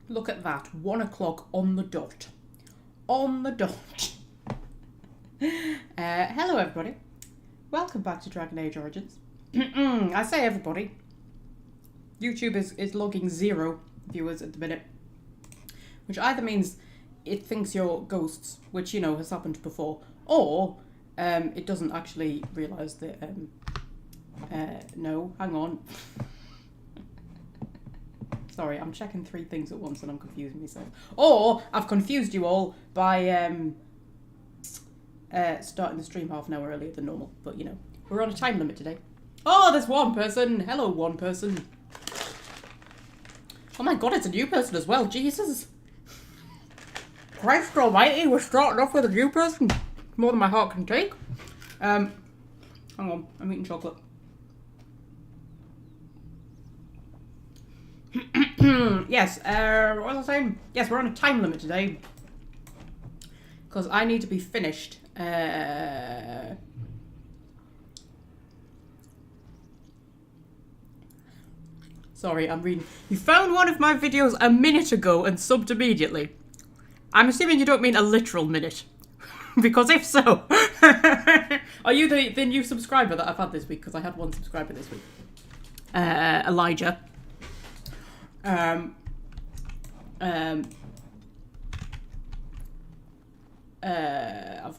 Look at that. 1 o'clock on the dot. On the dot. Hello, everybody. Welcome back to Dragon Age Origins. I say everybody. YouTube is logging 0 viewers at the minute. Which either means it thinks you're ghosts, which, you know, has happened before. Or it doesn't actually realise that... no, hang on. Sorry, I'm checking 3 things at once and I'm confusing myself. Or I've confused you all by starting the stream half an hour earlier than normal. But, you know, we're on a time limit today. Oh, there's one person. Hello, one person. Oh my god, it's a new person as well. Jesus. Christ almighty, we're starting off with a new person. More than my heart can take. Hang on, I'm eating chocolate. Yes, what was I saying? Yes, we're on a time limit today. Because I need to be finished. Sorry, I'm reading. You found one of my videos a minute ago and subbed immediately. I'm assuming you don't mean a literal minute. Because if so... Are you the new subscriber that I've had this week? Because I had one subscriber this week. Elijah. I've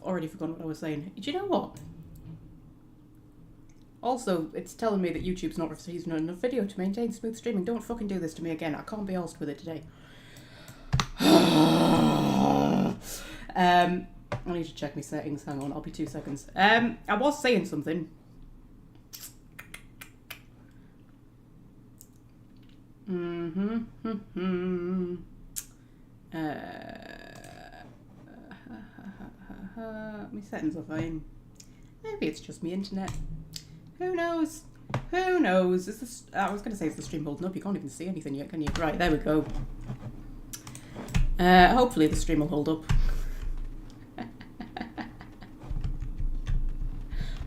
already forgotten what I was saying. Do you know what? Also, it's telling me that YouTube's not receiving enough video to maintain smooth streaming. Don't fucking do this to me again. I can't be arsed with it today. I need to check my settings. Hang on, I'll be 2 seconds. I was saying something. My settings are fine. Maybe it's just my internet. Who knows? Who knows? Is this? I was going to say, is the stream holding up? You can't even see anything yet, can you? Right, there we go. Hopefully the stream will hold up.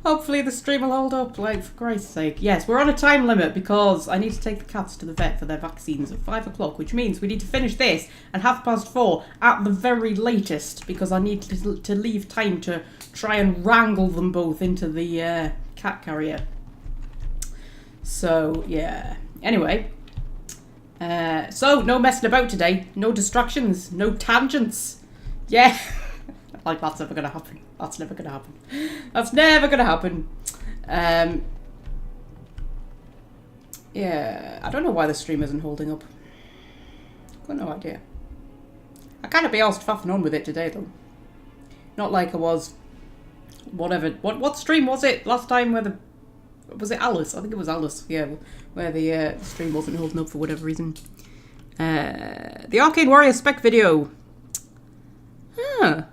Hopefully the stream will hold up, like, for Christ's sake. Yes, we're on a time limit because I need to take the cats to the vet for their vaccines at 5 o'clock, which means we need to finish this at 4:30 at the very latest, because I need to leave time to try and wrangle them both into the cat carrier. So, yeah. Anyway. So, no messing about today. No distractions. No tangents. Yeah. Like, that's never going to happen. That's never going to happen. That's never going to happen. Yeah, I don't know why the stream isn't holding up. I've got no idea. I can't be asked faffing on with it today, though. Not like I was... Whatever. What stream was it last time where the... Was it Alice? I think it was Alice, yeah. Where the stream wasn't holding up for whatever reason. The Arcane Warrior spec video. Huh.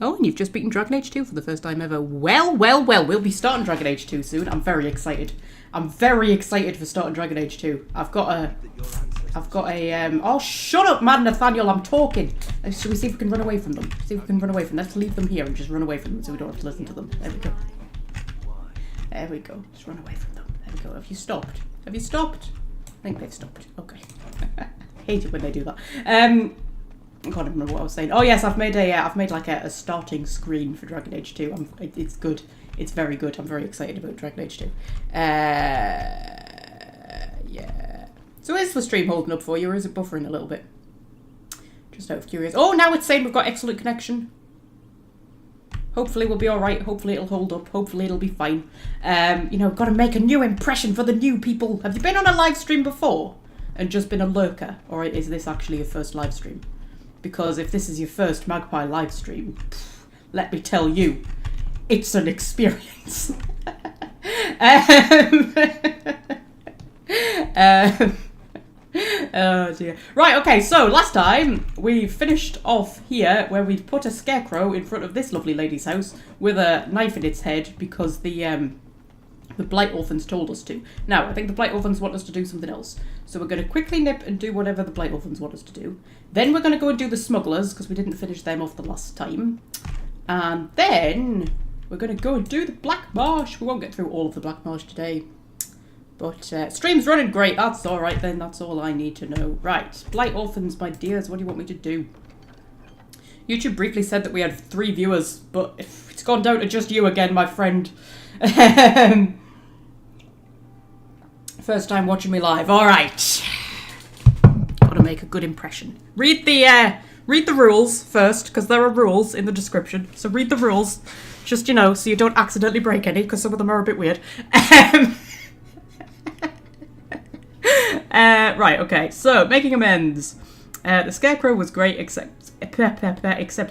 Oh, and you've just beaten Dragon Age 2 for the first time ever. Well, well, well, we'll be starting Dragon Age 2 soon. I'm very excited. I'm very excited for starting Dragon Age 2. I've got a, oh, shut up, Mad Nathaniel, I'm talking. Should we see if we can run away from them? See if we can run away from them. Let's leave them here and just run away from them so we don't have to listen to them. There we go. There we go. Just run away from them. There we go. Have you stopped? Have you stopped? I think they've stopped. Okay. Hate it when they do that. I can't remember what I was saying. Oh yes, I've made like a starting screen for Dragon Age 2. It's good. It's very good. I'm very excited about Dragon Age 2. Yeah. So is the stream holding up for you, or is it buffering a little bit? Just out of curiosity. Oh, now it's saying we've got excellent connection. Hopefully we'll be alright. Hopefully it'll hold up. Hopefully it'll be fine. You know, got to make a new impression for the new people. Have you been on a live stream before and just been a lurker? Or is this actually your first live stream? Because if this is your first Magpie live stream, let me tell you, it's an experience. Oh dear. Right, okay, so last time we finished off here where we'd put a scarecrow in front of this lovely lady's house with a knife in its head because the Blight Orphans told us to. Now, I think the Blight Orphans want us to do something else. So we're going to quickly nip and do whatever the Blight Orphans want us to do. Then we're going to go and do the smugglers, because we didn't finish them off the last time. And then we're going to go and do the Blackmarsh. We won't get through all of the Blackmarsh today. But stream's running great. That's all right then. That's all I need to know. Right. Blight Orphans, my dears. What do you want me to do? YouTube briefly said that we had 3 viewers, but it's gone down to just you again, my friend. First time watching me live. All right. Gotta make a good impression. Read the rules first, because there are rules in the description. So read the rules, just, you know, so you don't accidentally break any, because some of them are a bit weird. Right, okay. So, making amends. The scarecrow was great, except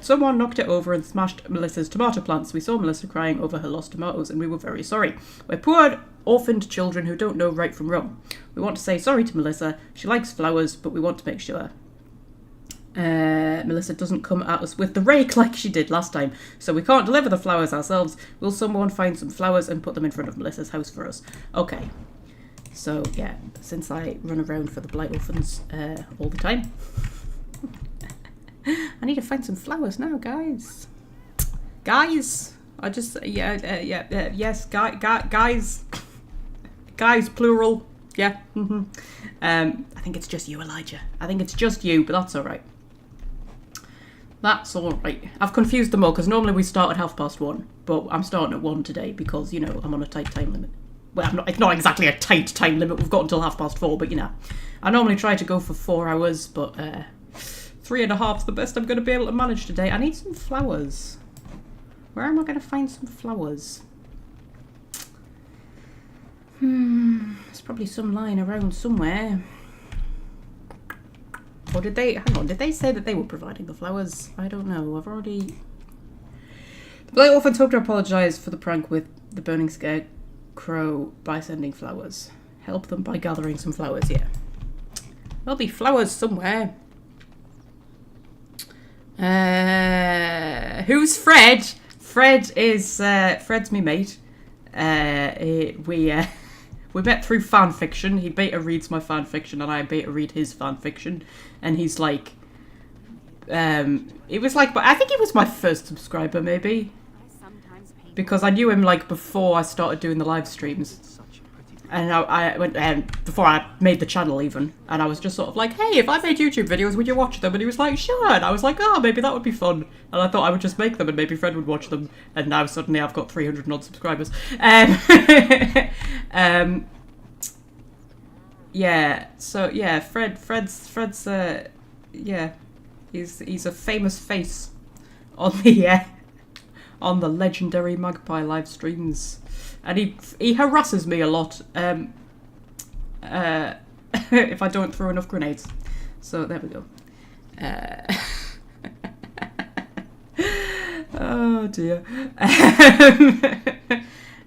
someone knocked it over and smashed Melissa's tomato plants. We saw Melissa crying over her lost tomatoes, and we were very sorry. We're poor, orphaned children who don't know right from wrong. We want to say sorry to Melissa. She likes flowers, but we want to make sure Melissa doesn't come at us with the rake like she did last time. So we can't deliver the flowers ourselves. Will someone find some flowers and put them in front of Melissa's house for us? Okay. So, yeah, since I run around for the Blight Orphans all the time, I need to find some flowers now, guys. Guys! I just, yes, guys. Guys, plural. Yeah. I think it's just you, Elijah. I think it's just you, but that's alright. That's alright. I've confused them all, because normally we start at 1:30, but I'm starting at 1 today, because, you know, I'm on a tight time limit. Well, it's not exactly a tight time limit. We've got until 4:30, but, you know. I normally try to go for 4 hours, but 3.5 is the best I'm going to be able to manage today. I need some flowers. Where am I going to find some flowers? There's probably some lying around somewhere. Or did they... Hang on, did they say that they were providing the flowers? I don't know. I've already... The Blight Orphans hope to apologise for the prank with the burning scarecrow by sending flowers. Help them by gathering some flowers, yeah. There'll be flowers somewhere. Who's Fred? Fred is... Fred's me mate. We met through fan fiction. He beta reads my fan fiction, and I beta read his fan fiction. And he's like, it was like, I think he was my first subscriber, maybe, because I knew him like before I started doing the live streams, and I went before I made the channel even, and I was just sort of like, hey, if I made YouTube videos, would you watch them? And he was like, sure. And I was like, oh, maybe that would be fun. And I thought I would just make them, and maybe Fred would watch them. And now suddenly I've got 300 odd subscribers. Yeah. So yeah, Fred's yeah, he's a famous face on the legendary Magpie live streams, and he harasses me a lot if I don't throw enough grenades. So there we go. Oh dear.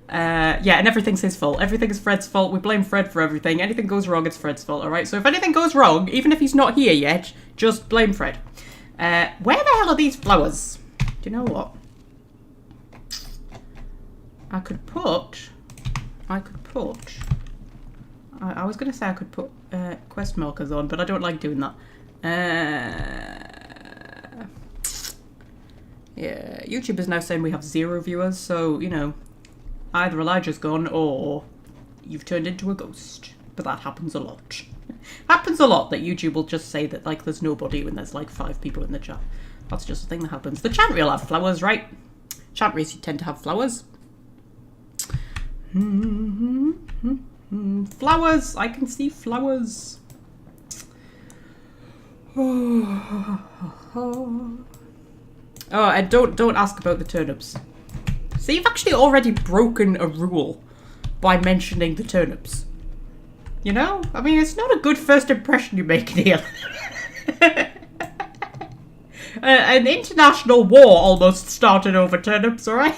Yeah, and everything's his fault. Everything's Fred's fault. We blame Fred for everything. Anything goes wrong, it's Fred's fault, alright? So if anything goes wrong, even if he's not here yet, just blame Fred. Where the hell are these flowers? Do you know what? I was going to say I could put quest markers on, but I don't like doing that. Yeah, YouTube is now saying we have 0 viewers, so, you know, either Elijah's gone or you've turned into a ghost. But that happens a lot. Happens a lot that YouTube will just say that, like, there's nobody when there's, like, 5 people in the chat. That's just a thing that happens. The chantry will have flowers, right? Chantries tend to have flowers. Flowers! I can see flowers. Oh, and don't ask about the turnips. So you've actually already broken a rule by mentioning the turnips. You know? I mean, it's not a good first impression you're making here. An international war almost started over turnips, alright?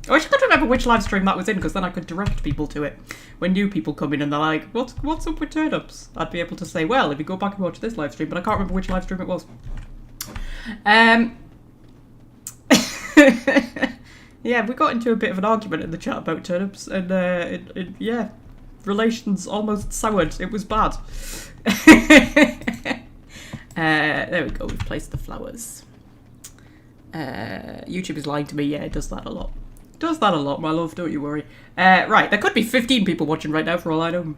I wish I could remember which live stream that was in, because then I could direct people to it. When new people come in and they're like, what's up with turnips? I'd be able to say, well, if you go back and watch this live stream, but I can't remember which live stream it was. Yeah, we got into a bit of an argument in the chat about turnips, and yeah, relations almost soured. It was bad. There we go, we've placed the flowers. YouTube is lying to me, yeah, it does that a lot. Does that a lot, my love, don't you worry. Right, there could be 15 people watching right now for all I know.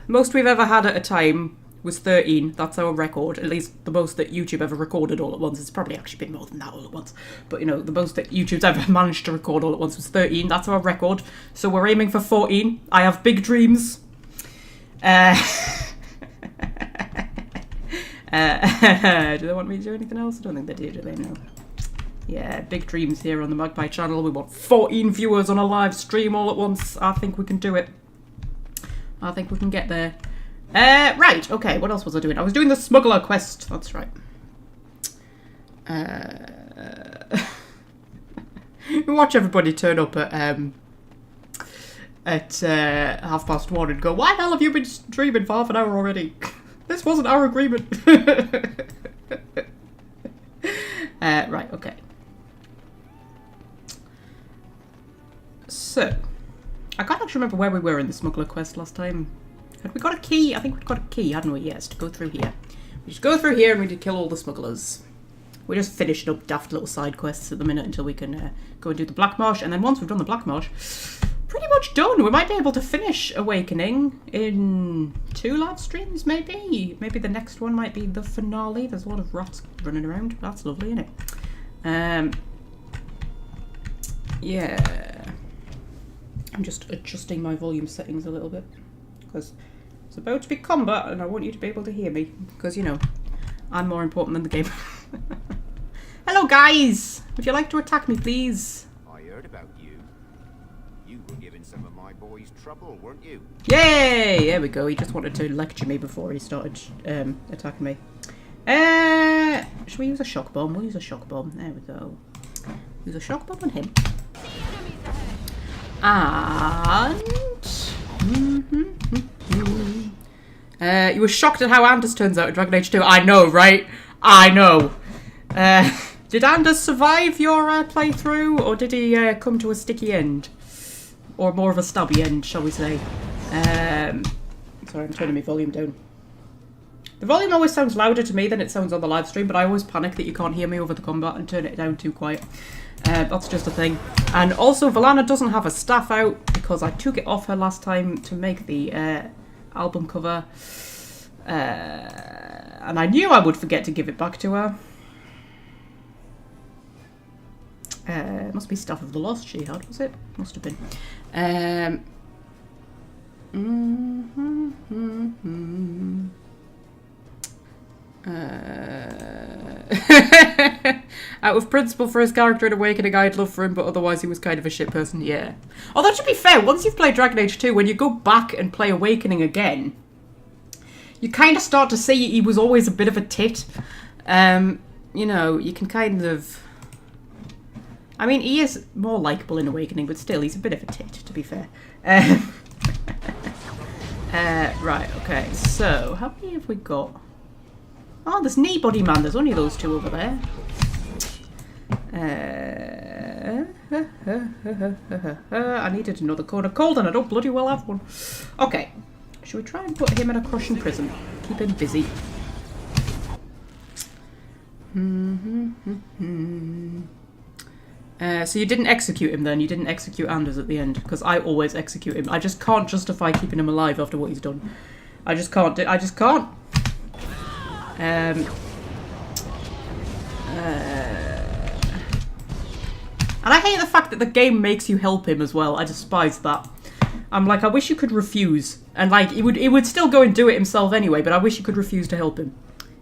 Most we've ever had at a time was 13. That's our record. At least the most that YouTube ever recorded all at once. It's probably actually been more than that all at once. But, you know, the most that YouTube's ever managed to record all at once was 13. That's our record. So we're aiming for 14. I have big dreams. Do they want me to do anything else? I don't think they do they? No. Yeah, big dreams here on the Magpie channel. We want 14 viewers on a live stream all at once. I think we can do it. I think we can get there. Right, okay, what else was I doing? I was doing the smuggler quest. That's right. Watch everybody turn up at 1:30 and go, why the hell have you been streaming for half an hour already? This wasn't our agreement. Right, okay. So, I can't actually remember where we were in the smuggler quest last time. Had we got a key? I think we'd got a key, hadn't we? Yes, to go through here. We just go through here and we did kill all the smugglers. We're just finishing up daft little side quests at the minute until we can go and do the Blackmarsh. And then once we've done the Blackmarsh, pretty much done. We might be able to finish Awakening in 2 live streams, maybe. Maybe the next one might be the finale. There's a lot of rats running around. That's lovely, isn't it? Yeah. I'm just adjusting my volume settings a little bit because it's about to be combat and I want you to be able to hear me because, you know, I'm more important than the game. Hello, guys! Would you like to attack me, please? I heard about you. You were giving some of my boys trouble, weren't you? Yay! There we go. He just wanted to lecture me before he started attacking me. Should we use a shock bomb? We'll use a shock bomb. There we go. Use a shock bomb on him. And... you were shocked at how Anders turns out in Dragon Age 2. I know, right? I know. Did Anders survive your playthrough, or did he come to a sticky end? Or more of a stabby end, shall we say? Sorry, I'm turning my volume down. The volume always sounds louder to me than it sounds on the live stream, but I always panic that you can't hear me over the combat and turn it down too quiet. That's just a thing. And also, Valana doesn't have a staff out because I took it off her last time to make the album cover. And I knew I would forget to give it back to her. It must be Staff of the Lost she had, was it? Must have been. Out of principle for his character in Awakening, I had love for him, but otherwise he was kind of a shit person, yeah. Although, to be fair, once you've played Dragon Age 2, when you go back and play Awakening again, you kind of start to see he was always a bit of a tit. You know, you can kind of... I mean, he is more likeable in Awakening, but still, he's a bit of a tit, to be fair. Right, okay, so, how many have we got? Oh, there's Kneebody Man. There's only those 2 over there. I needed another code of cold and I don't bloody well have one. Okay. Should we try and put him in a crushing prison? Keep him busy. So you didn't execute him then? You didn't execute Anders at the end? Because I always execute him. I just can't justify keeping him alive after what he's done. I just can't. I just can't. And I hate the fact that the game makes you help him as well. I despise that. I'm like, I wish you could refuse. And like, he would still go and do it himself anyway, but I wish you could refuse to help him.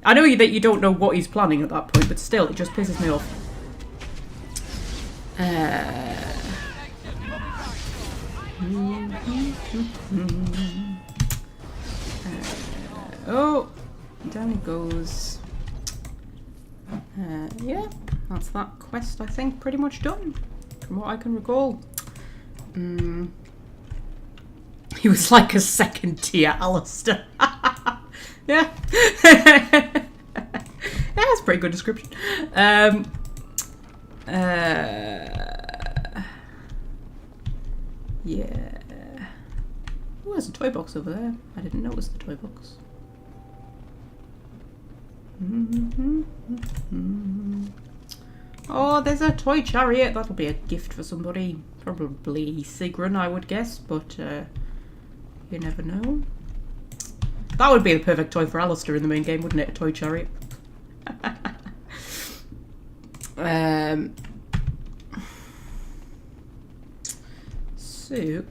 I know that you don't know what he's planning at that point, but still, it just pisses me off. Oh, down he goes. Yeah, that's that quest, I think, pretty much done, from what I can recall. He was like a second tier Alistair. Yeah. Yeah, that's a pretty good description. Yeah. Oh, there's a toy box over there. I didn't notice the toy box. Oh, there's a toy chariot. That'll be a gift for somebody. Probably Sigrun, I would guess, but you never know. That would be the perfect toy for Alistair in the main game, wouldn't it? A toy chariot. So...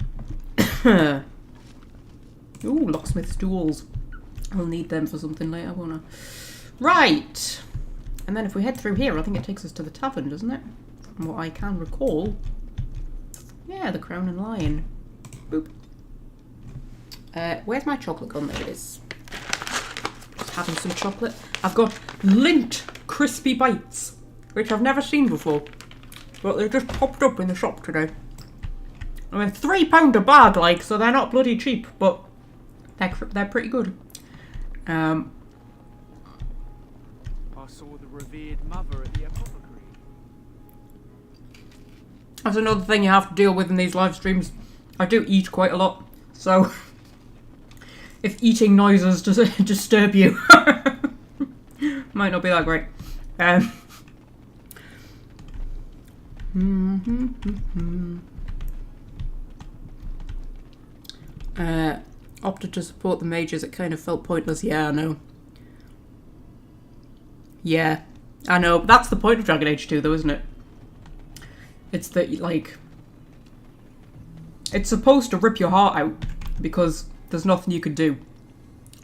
Ooh, locksmith's tools. I'll need them for something later, won't I? Right! And then if we head through here, I think it takes us to the tavern, doesn't it? From what I can recall. Yeah, the Crown and Lion. Boop. Where's my chocolate gun? There it is. Just having some chocolate. I've got Lindt crispy bites, which I've never seen before. But they just popped up in the shop today. I mean, £3 a bag, like, so they're not bloody cheap, but they're pretty good. I saw the revered mother at the apothecary. That's another thing you have to deal with in these live streams. I do eat quite a lot, so if eating noises disturb you, might not be that great. Opted to support the mages. It kind of felt pointless. Yeah, I know. Yeah, I know. That's the point of Dragon Age 2, though, isn't it? It's that, like, it's supposed to rip your heart out because there's nothing you can do.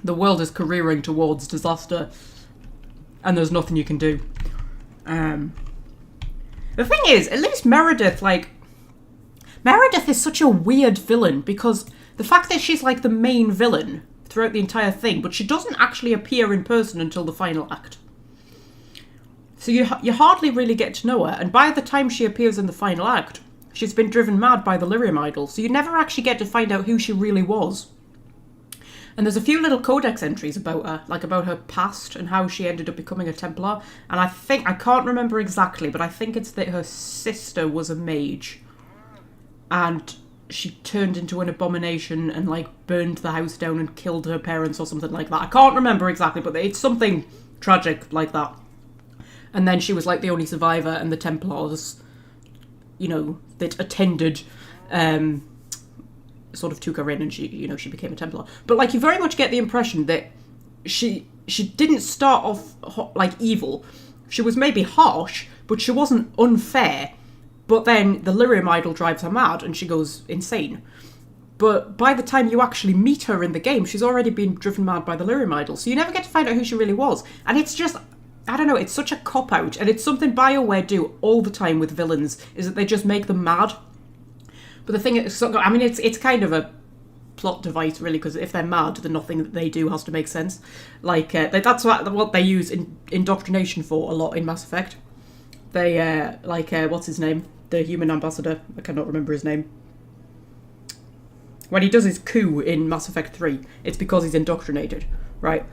The world is careering towards disaster, and there's nothing you can do. The thing is, at least Meredith, like, Meredith is such a weird villain because the fact that she's like the main villain throughout the entire thing, but she doesn't actually appear in person until the final act. So you hardly really get to know her, and by the time she appears in the final act, she's been driven mad by the lyrium idol, so you never actually get to find out who she really was. And there's a few little codex entries about her, like about her past and how she ended up becoming a Templar, and I can't remember exactly, but I think it's that her sister was a mage, and she turned into an abomination and like burned the house down and killed her parents or something like that. I can't remember exactly, but it's something tragic like that. And then she was like the only survivor, and the Templars, you know, that attended, sort of took her in, and she became a Templar. But like, you very much get the impression that she didn't start off like evil. She was maybe harsh, but she wasn't unfair. But then the lyrium idol drives her mad, and she goes insane. But by the time you actually meet her in the game, she's already been driven mad by the lyrium idol. So you never get to find out who she really was. And it's just, I don't know, it's such a cop-out, and it's something BioWare do all the time with villains, is that they just make them mad. But the thing is, I mean, it's kind of a plot device, really, because if they're mad, then nothing that they do has to make sense. Like, that's what they use indoctrination for a lot in Mass Effect. They, what's his name? The human ambassador. I cannot remember his name. When he does his coup in Mass Effect 3, it's because he's indoctrinated, right?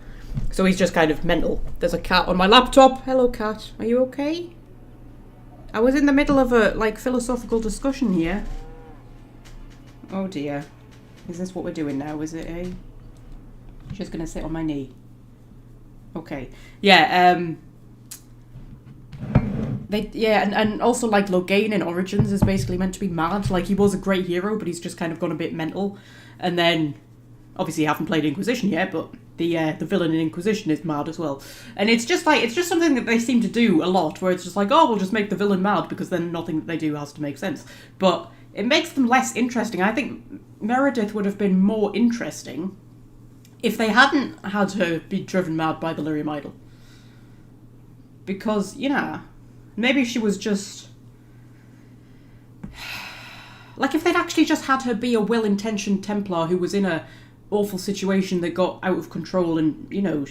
So he's just kind of mental. There's a cat on my laptop. Hello, cat. Are you okay? I was in the middle of a, like, philosophical discussion here. Oh dear. Is this what we're doing now? Is it a... She's gonna sit on my knee. Okay. Yeah, and also, like, Loghain in Origins is basically meant to be mad. Like, he was a great hero, but he's just kind of gone a bit mental. And then, obviously, you haven't played Inquisition yet, but the villain in Inquisition is mad as well. And it's just something that they seem to do a lot, where it's just like, oh, we'll just make the villain mad, because then nothing that they do has to make sense. But it makes them less interesting. I think Meredith would have been more interesting if they hadn't had her be driven mad by the lyrium idol. Because, yeah, maybe she was just... Like, if they'd actually just had her be a well-intentioned Templar who was in a awful situation that got out of control and, you know...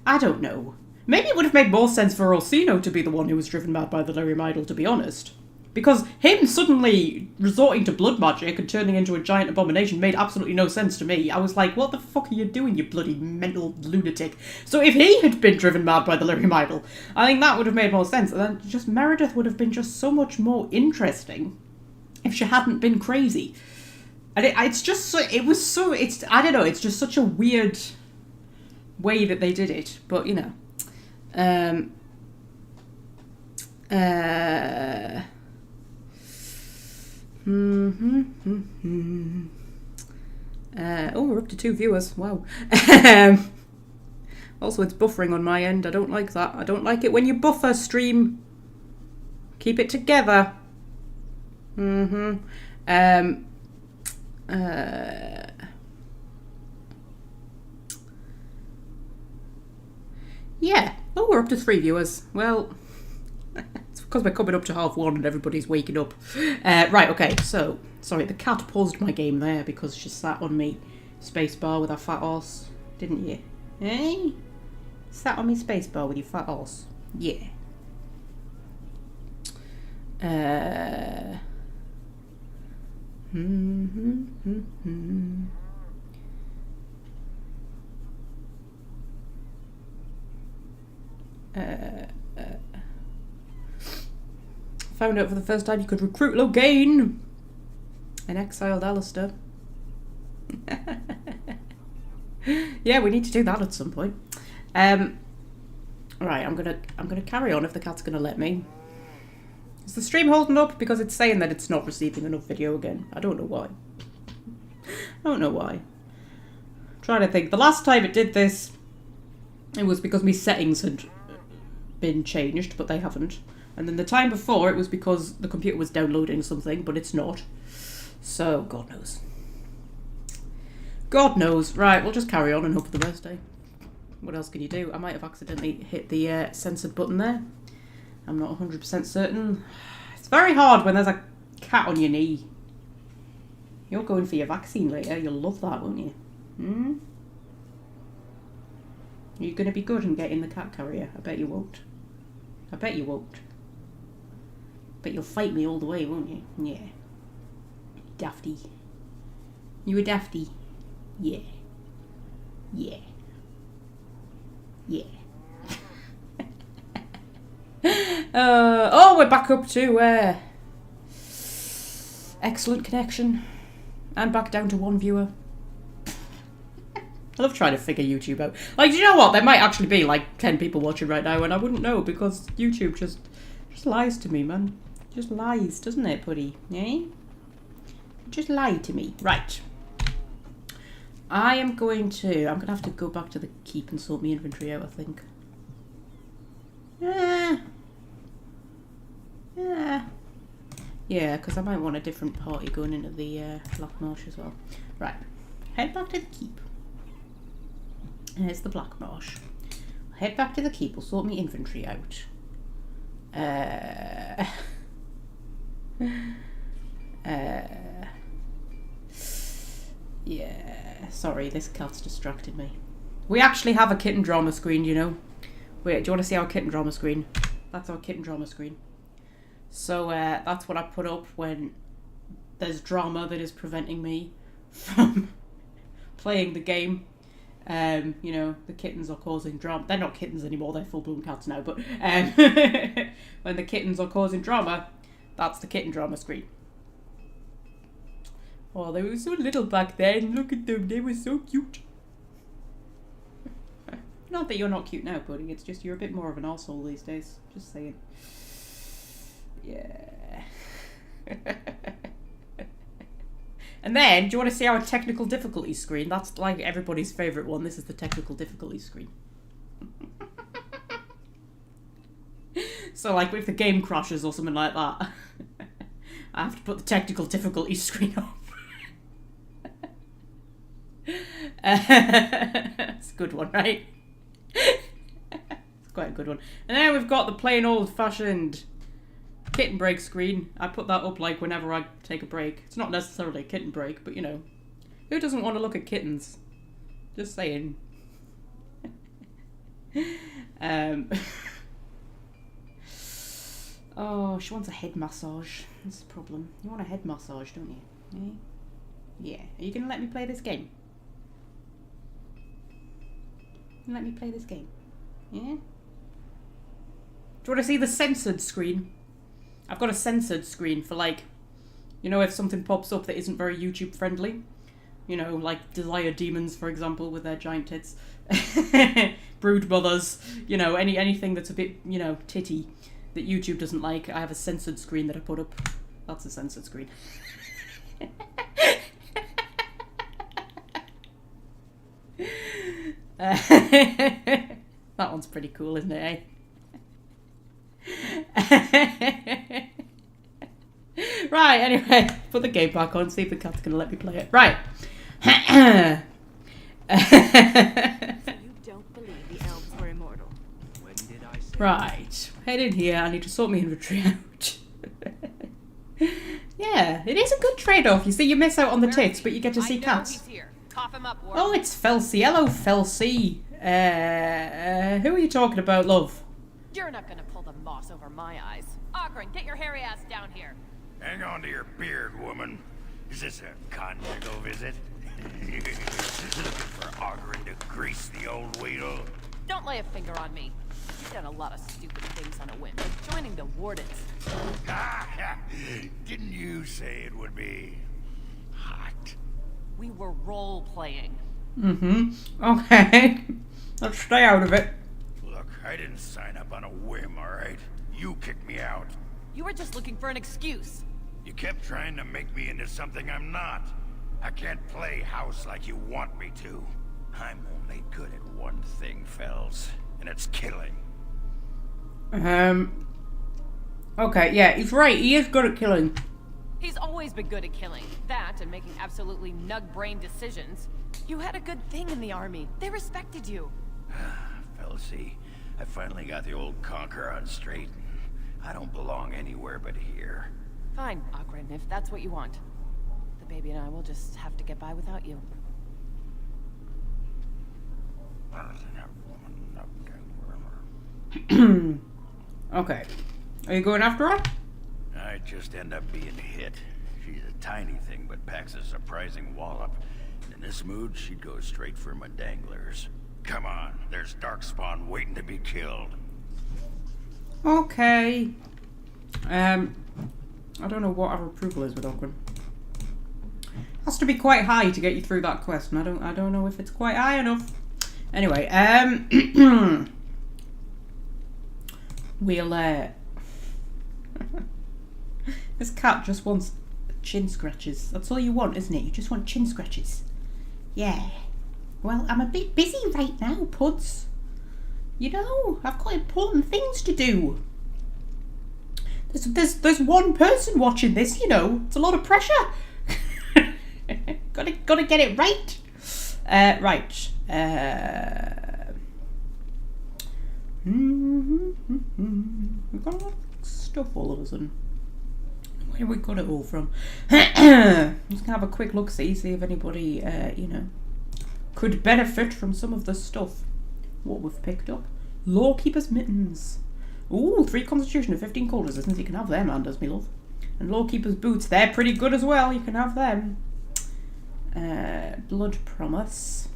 I don't know. Maybe it would have made more sense for Orsino to be the one who was driven mad by the lyrium idol, to be honest. Because him suddenly resorting to blood magic and turning into a giant abomination made absolutely no sense to me. I was like, what the fuck are you doing, you bloody mental lunatic? So if he had been driven mad by the lyrium idol, I think that would have made more sense. And then just Meredith would have been just so much more interesting if she hadn't been crazy. And it's just so, I don't know, it's just such a weird way that they did it. But, you know. Oh, we're up to 2 viewers. Wow. Also, it's buffering on my end. I don't like that. I don't like it when you buffer, stream. Keep it together. Yeah. Oh, we're up to 3 viewers. Well, it's because we're coming up to 1:30 and everybody's waking up. Right, okay, so, sorry, the cat paused my game there because she sat on me spacebar with her fat horse, didn't you? Eh? Sat on me spacebar with your fat horse. Yeah. Found out for the first time you could recruit Logain and exiled Alistair. Yeah, we need to do that at some point. Right, I'm gonna carry on if the cat's gonna let me. Is the stream holding up? Because it's saying that it's not receiving enough video again. I don't know why. I don't know why. I'm trying to think. The last time it did this, it was because my settings had been changed, but they haven't. And then the time before, it was because the computer was downloading something, but it's not. So, God knows. God knows. Right, we'll just carry on and hope for the best, eh? What else can you do? I might have accidentally hit the censored button there. I'm not 100% certain. It's very hard when there's a cat on your knee. You're going for your vaccine later. You'll love that, won't you? Hmm? You're going to be good and get in the cat carrier. I bet you won't. I bet you won't. But you'll fight me all the way, won't you? Yeah. Dafty. You a dafty? Yeah. Yeah. Yeah. Oh, we're back up to excellent connection. And back down to 1 viewer. I love trying to figure YouTube out. Like, do you know what? There might actually be like 10 people watching right now and I wouldn't know because YouTube just lies to me, man. Just lies, doesn't it, buddy? Eh? Just lie to me. Right. I'm gonna have to go back to the keep and sort my inventory out, I think. Yeah, because I might want a different party going into the Blackmarsh as well. Right. Head back to the keep. There's the Blackmarsh. Head back to the keep. We'll sort my inventory out. Yeah, sorry, this cat's distracted me. We actually have a kitten drama screen, you know. Wait, do you want to see our kitten drama screen? That's our kitten drama screen. So that's what I put up when there's drama that is preventing me from playing the game. You know, the kittens are causing drama. They're not kittens anymore, they're full-blown cats now, but when the kittens are causing drama, that's the kitten drama screen. Oh, they were so little back then. Look at them, they were so cute. Not that you're not cute now, buddy. It's just you're a bit more of an arsehole these days. Just saying. Yeah. And then, do you want to see our technical difficulty screen? That's like everybody's favourite one. This is the technical difficulty screen. So like if the game crashes or something like that, I have to put the technical difficulty screen up. It's a good one, right? It's quite a good one. And then we've got the plain old-fashioned kitten break screen. I put that up like whenever I take a break. It's not necessarily a kitten break, but you know, who doesn't want to look at kittens? Just saying. Oh, she wants a head massage. That's the problem. You want a head massage, don't you? Eh? Yeah. Are you going to let me play this game? Let me play this game. Yeah? Do you want to see the censored screen? I've got a censored screen for like, you know, if something pops up that isn't very YouTube friendly. You know, like Desire Demons, for example, with their giant tits. Brood mothers, you know, anything that's a bit, you know, titty. that YouTube doesn't like. I have a censored screen that I put up. That's a censored screen. That one's pretty cool, isn't it, eh? Right, anyway, put the game back on, see if the cat's going to let me play it. Right. So you don't believe the elves were immortal? When did I say? Right. Head in here. I need to sort my inventory out. Yeah, it is a good trade-off. You see, you miss out on the tits, but you get to see cats. He's here. Cough him up, Oh, it's Felsie. Hello, Felsie. Who are you talking about, love? You're not gonna pull the moss over my eyes. Ogren, get your hairy ass down here. Hang on to your beard, woman. Is this a conjugal visit? Looking for Ogren to grease the old wheedle? Don't lay a finger on me. You've done a lot of stupid things on a whim, like joining the Wardens. Didn't you say it would be hot? We were role-playing. Mm-hmm. Okay. Let's stay out of it. Look, I didn't sign up on a whim, alright? You kicked me out. You were just looking for an excuse. You kept trying to make me into something I'm not. I can't play house like you want me to. I'm only good at one thing, Fells, and it's killing. Okay, yeah, he's right. He is good at killing. He's always been good at killing. That and making absolutely nug-brain decisions. You had a good thing in the army. They respected you. Felsie, I finally got the old conquer on straight. I don't belong anywhere but here. Fine, Ogren, if that's what you want. The baby and I will just have to get by without you. Okay. Are you going after her? I just end up being hit. She's a tiny thing, but packs a surprising wallop. In this mood, she'd go straight for my danglers. Come on, there's Darkspawn waiting to be killed. Okay. I don't know what our approval is with Ogren. Has to be quite high to get you through that quest, and I don't know if it's quite high enough. Anyway, we'll this cat just wants chin scratches. That's all you want, isn't it? You just want chin scratches. Yeah. Well, I'm a bit busy right now, Puds. You know, I've got important things to do. There's one person watching this, you know. It's a lot of pressure. gotta get it right. Right. We've got a lot of stuff all of a sudden. Where we got it all from? I'm just gonna have a quick look, see if anybody, you know, could benefit from some of the stuff. What we've picked up. Lawkeeper's mittens. Ooh, 3 constitution and 15 cold resistance. You can have them, Anders, me love. And Lawkeeper's boots. They're pretty good as well. You can have them. Blood promise.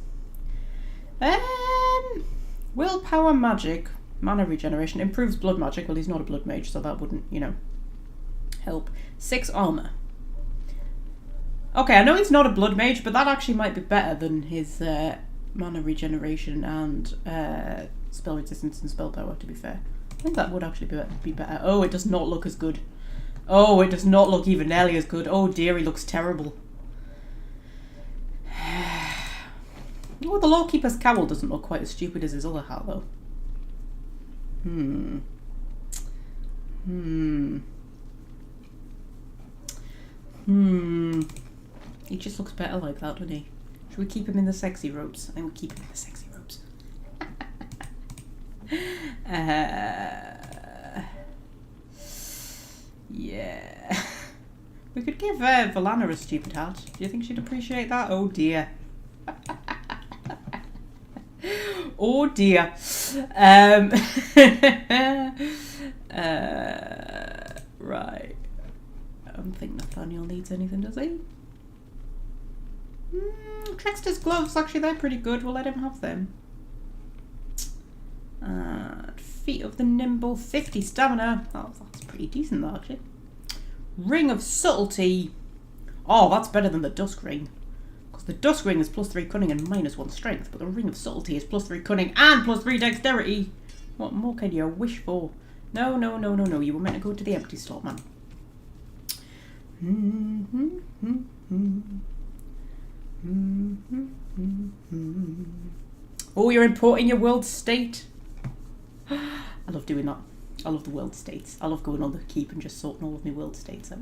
Willpower magic. Mana regeneration. Improves blood magic. Well, he's not a blood mage, so that wouldn't, you know, help. 6 armor. Okay, I know he's not a blood mage, but that actually might be better than his mana regeneration and spell resistance and spell power, to be fair. I think that would actually be better. Oh, it does not look as good. Oh, it does not look even nearly as good. Oh dear, he looks terrible. Oh, the Lawkeeper's cowl doesn't look quite as stupid as his other hat, though. He just looks better like that, doesn't he? Should we keep him in the sexy robes? I think we'll keep him in the sexy robes. Yeah. We could give Valana a stupid hat. Do you think she'd appreciate that? Oh dear. Oh dear. Right. I don't think Nathaniel needs anything, does he? Trickster's gloves, actually, they're pretty good. We'll let him have them. Feet of the Nimble, 50 stamina. Oh, that's pretty decent, though, actually. Ring of Subtlety. Oh, that's better than the Dusk Ring. Because the Dusk Ring is +3 cunning and -1 strength, but the Ring of Subtlety is +3 cunning and +3 dexterity. What more can you wish for? No, no, no, no, no. You were meant to go to the empty store, man. Oh, you're importing your world state. I love doing that. I love the world states. I love going on the keep and just sorting all of my world states out.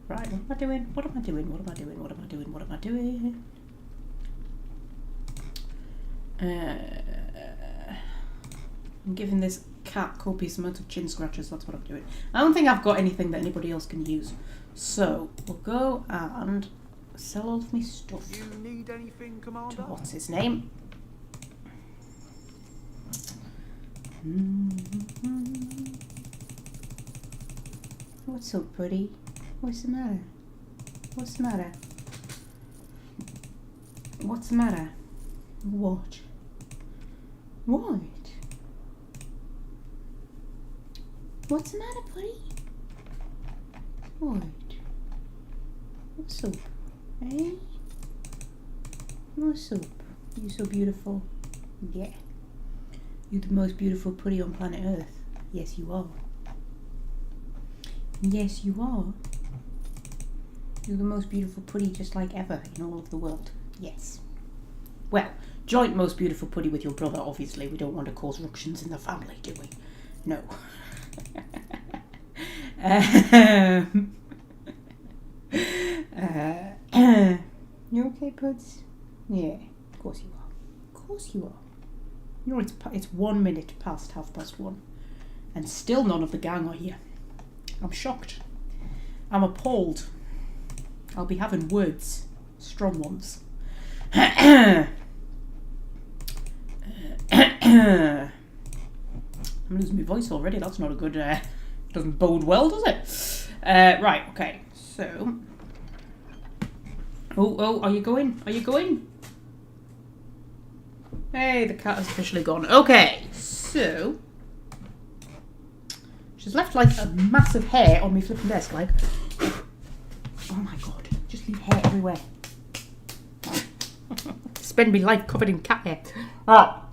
Right, what am I doing? What am I doing? What am I doing? What am I doing? What am I doing? I'm giving this cat copious amounts of chin scratches. That's what I'm doing. I don't think I've got anything that anybody else can use. So, we'll go and sell all of my stuff. You need anything, To Commander? what's his name? What's up, buddy? What's the matter? What's the matter? What's the matter? What? What? What's the matter, buddy? What? What's up? Eh? What's up? You so beautiful. Yeah. You're the most beautiful putty on planet Earth. Yes, you are. Yes, you are. You're the most beautiful putty just like ever in all of the world. Yes. Well, joint most beautiful putty with your brother, obviously. We don't want to cause ructions in the family, do we? No. You okay, Puds? Yeah, of course you are. Of course you are. You know, it's 1 minute past 1:30, and still none of the gang are here. I'm shocked. I'm appalled. I'll be having words. Strong ones. I'm losing my voice already. That's not a good... doesn't bode well, does it? Right, okay. So... Oh, are you going? Are you going? Hey, the cat has officially gone. Okay, so... She's left like a massive hair on my flipping desk, like... Oh my god, just leave hair everywhere. Spend my life covered in cat hair. Ah.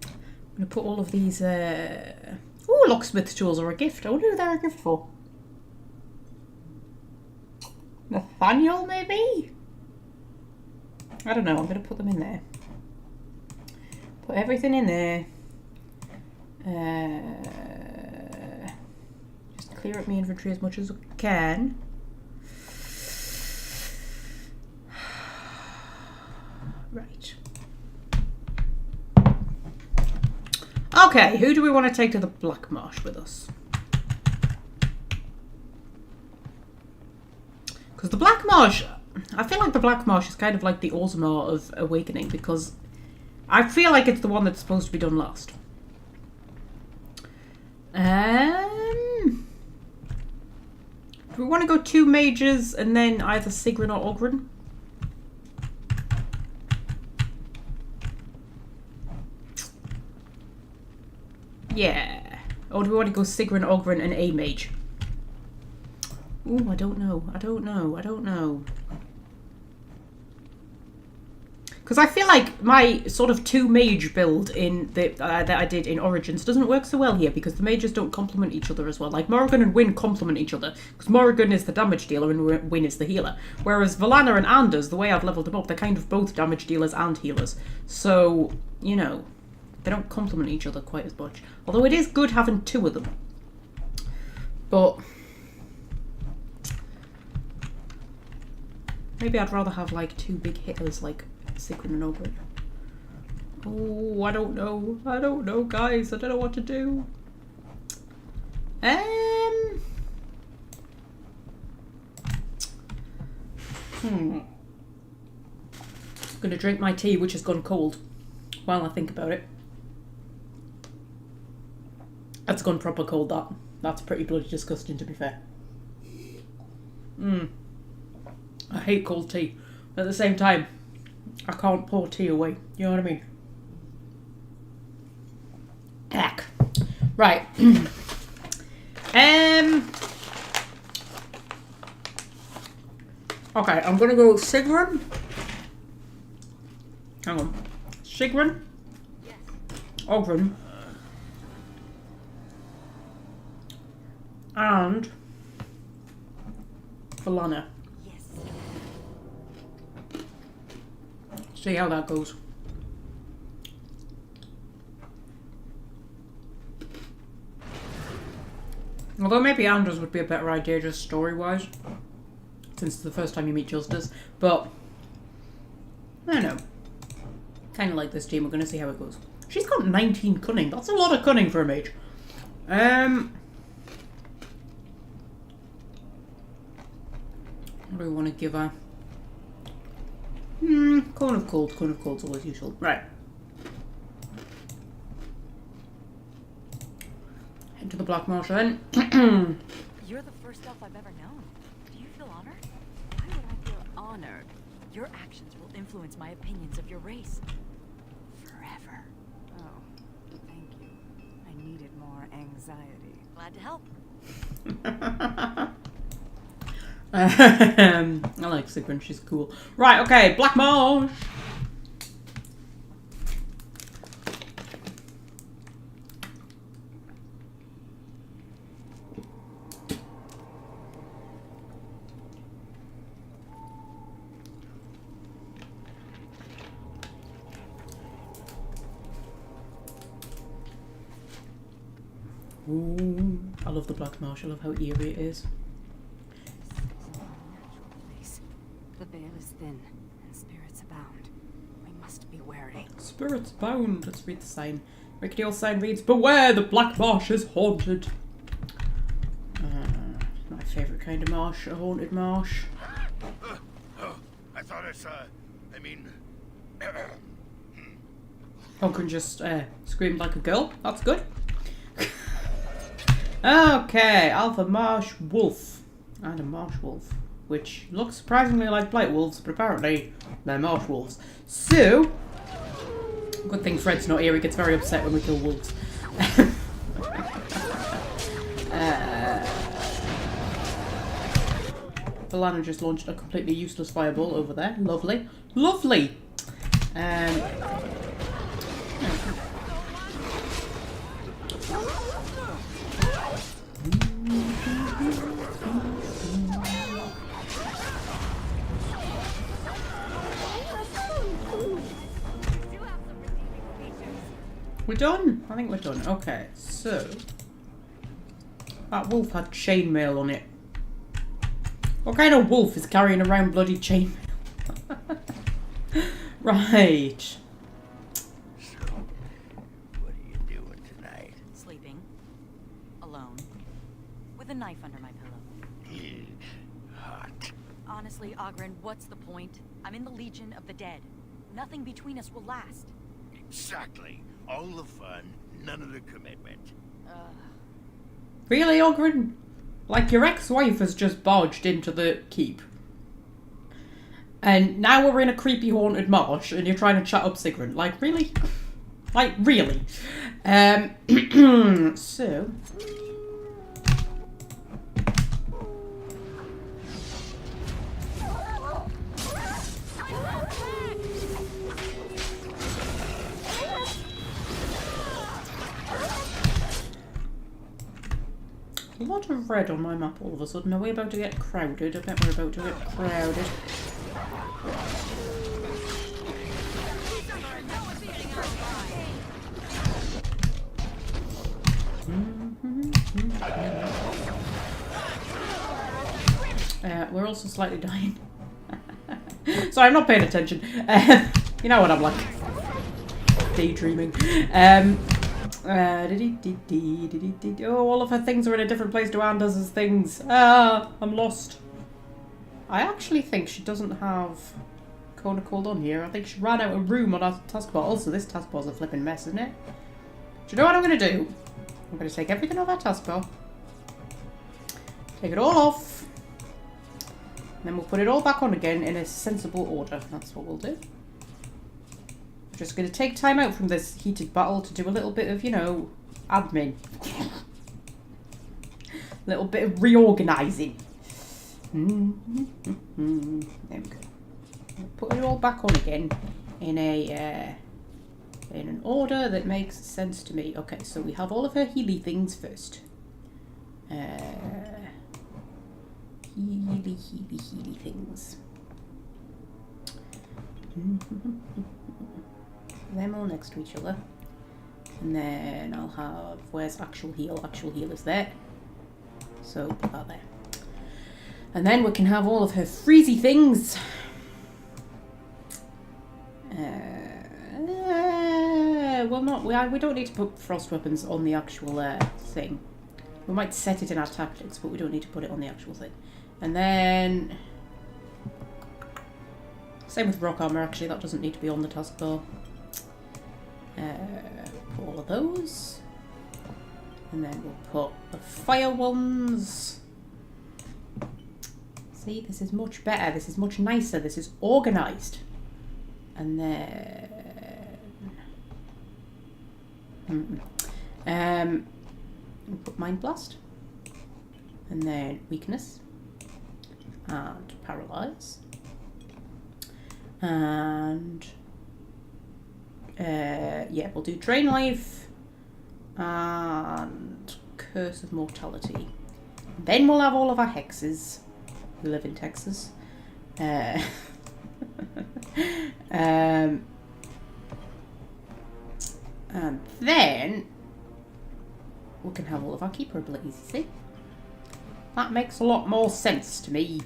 I'm going to put all of these... Oh, locksmith tools are a gift. I wonder who they're a gift for. Nathaniel, maybe? I don't know. I'm going to put them in there. Put everything in there. Just clear up my inventory as much as I can. Right. Okay, who do we want to take to the Blackmarsh with us? Because the Blackmarsh, I feel like the Blackmarsh is kind of like the Orzammar of Awakening, because I feel like it's the one that's supposed to be done last. Do we want to go 2 mages and then either Sigrun or Ogryn? Yeah. Or do we want to go Sigrun, Ogryn, and a mage? Ooh, I don't know. I don't know. I don't know. Because I feel like my sort of 2 mage build in the that I did in Origins doesn't work so well here because the mages don't complement each other as well. Like Morrigan and Wynn complement each other because Morrigan is the damage dealer and Wynn is the healer. Whereas Valana and Anders, the way I've leveled them up, they're kind of both damage dealers and healers. So, you know, they don't complement each other quite as much. Although it is good having 2 of them. But maybe I'd rather have like 2 big hitters like Sigrun and Ogryn. Oh, I don't know. I don't know, guys. I don't know what to do. I'm gonna drink my tea, which has gone cold, while I think about it. That's gone proper cold, that. That's pretty bloody disgusting, to be fair. I hate cold tea. But at the same time, I can't pour tea away. You know what I mean? Heck. Right. Okay, I'm gonna go Sigrun. Hang on. Sigrun, Ogren. And Valana. Yes. See how that goes. Although maybe Anders would be a better idea just story-wise, since it's the first time you meet Justice. But I don't know. Kind of like this team. We're going to see how it goes. She's got 19 cunning. That's a lot of cunning for a mage. What do we want to give her? Cone of Cold. Cone of Cold's always useful. Right. Head to the Blackmarsh then. You're the first elf I've ever known. Do you feel honored? Why would I feel honored? Your actions will influence my opinions of your race. Forever. Oh, thank you. I needed more anxiety. Glad to help. I like Sigrun, she's cool. Right, okay, Blackmarsh! Ooh, I love the Blackmarsh, I love how eerie it is. The veil is thin, and spirits abound. We must be wary. Spirits bound. Let's read the sign. Rickety old sign reads, "Beware, the Blackmarsh is haunted." My favourite kind of marsh, a haunted marsh. I thought I saw. I mean. Ogren just screamed like a girl. That's good. Okay, Alpha Marsh Wolf. And a Marsh Wolf. Which looks surprisingly like Blight Wolves, but apparently they're Marsh Wolves. So, good thing Fred's not here, he gets very upset when we kill wolves. Valana just launched a completely useless fireball over there. Lovely. Lovely! We're done? I think we're done. Okay, so that wolf had chainmail on it. What kind of wolf is carrying around bloody chainmail? Right. So, what are you doing tonight? Sleeping. Alone. With a knife under my pillow. Ew, hot. Honestly, Ogren, what's the point? I'm in the Legion of the Dead. Nothing between us will last. Exactly. All the fun, none of the commitment. Really, Ogren? Like, your ex-wife has just barged into the keep. And now we're in a creepy haunted marsh and you're trying to chat up Sigrun. Like, really? Like, really? So... a lot of red on my map all of a sudden. Are we about to get crowded? I bet we're about to get crowded. We're also slightly dying. Sorry, I'm not paying attention. You know what I'm like. Daydreaming. Oh, all of her things are in a different place to Anders' things. I'm lost. I actually think she doesn't have Cone of Cold on here. I think she ran out of room on our taskbar. Also, this taskbar's a flipping mess, isn't it? Do you know what I'm going to do? I'm going to take everything off our taskbar. Take it all off. And then we'll put it all back on again in a sensible order. That's what we'll do. Just going to take time out from this heated battle to do a little bit of, you know, admin. A little bit of reorganising. There we go. We'll put it all back on again in a sensible order. That's what we'll do. Just going to take time out from this heated battle to do a little bit of, you know, admin. A little bit of reorganising. There we go. Put it all back on again in a sensible order. That's what we'll do. Just going to take time out from this heated battle to do a little bit of, you know, admin. A little bit of reorganising. There we go. in an order that makes sense to me. Okay, so we have all of her healy things first. Healy things. Them all next to each other. And then I'll have, where's actual heal? Actual heal is there. So put that there. And then we can have all of her freezy things. Well, not we don't need to put frost weapons on the actual thing. We might set it in our tactics, but we don't need to put it on the actual thing. And then same with rock armor. Actually, that doesn't need to be on the taskbar. Put all of those, and then we'll put the fire ones. See, this is much better. This is much nicer. This is organised. And then we'll put Mind Blast, and then Weakness, and Paralyze, and yeah, we'll do Drain Life and Curse of Mortality. Then we'll have all of our hexes. We live in Texas. And then we can have all of our keeper abilities, you see? That makes a lot more sense to me.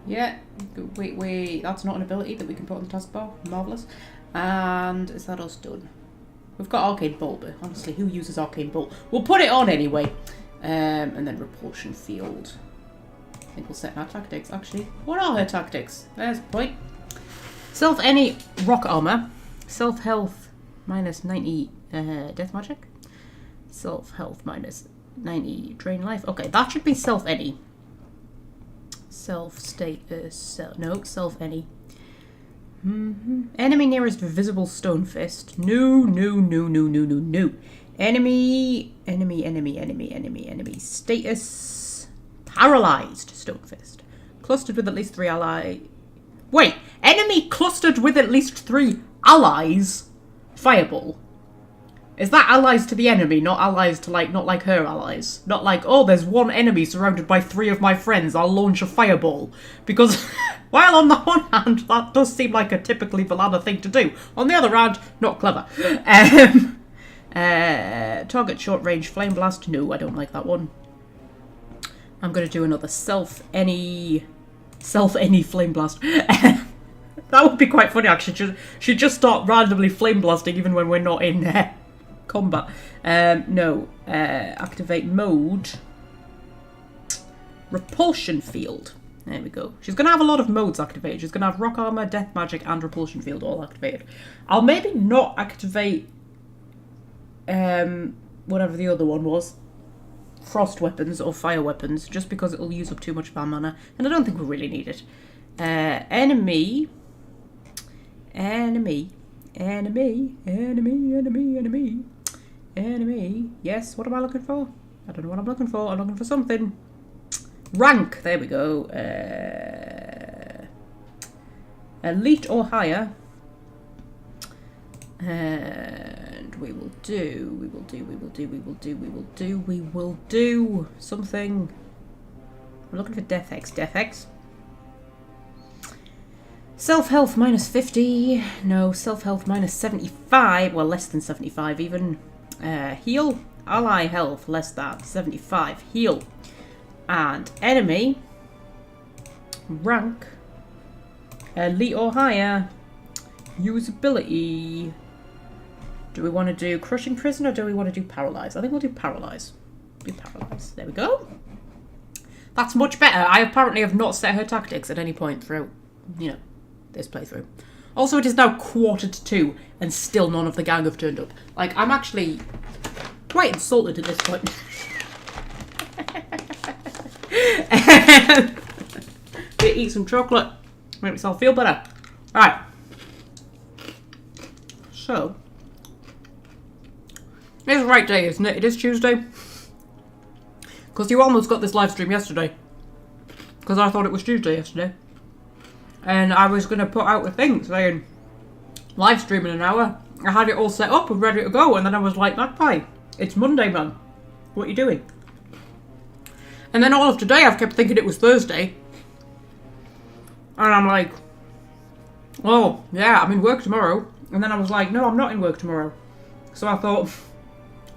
Yeah, wait, that's not an ability that we can put on the taskbar. Marvellous. And is that us done? We've got Arcane Bolt, but honestly, who uses Arcane Bolt? We'll put it on anyway. And then Repulsion Field. I think we'll set our tactics, actually. What are her tactics? There's the point. Self any rock armor. Self health minus 90 death magic. Self health minus 90 drain life. Okay, that should be self any. Self status. No, self any. Enemy nearest visible stone fist. No. Enemy. Status. Paralyzed stone fist. Clustered with at least 3 allies. Wait, enemy clustered with at least 3 allies? Fireball. Is that allies to the enemy, not allies to not like her allies? Not like, oh, there's one enemy surrounded by 3 of my friends, I'll launch a fireball. Because, while on the one hand, that does seem like a typically Valada thing to do. On the other hand, not clever. Target short range flame blast. No, I don't like that one. I'm going to do another self any flame blast. That would be quite funny, actually. She'd just start randomly flame blasting even when we're not in combat. No. Activate mode. Repulsion field. There we go. She's going to have a lot of modes activated. She's going to have rock armor, death magic, and repulsion field all activated. I'll maybe not activate whatever the other one was. Frost weapons or fire weapons, just because it'll use up too much of our mana, and I don't think we really need it. Enemy. Yes, what am I looking for? I don't know what I'm looking for. I'm looking for something. Rank. There we go. Elite or higher. And we will do something. We're looking for Death Hex. Self-health minus 50. No, self-health minus 75. Well, less than 75 even. Heal. Ally health, less than 75. Heal. And enemy. Rank. Elite or higher. Usability. Do we want to do Crushing Prison or do we want to do Paralyze? I think we'll do Paralyze. Do Paralyze. There we go. That's much better. I apparently have not set her tactics at any point throughout, this playthrough. Also, it is now 1:45 and still none of the gang have turned up. Like, I'm actually quite insulted at this point. Eat some chocolate. Make myself feel better. Alright. So, it's the right day, isn't it? It is Tuesday. Because you almost got this live stream yesterday. Because I thought it was Tuesday yesterday. And I was going to put out a thing saying, live stream in an hour. I had it all set up and ready to go, and then I was like, Magpie, it's Monday, man. What are you doing? And then all of today I've kept thinking it was Thursday. And I'm like, oh, yeah, I'm in work tomorrow. And then I was like, no, I'm not in work tomorrow. So I thought,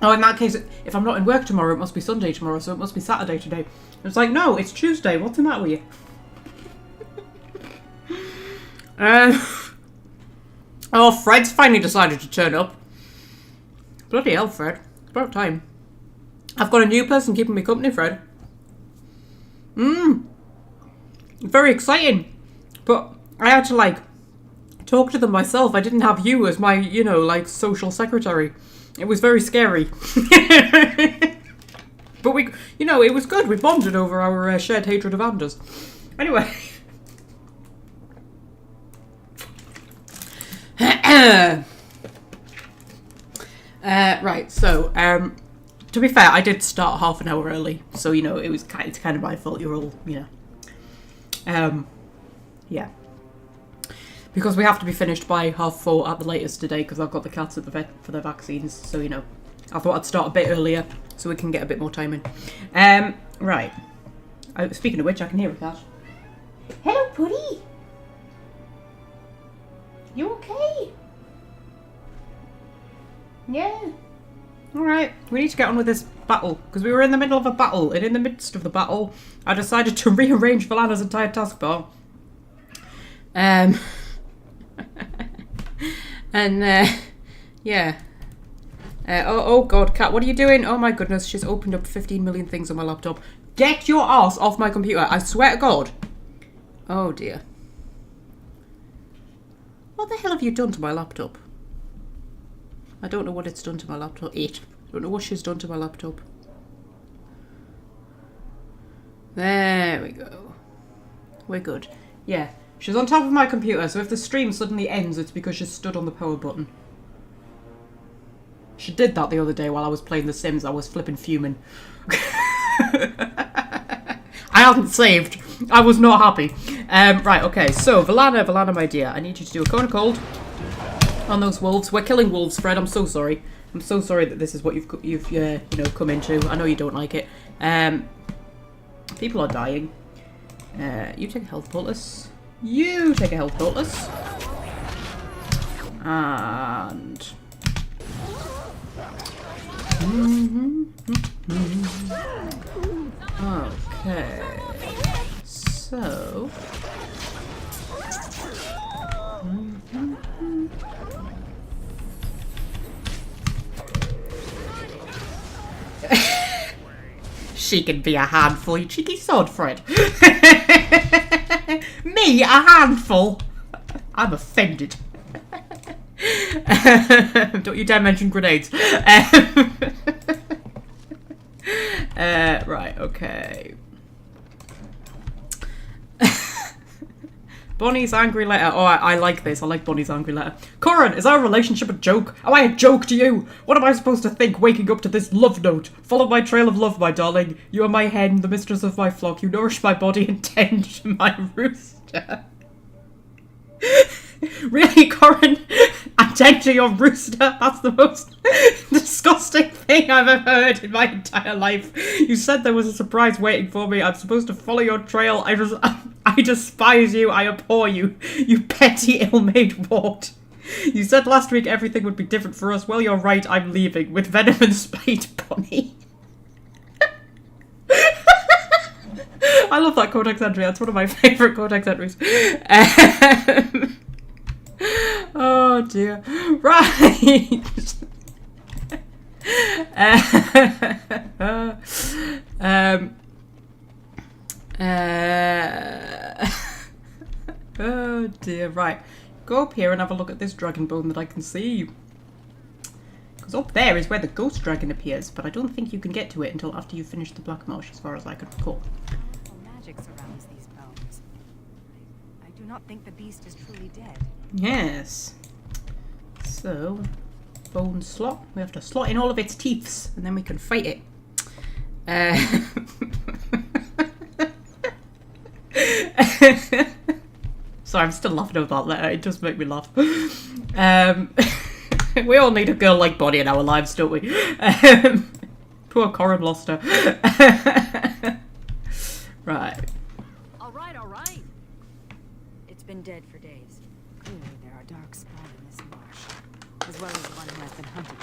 oh, in that case, if I'm not in work tomorrow, it must be Sunday tomorrow, so it must be Saturday today. It's like, no, it's Tuesday. What's the matter with you? Oh, Fred's finally decided to turn up. Bloody hell, Fred. It's about time. I've got a new person keeping me company, Fred. Very exciting. But I had to, like, talk to them myself. I didn't have you as my, you know, like, social secretary. It was very scary. But we, you know, it was good. We bonded over our shared hatred of Anders. Anyway. Right, so, to be fair, I did start half an hour early. So, you know, it's kind of my fault. You're all, you know. Yeah. Because we have to be finished by 4:30 at the latest today because I've got the cats at the vet for their vaccines. So, you know, I thought I'd start a bit earlier so we can get a bit more time in. Right. Speaking of which, I can hear a cat. Hello, Putty. You okay? Yeah. Alright, we need to get on with this battle because we were in the middle of a battle, and in the midst of the battle, I decided to rearrange Valana's entire taskbar. Yeah. Oh god, Cat, what are you doing? Oh my goodness, she's opened up 15 million things on my laptop. Get your ass off my computer, I swear to God. Oh dear. What the hell have you done to my laptop? I don't know what it's done to my laptop. I don't know what she's done to my laptop. There we go. We're good. Yeah. She's on top of my computer, so if the stream suddenly ends, it's because she stood on the power button. She did that the other day while I was playing The Sims. I was flipping fuming. I hadn't saved. I was not happy. Right, okay. So, Valana, my dear, I need you to do a cone of cold on those wolves. We're killing wolves, Fred. I'm so sorry. I'm so sorry that this is what you've you know, come into. I know you don't like it. People are dying. You take a health poultice. You take a health poultice. And... Okay. So... She can be a handful, you cheeky sod, Fred. Me, a handful? I'm offended. Don't you dare mention grenades. Right, okay. Bonnie's angry letter. Oh, I like this. I like Bonnie's angry letter. Corin, is our relationship a joke? Am I a joke to you? What am I supposed to think waking up to this love note? Follow my trail of love, my darling. You are my hen, the mistress of my flock. You nourish my body and tend to my rooster. Really, Corin? I tend to your rooster? That's the most disgusting thing I've ever heard in my entire life. You said there was a surprise waiting for me. I'm supposed to follow your trail. I despise you. I abhor you. You petty, ill-made wart. You said last week everything would be different for us. Well, you're right. I'm leaving with venom and spite, Bonnie. I love that codex entry. That's one of my favourite codex entries. Oh dear. Right. Oh dear. Right. Go up here and have a look at this dragon bone that I can see. Because up there is where the ghost dragon appears, but I don't think you can get to it until after you finish the Blackmarsh, as far as I can recall. Magic surrounds these bones. I do not think the beast is truly dead. Yes. So, bone slot. We have to slot in all of its teeths, and then we can fight it. Sorry, I'm still laughing about that. It does make me laugh. We all need a girl like Bonnie in our lives, don't we? Poor Corin lost her. Right. All right. It's been dead for days. Clearly there are dark spawn in this marsh, as well as one who has been hunting.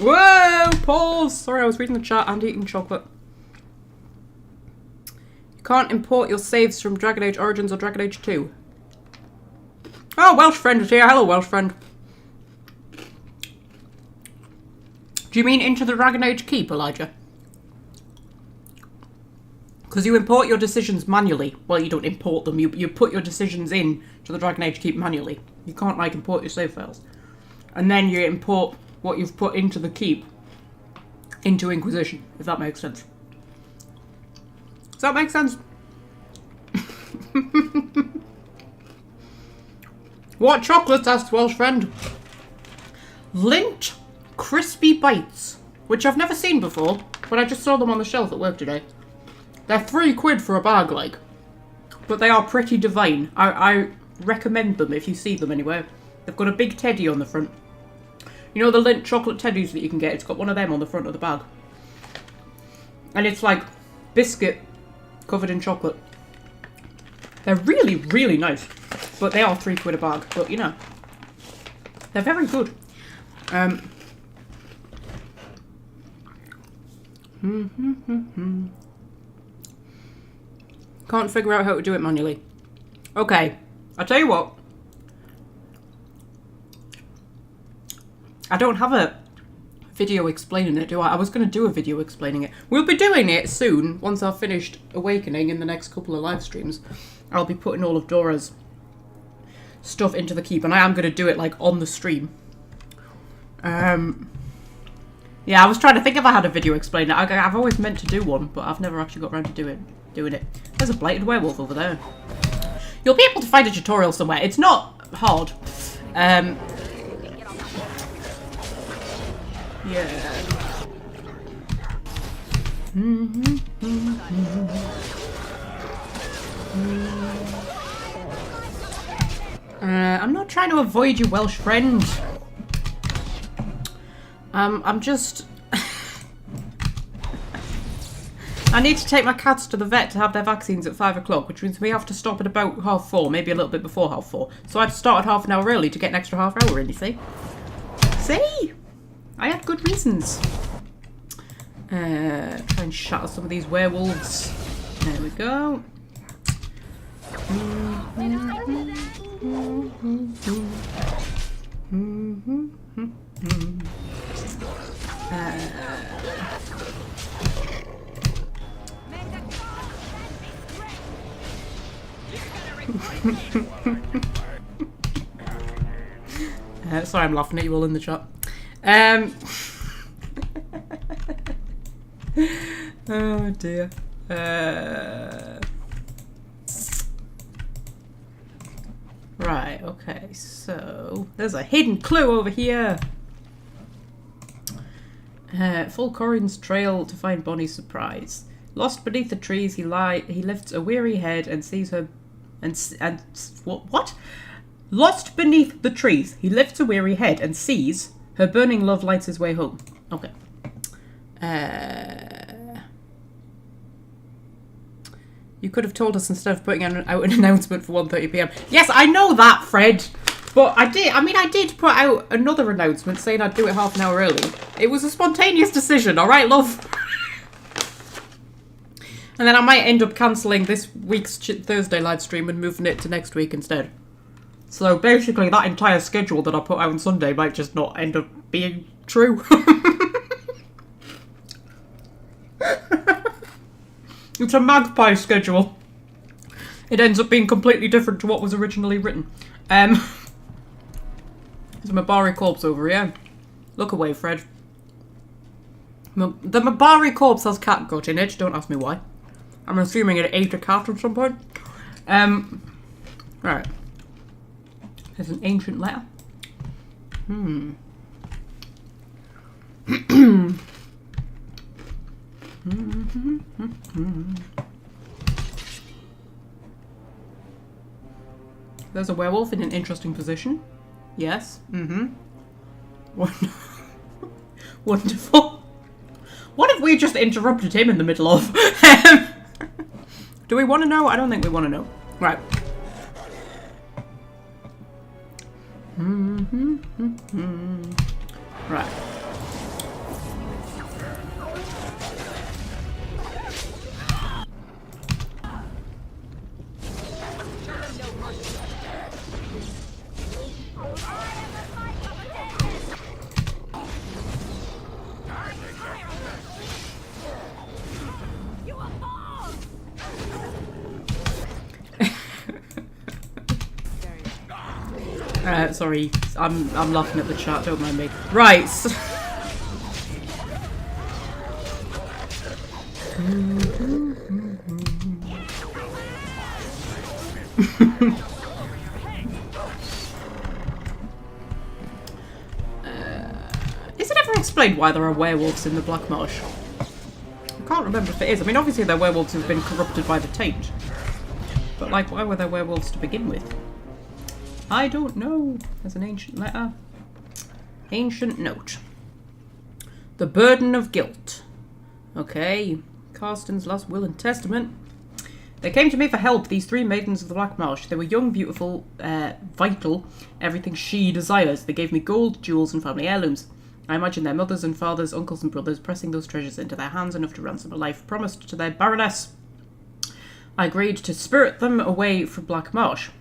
Whoa! Pause! Sorry, I was reading the chat and eating chocolate. You can't import your saves from Dragon Age Origins or Dragon Age 2. Oh, Welsh friend is here. Hello, Welsh friend. Do you mean into the Dragon Age Keep, Elijah? Because you import your decisions manually. Well, you don't import them. You put your decisions in to the Dragon Age Keep manually. You can't, like, import your save files. And then you import what you've put into the Keep into Inquisition, if that makes sense. Does that make sense? What chocolates? Asked Welsh friend. Lint Crispy Bites, which I've never seen before, but I just saw them on the shelf at work today. They're £3 for a bag, like, but they are pretty divine. I recommend them if you see them anywhere. They've got a big teddy on the front. You know the Lint chocolate teddies that you can get? It's got one of them on the front of the bag. And it's like biscuit covered in chocolate. They're really, really nice. But they are £3 a bag. But, you know, they're very good. Can't figure out how to do it manually. Okay, I'll tell you what. I don't have a video explaining it, do I? I was going to do a video explaining it. We'll be doing it soon, once I've finished Awakening in the next couple of live streams. I'll be putting all of Dora's stuff into the Keep, and I am going to do it, like, on the stream. Yeah, I was trying to think if I had a video explaining it. I've always meant to do one, but I've never actually got around to doing it. There's a blighted werewolf over there. You'll be able to find a tutorial somewhere. It's not hard. Yeah. I'm not trying to avoid you, Welsh friend. I'm just... I need to take my cats to the vet to have their vaccines at 5 o'clock, which means we have to stop at about 4:30, maybe a little bit before 4:30. So I've started half an hour early to get an extra half hour in, you see? See? I had good reasons. Try and shatter some of these werewolves. There we go. Sorry, I'm laughing at you all in the chat. Oh dear. Right, okay, so there's a hidden clue over here. Follow Corin's trail to find Bonnie's surprise. Lost beneath the trees, he lifts a weary head and sees her. What? Lost beneath the trees, he lifts a weary head and sees her burning love lights his way home. Okay. You could have told us instead of putting out an announcement for 1:30 PM. Yes, I know that, Fred. But I did put out another announcement saying I'd do it half an hour early. It was a spontaneous decision, alright, love? And then I might end up cancelling this week's Thursday live stream and moving it to next week instead. So basically that entire schedule that I put out on Sunday might just not end up being true. It's a Magpie schedule. It ends up being completely different to what was originally written. There's a Mabari corpse over here. Look away, Fred. The Mabari corpse has cat gut in it. Don't ask me why. I'm assuming it ate a cat at some point. Right. There's an ancient letter. There's a werewolf in an interesting position. Yes. Mm-hmm. Wonderful. What if we just interrupted him in the middle of? Do we want to know? I don't think we want to know. Right. Right. Sorry, I'm laughing at the chat, don't mind me. Right. Is it ever explained why there are werewolves in the Blackmarsh? I can't remember if it is. I mean, obviously they're werewolves who've been corrupted by the taint. But, like, why were there werewolves to begin with? I don't know. There's an ancient letter. Ancient note. The burden of guilt. Okay. Karsten's last will and testament. They came to me for help, these 3 maidens of the Blackmarsh. They were young, beautiful, vital, everything she desires. They gave me gold, jewels, and family heirlooms. I imagine their mothers and fathers, uncles and brothers pressing those treasures into their hands, enough to ransom a life promised to their baroness. I agreed to spirit them away from Blackmarsh.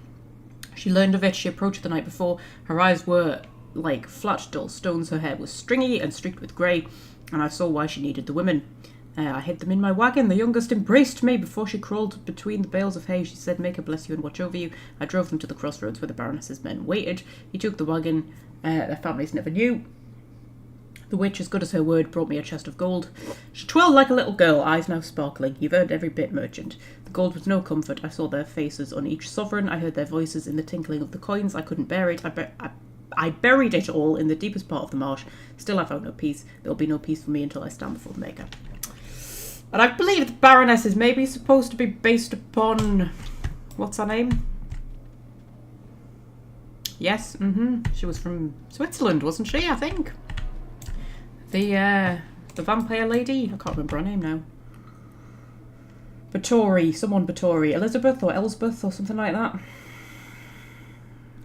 She learned of it. She approached the night before. Her eyes were like flat, dull stones. Her hair was stringy and streaked with grey, and I saw why she needed the women. I hid them in my wagon. The youngest embraced me before she crawled between the bales of hay. She said, "May God bless you and watch over you." I drove them to the crossroads where the Baroness's men waited. He took the wagon. Their families never knew. The witch, as good as her word, brought me a chest of gold. She twirled like a little girl, eyes now sparkling. You've earned every bit, merchant. The gold was no comfort. I saw their faces on each sovereign. I heard their voices in the tinkling of the coins. I couldn't bear it. I buried it all in the deepest part of the marsh. Still, I found no peace. There will be no peace for me until I stand before the Maker. And I believe the Baroness is maybe supposed to be based upon... What's her name? Yes, She was from Switzerland, wasn't she, I think? The vampire lady? I can't remember her name now. Batory, someone Batory. Elizabeth or Elsbeth or something like that.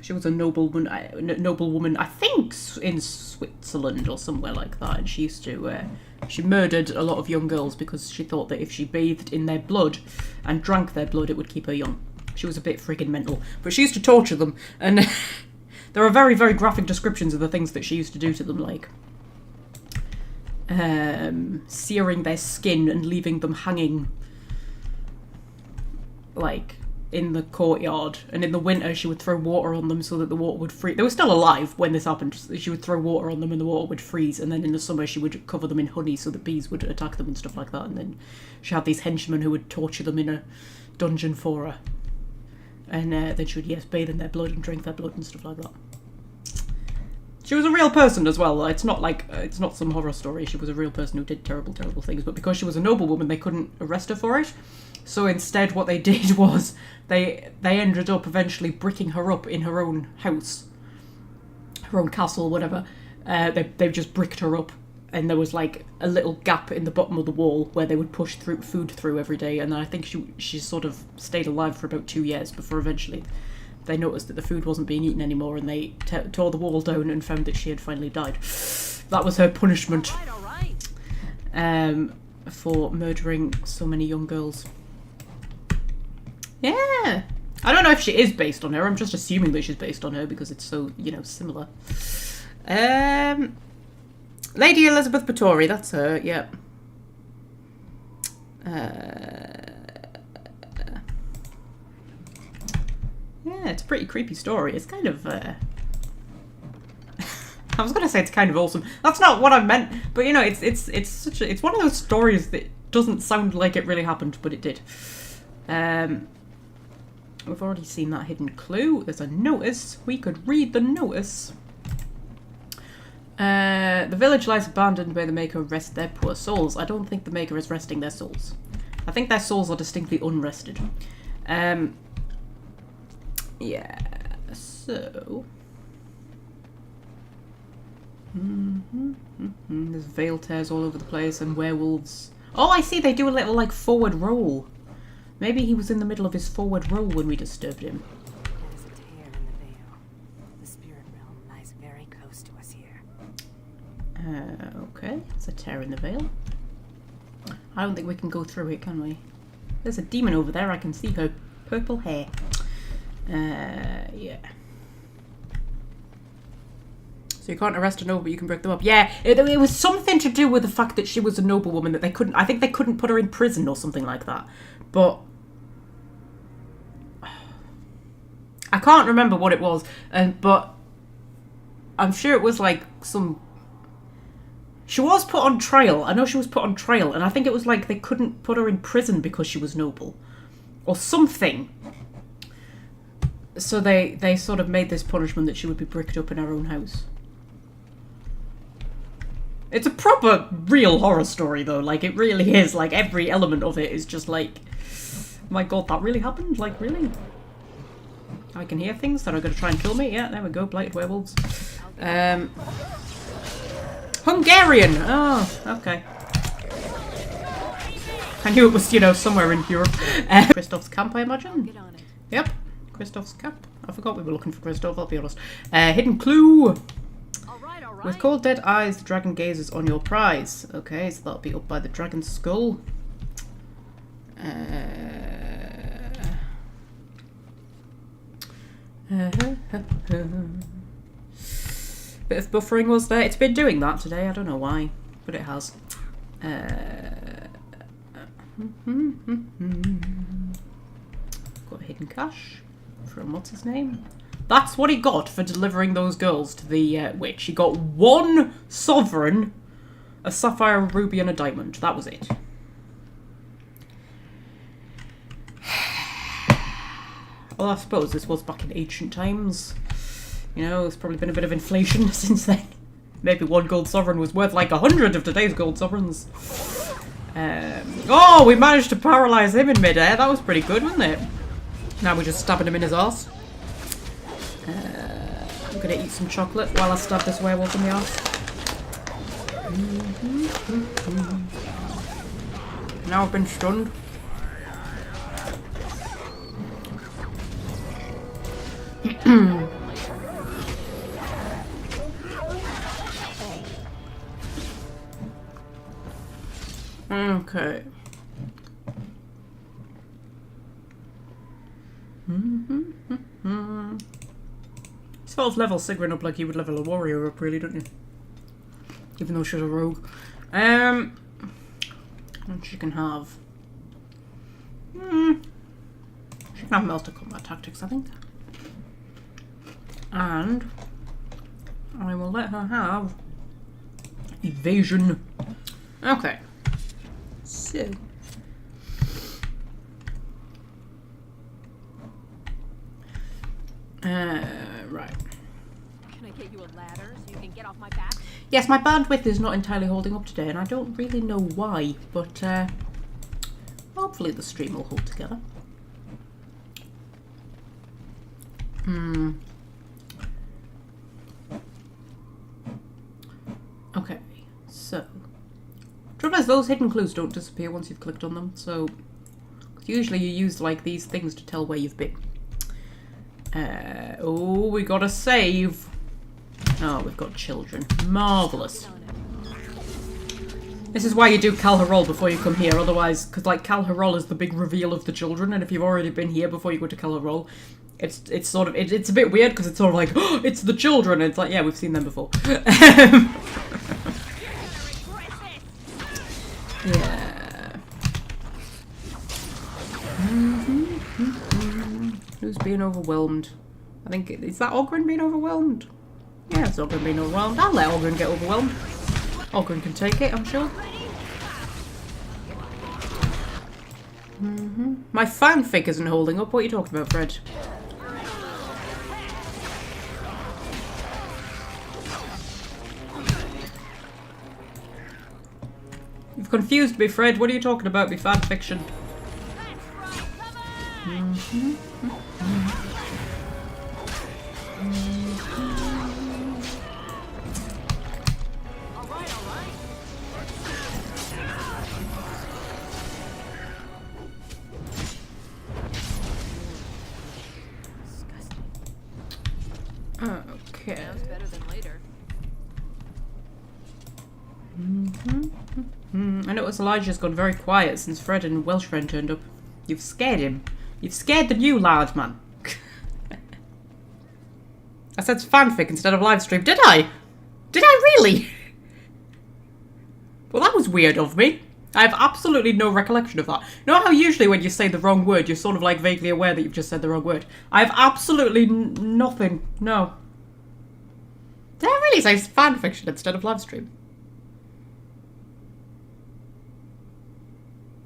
She was a noblewoman, I think in Switzerland or somewhere like that. And she used to, she murdered a lot of young girls because she thought that if she bathed in their blood and drank their blood, it would keep her young. She was a bit friggin' mental. But she used to torture them. And there are very, very graphic descriptions of the things that she used to do to them, like... searing their skin and leaving them hanging, like, in the courtyard. And in the winter she would throw water on them so that the water would freeze. They were still alive when this happened. She would throw water on them and the water would freeze, and then in the summer she would cover them in honey so that bees would attack them and stuff like that. And then she had these henchmen who would torture them in a dungeon for her, and then she would, yes, bathe in their blood and drink their blood and stuff like that. She was a real person as well. It's not like, it's not some horror story. She was a real person who did terrible, terrible things. But because she was a noblewoman, they couldn't arrest her for it. So instead what they did was they ended up eventually bricking her up in her own house. Her own castle, whatever. They just bricked her up. And there was like a little gap in the bottom of the wall where they would push food through every day. And I think she sort of stayed alive for about 2 years before eventually... They noticed that the food wasn't being eaten anymore, and they tore the wall down and found that she had finally died. That was her punishment. All right. For murdering so many young girls. Yeah. I don't know if she is based on her. I'm just assuming that she's based on her because it's so, you know, similar. Lady Elizabeth Batory, that's her, yeah. Yeah, it's a pretty creepy story. It's kind of, I was gonna say it's kind of awesome. That's not what I meant, but you know, it's one of those stories that doesn't sound like it really happened, but it did. We've already seen that hidden clue. There's a notice. We could read the notice. The village lies abandoned where the Maker rest their poor souls. I don't think the Maker is resting their souls. I think their souls are distinctly unrested. Yeah. So... There's veil tears all over the place and werewolves. Oh, I see, they do a little, like, forward roll. Maybe he was in the middle of his forward roll when we disturbed him. There's a tear in the veil. The spirit realm lies very close to us here. Okay, it's a tear in the veil. I don't think we can go through it, can we? There's a demon over there, I can see her purple hair. Yeah. So you can't arrest a noble, but you can break them up. Yeah, it was something to do with the fact that she was a noblewoman that they couldn't... I think they couldn't put her in prison or something like that. But... I can't remember what it was. But... I'm sure it was like some... She was put on trial. I know she was put on trial. And I think it was like they couldn't put her in prison because she was noble. Or something. So they sort of made this punishment that she would be bricked up in her own house. It's a proper, real horror story, though. Like, it really is. Like, every element of it is just like... My god, that really happened? Like, really? I can hear things that are going to try and kill me. Yeah, there we go. Blighted werewolves. Hungarian! Oh, okay. I knew it was, you know, somewhere in Europe. Christoph's camp, I imagine? Get on it. Yep. Christoph's camp. I forgot we were looking for Christoph, I'll be honest. Hidden clue! All right. With cold dead eyes, the dragon gazes on your prize. Okay, so that'll be up by the dragon's skull. Bit of buffering was there. It's been doing that today, I don't know why, but it has. Got hidden cash from what's his name? That's what he got for delivering those girls to the witch. He got 1 sovereign, a sapphire, a ruby, and a diamond. That was it. Well, I suppose this was back in ancient times. You know, there's probably been a bit of inflation since then. Maybe 1 gold sovereign was worth like 100 of today's gold sovereigns. Oh, we managed to paralyze him in midair. That was pretty good, wasn't it? Now we're just stabbing him in his arse. I'm gonna eat some chocolate while I stab this werewolf in the arse. Now I've been stunned. Okay. Sort of level Sigrun up like you would level a warrior up, really, don't you? Even though she's a rogue. And she can have... she can have Melter Combat Tactics, I think. And I will let her have Evasion. Okay. So... right. Can I get you a ladder so you can get off my back? Yes, my bandwidth is not entirely holding up today, and I don't really know why, but hopefully the stream will hold together. Okay, so... Trouble is, those hidden clues don't disappear once you've clicked on them, so... Usually you use, like, these things to tell where you've been. Oh, we got a save. Oh, we've got children. Marvellous. This is why you do Kal Harol before you come here, otherwise, because like Kal Harol is the big reveal of the children, and if you've already been here before you go to Kal Harol, it's sort of, it's a bit weird because it's sort of like, oh, it's the children, and it's like, yeah, we've seen them before. Yeah. Who's being overwhelmed? I think, is that Ogren being overwhelmed? Yeah, it's Ogren being overwhelmed. I'll let Ogren get overwhelmed. Ogren can take it, I'm sure. My fanfic isn't holding up. What are you talking about, Fred? You've confused me, Fred. What are you talking about, me fanfiction? Okay. Now's better than later. I notice Elijah's gone very quiet since Fred and Welsh friend turned up. You've scared him. You've scared the new large man. I said fanfic instead of live stream. Did I? Did I really? Well, that was weird of me. I have absolutely no recollection of that. You know how usually when you say the wrong word, you're sort of like vaguely aware that you've just said the wrong word? I have absolutely nothing. No. Did I really say fanfiction instead of live stream?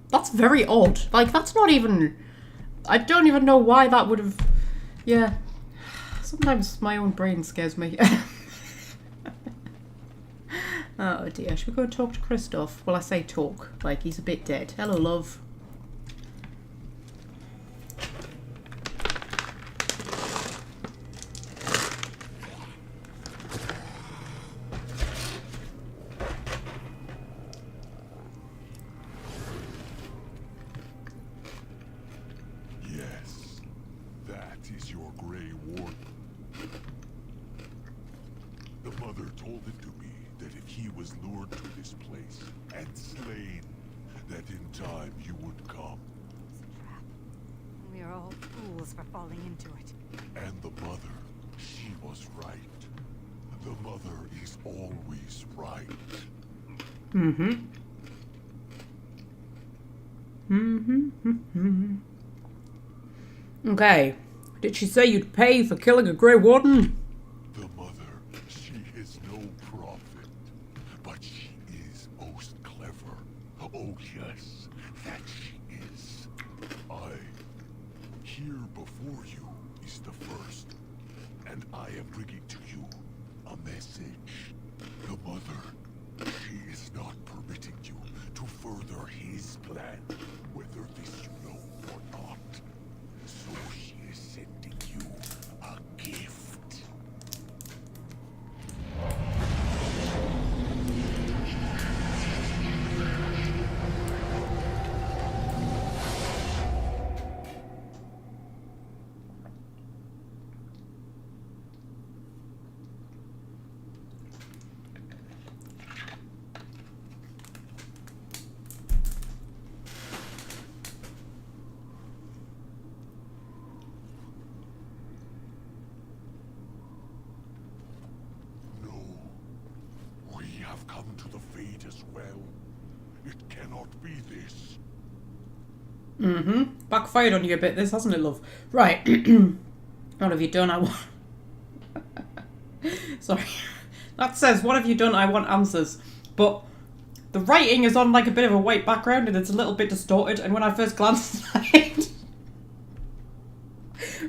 That's very odd. Like, that's not even... I don't even know why that would have... Yeah. Sometimes my own brain scares me. Oh dear, should we go and talk to Christoph? Well, I say talk, like he's a bit dead. Hello, love. Yes, that is your Grey Warden. The mother told it to me that if he was lured to this place and slain, that in time you would come. It's a trap. We are all fools for falling into it. And the mother, she was right. The mother is always right. Okay. Did she say you'd pay for killing a Grey Warden? The mother, she is no prophet, but she is most clever. Oh yes, that she is. Here before you is the first, and I am bringing to you a message. The mother, she is not permitting you to further his plan, whether this you know or not. So she is sending you a gift. No, we have come to the fate as well. It cannot be this. Backfired on you a bit, this, hasn't it, love? Right. What have you done? I want... Sorry. That says, what have you done? I want answers. But the writing is on like a bit of a white background and it's a little bit distorted. And when I first glanced at it...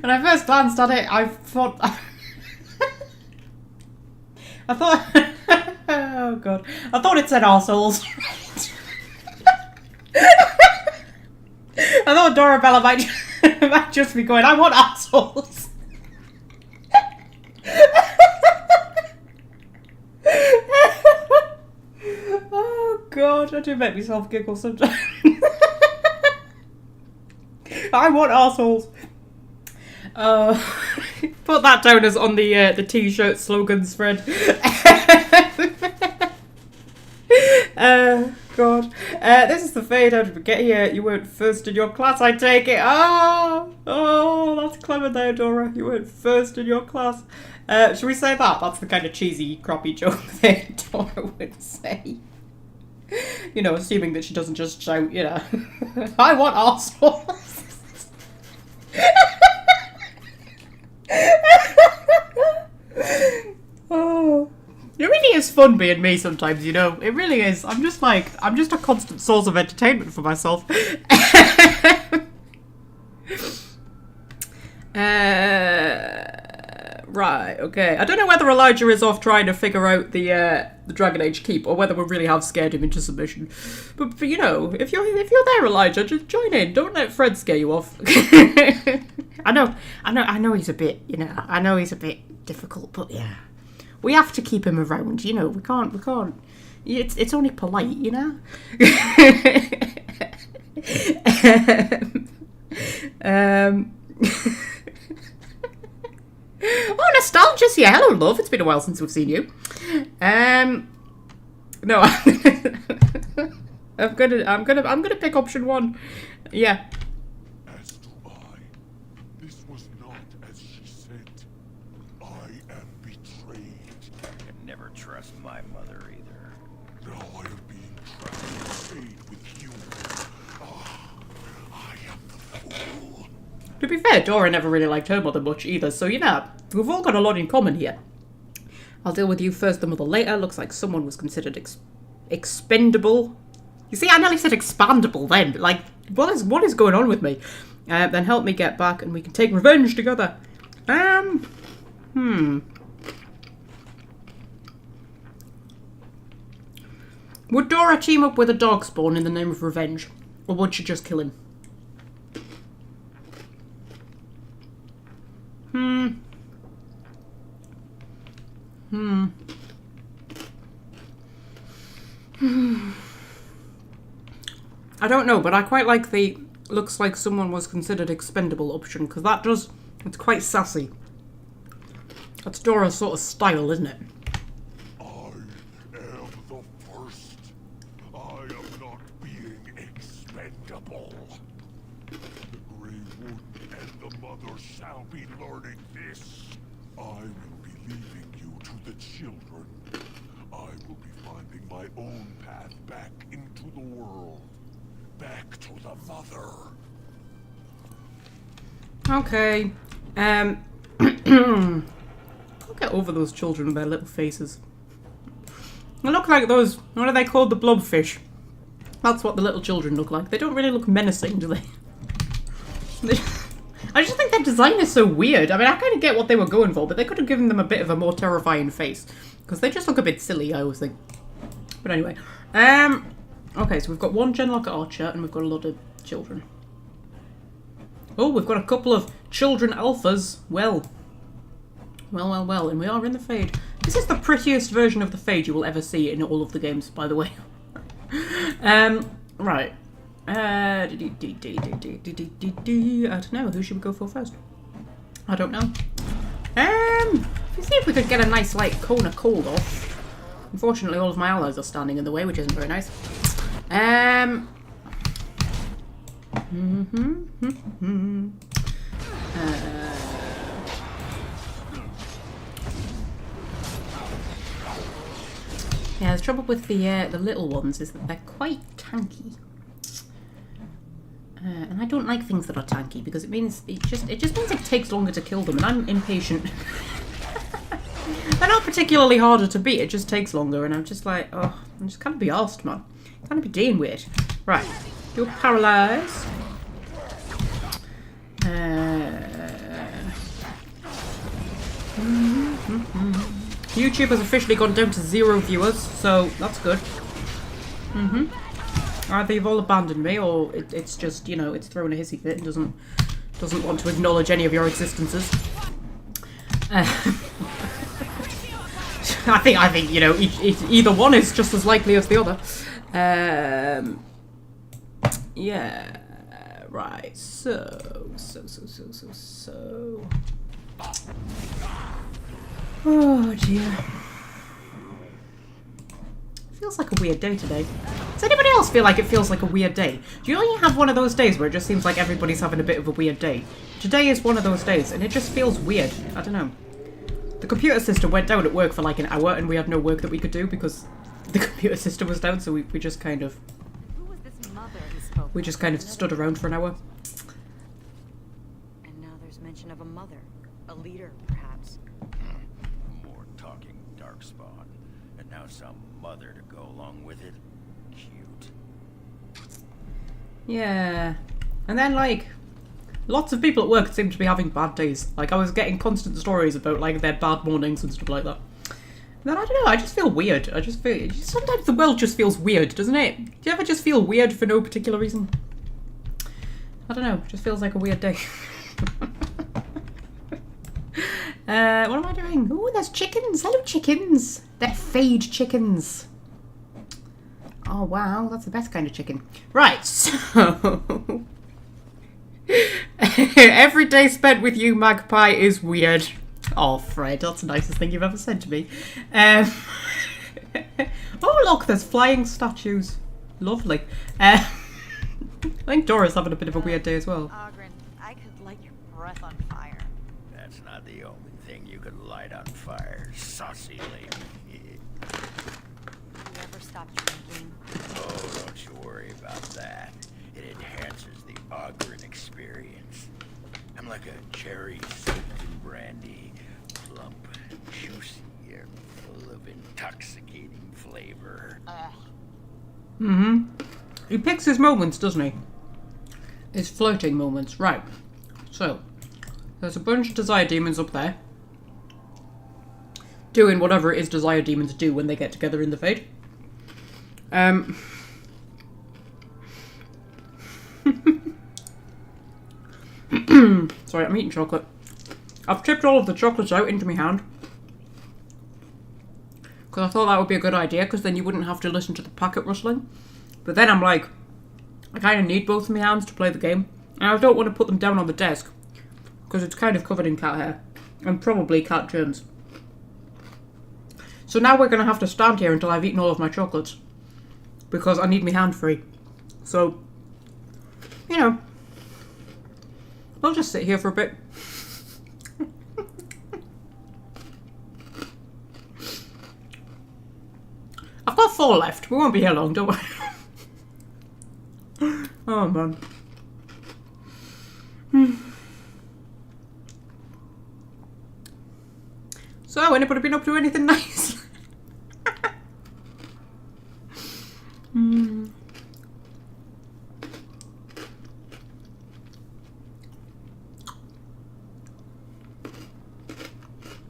When I first glanced at it, I thought... I thought... Oh, God. I thought it said arseholes. I thought Dorabella might just be going, I want assholes. Oh god, I do make myself giggle sometimes. I want assholes. Put that down as on the t-shirt slogans thread. God. This is the fade. How did we get here? You weren't first in your class, I take it. Oh, that's clever there, Dora. You weren't first in your class. Should we say that? That's the kind of cheesy, crappy joke that Dora would say. You know, assuming that she doesn't just shout, you know, I want arseholes. Oh. It really is fun being me sometimes, you know. It really is. I'm just a constant source of entertainment for myself. Right, okay. I don't know whether Elijah is off trying to figure out the Dragon Age keep, or whether we really have scared him into submission. But you know, if you're there, Elijah, just join in. Don't let Fred scare you off. I know he's a bit, you know, I know he's a bit difficult, but yeah. We have to keep him around, you know, we can't, it's only polite, you know? Oh, nostalgia's here. Hello, love. It's been a while since we've seen you. No, I'm gonna pick option 1. Yeah. As do I. This was not as she said. I am betrayed. I can never trust my mother either. Now I am being trapped and stayed with you. Ah, I am the fool. To be fair, Dora never really liked her mother much either, so you know, we've all got a lot in common here. I'll deal with you first, the mother later. Looks like someone was considered expendable. You see, I nearly said expandable then. Like, what is going on with me? Then help me get back and we can take revenge together. Would Dora team up with a Darkspawn in the name of revenge? Or would she just kill him? I don't know, but I quite like the looks like someone was considered expendable option, because that does, it's quite sassy. That's Dora's sort of style, isn't it? I am the first. I am not being expendable. The Grey Wood and the Mother shall be learning this. I will be leaving you to the children. I will be finding my own path back into the world. Back to the Mother. Okay. I'll get over those children with their little faces. They look like those, what are they called? The blobfish. That's what the little children look like. They don't really look menacing, do they? I just think their design is so weird. I mean, I kind of get what they were going for, but they could have given them a bit of a more terrifying face. Because they just look a bit silly, I always think. But anyway. Okay, so we've got one Genlock Archer, and we've got a lot of children. Oh, we've got a couple of children alphas. Well, and we are in the Fade. This is the prettiest version of the Fade you will ever see in all of the games, by the way. Right. I don't know. Who should we go for first? I don't know. Let's see if we could get a nice, like, Kona cold off. Unfortunately, all of my allies are standing in the way, which isn't very nice. Yeah, the trouble with the little ones is that they're quite tanky. And I don't like things that are tanky because it means it just means it takes longer to kill them, and I'm impatient. They're not particularly harder to beat, it just takes longer, and I'm just like, oh, I'm just can't be arsed, man. Can't be dealing with it. Right, do a paralyze. YouTube has officially gone down to 0 viewers, so that's good. Either you've all abandoned me, or it's just, you know, it's throwing a hissy fit and doesn't want to acknowledge any of your existences. I think you know, either one is just as likely as the other. Yeah. Right. So. Oh dear. Feels like a weird day today. Does anybody else feel like it feels like a weird day? Do you only have one of those days where it just seems like everybody's having a bit of a weird day? Today is one of those days, and it just feels weird. I don't know. The computer system went down at work for like an hour, and we had no work that we could do because the computer system was down, so we just kind of... Who was this mother who spoke? We just kind of stood around for an hour. And now there's mention of a mother. A leader, perhaps. More talking darkspawn. And now some mother to go along with it. Cute. Yeah. And then, like, lots of people at work seem to be having bad days. Like, I was getting constant stories about, like, their bad mornings and stuff like that. And then, I don't know, I just feel weird. I just feel... Sometimes the world just feels weird, doesn't it? Do you ever just feel weird for no particular reason? I don't know. It just feels like a weird day. What am I doing? Oh, there's chickens. Hello, chickens. They're Fade chickens. Oh, wow. That's the best kind of chicken. Right, so... Every day spent with you, Magpie, is weird. Oh, Fred, that's the nicest thing you've ever said to me. Oh, look, there's flying statues. Lovely. I think Dora's having a bit of a weird day as well. Ogren, I could light your breath on fire. That's not the only thing you could light on fire, saucy lady. You ever stop drinking? Oh, don't you worry about that. It enhances the Ogren experience. I'm like a cherry soaked in brandy, plump, juicy, and full of intoxicating flavor. Mm-hmm. He picks his moments, doesn't he? His flirting moments. Right. So, there's a bunch of desire demons up there. Doing whatever it is desire demons do when they get together in the Fade. Sorry, I'm eating chocolate. I've tipped all of the chocolates out into my hand. Because I thought that would be a good idea, because then you wouldn't have to listen to the packet rustling. But then I'm like, I kind of need both of my hands to play the game. And I don't want to put them down on the desk, because it's kind of covered in cat hair. And probably cat germs. So now we're going to have to stand here until I've eaten all of my chocolates. Because I need my hand free. So, you know, I'll just sit here for a bit. I've got 4 left. We won't be here long, don't worry. Oh, man. So, anybody been up to anything nice?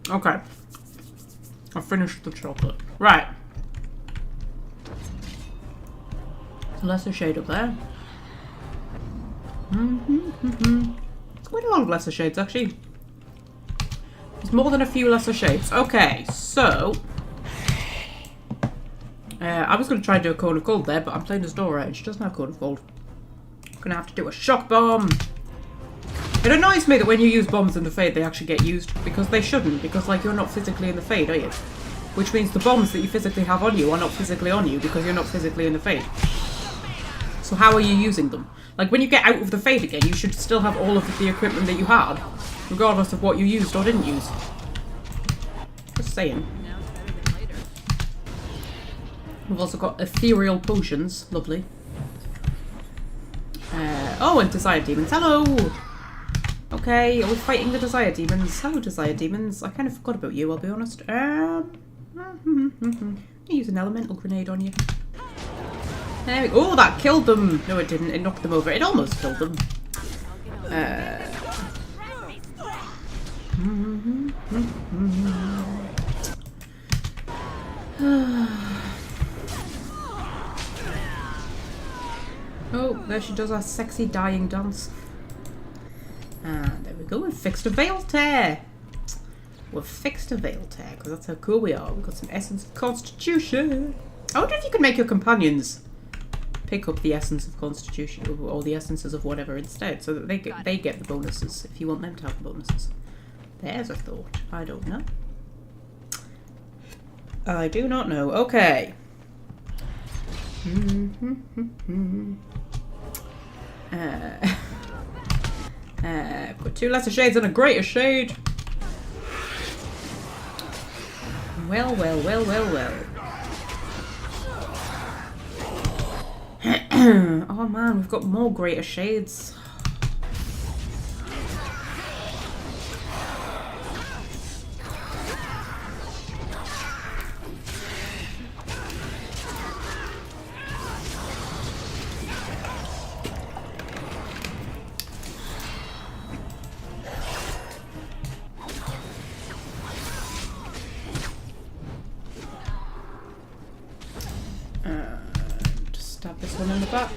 Okay. I finished the chocolate. Right. Lesser shade up there. It's quite a lot of lesser shades, actually. There's more than a few lesser shades. Okay, so... I was going to try and do a cone of gold there, but I'm playing as Dora and she doesn't have cone of gold. I'm going to have to do a shock bomb. It annoys me that when you use bombs in the Fade, they actually get used. Because they shouldn't. Because, like, you're not physically in the Fade, are you? Which means the bombs that you physically have on you are not physically on you because you're not physically in the Fade. So how are you using them? Like, when you get out of the Fade again, you should still have all of the equipment that you had, regardless of what you used or didn't use. Just saying. We've also got ethereal potions. Lovely. Oh, and desire demons. Hello! Okay, are we fighting the desire demons? Hello, desire demons. I kind of forgot about you, I'll be honest. Use an elemental grenade on you. There we go. Oh, that killed them! No, it didn't. It knocked them over. It almost killed them. Oh, there she does our sexy dying dance. And there we go. We've fixed a veil tear. We've fixed a veil tear because that's how cool we are. We've got some essence of constitution. I wonder if you could make your companions pick up the essence of constitution or the essences of whatever instead, so that they get the bonuses if you want them to have the bonuses. There's a thought. I don't know. I do not know. Okay. I've got 2 lesser shades and a greater shade. Well, well, well, well, well. Oh man, we've got more greater shades. Stab this one in the back.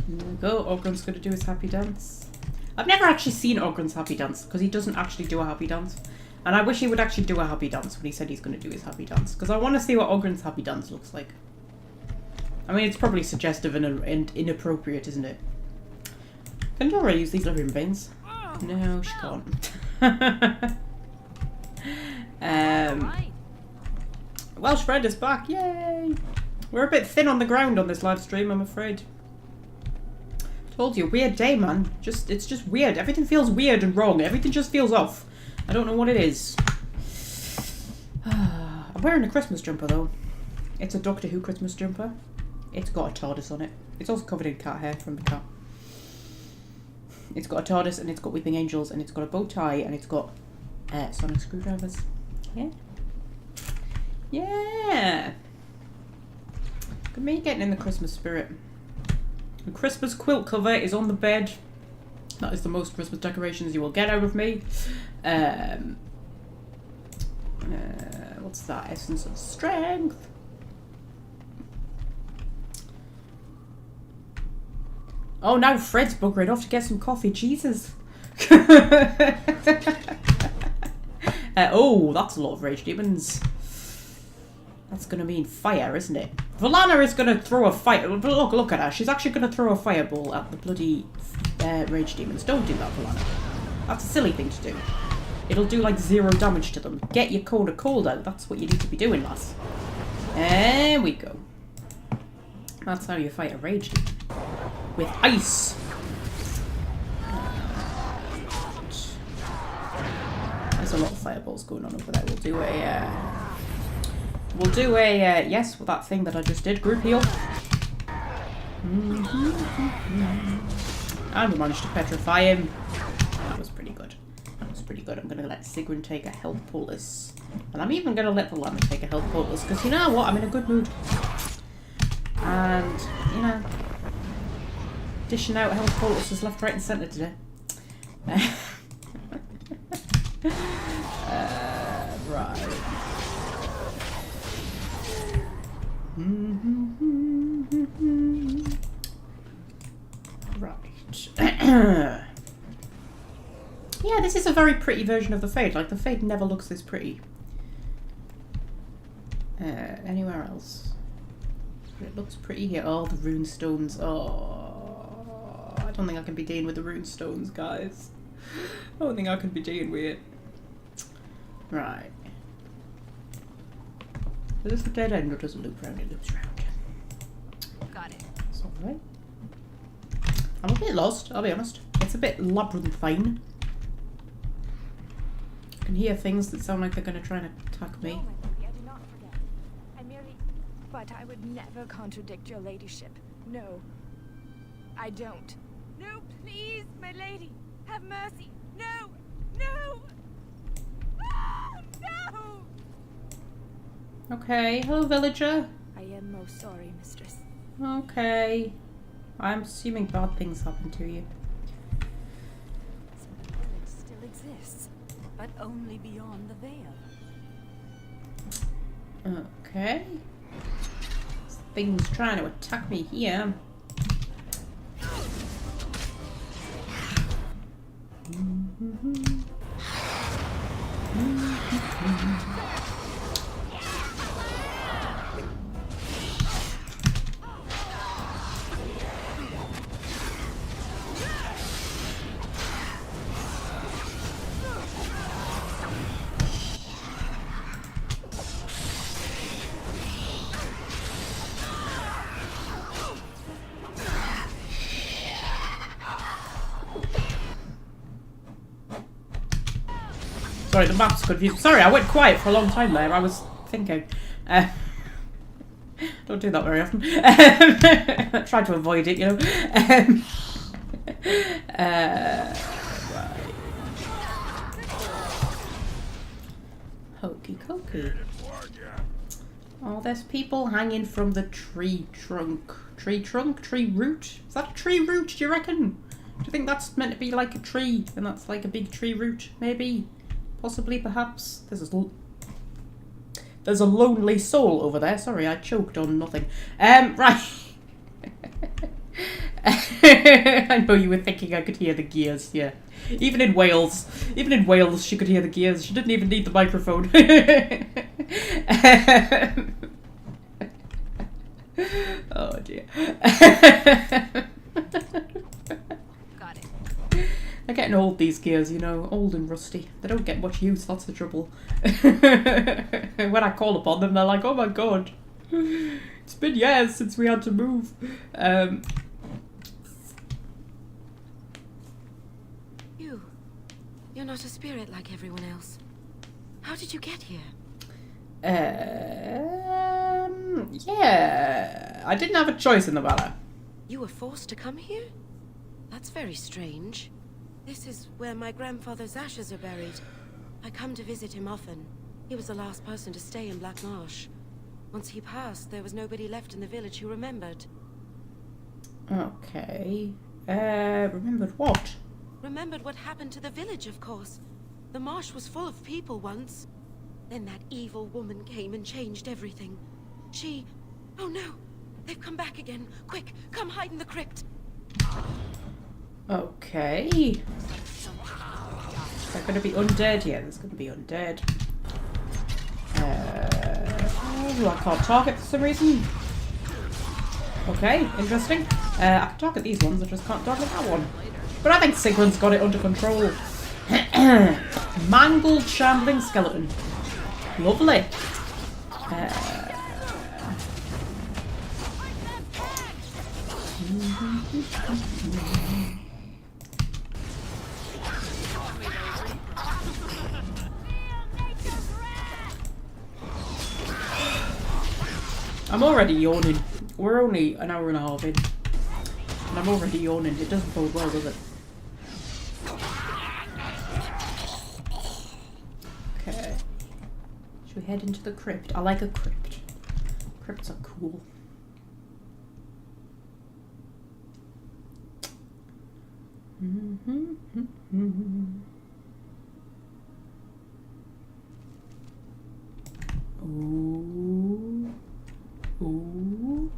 There we go. Ogren's going to do his happy dance. I've never actually seen Ogren's happy dance because he doesn't actually do a happy dance. And I wish he would actually do a happy dance when he said he's going to do his happy dance. Because I want to see what Ogren's happy dance looks like. I mean, it's probably suggestive and inappropriate, isn't it? Can Dora use these living bins? No, she can't. Right. Welsh Fred is back, yay! We're a bit thin on the ground on this live stream, I'm afraid. Told you, weird day, man. It's just weird. Everything feels weird and wrong. Everything just feels off. I don't know what it is. I'm wearing a Christmas jumper though. It's a Doctor Who Christmas jumper. It's got a TARDIS on it. It's also covered in cat hair from the cat. It's got a TARDIS and it's got weeping angels and it's got a bow tie and it's got sonic screwdrivers. Yeah. Yeah. Look at me getting in the Christmas spirit. The Christmas quilt cover is on the bed. That is the most Christmas decorations you will get out of me. What's that? Essence of Strength. Oh, now Fred's buggering off to get some coffee. Jesus. Oh, that's a lot of rage demons. That's going to mean fire, isn't it? Valana is going to throw a fire. Look at her. She's actually going to throw a fireball at the bloody rage demons. Don't do that, Valana. That's a silly thing to do. It'll do like 0 damage to them. Get your cone of cold out. That's what you need to be doing, lass. There we go. That's how you fight a rage demon. With ice. There's a lot of fireballs going on over there. We'll do a yes, with that thing that I just did. Group heal. And we managed to petrify him. That was pretty good. That was pretty good. I'm going to let Sigrun take a health poultice. And I'm even going to let the llama take a health poultice. Because you know what? I'm in a good mood. And, you know, dishing out health poultices left, right and centre today. Right. Right. Yeah, this is a very pretty version of the Fade. Like, the Fade never looks this pretty. Anywhere else? It looks pretty here. Oh, the rune stones. Oh, I don't think I can be dealing with the rune stones, guys. I don't think I can be dealing with it. Right. Is this the dead end or does it loop round? It loops round. Got it. That's alright. I'm a bit lost, I'll be honest. It's a bit labyrinthine. I can hear things that sound like they're going to try and attack me. No, my lady, I do not forget. I merely... But I would never contradict your ladyship. No. I don't. No, please, my lady. Have mercy. No! No! Ah, no! Okay, hello villager. I am most sorry, mistress. Okay. I'm assuming bad things happen to you. So the village still exists, but only beyond the veil. Okay. This thing's trying to attack me here. Sorry, the map's confused. Sorry, I went quiet for a long time there. I was thinking. Don't do that very often. Try to avoid it, you know. Right. Hokey cokey. Oh, there's people hanging from the tree trunk. Tree trunk? Tree root? Is that a tree root, do you reckon? Do you think that's meant to be like a tree? And that's like a big tree root? Maybe? Possibly, perhaps. There's a lonely soul over there. Sorry, I choked on nothing. Right. I know you were thinking I could hear the gears. Yeah. Even in Wales, she could hear the gears. She didn't even need the microphone. Got it. getting old, these gears, you know, old and rusty. They don't get much use, that's the trouble. When I call upon them, they're like, oh my god, it's been years since we had to move. You're not a spirit like everyone else. How did you get here? Yeah, I didn't have a choice in the matter. You were forced to come here? That's very strange. This is where my grandfather's ashes are buried. I come to visit him often. He was the last person to stay in Blackmarsh. Once he passed, there was nobody left in the village who remembered. Okay. Remembered what? Remembered what happened to the village, of course. The marsh was full of people once. Then that evil woman came and changed everything. She... Oh no! They've come back again. Quick, come hide in the crypt. Okay. They're gonna be undead? Yeah, there's gonna be undead. Oh, I can't target for some reason. Okay, interesting. I can target these ones, I just can't target that one. But I think Sigrun's got it under control. Mangled shambling skeleton. Lovely. I'm already yawning. We're only an hour and a half in. And I'm already yawning. It doesn't bode well, does it? Okay. Should we head into the crypt? I like a crypt. Crypts are cool. Ooh. Ooh.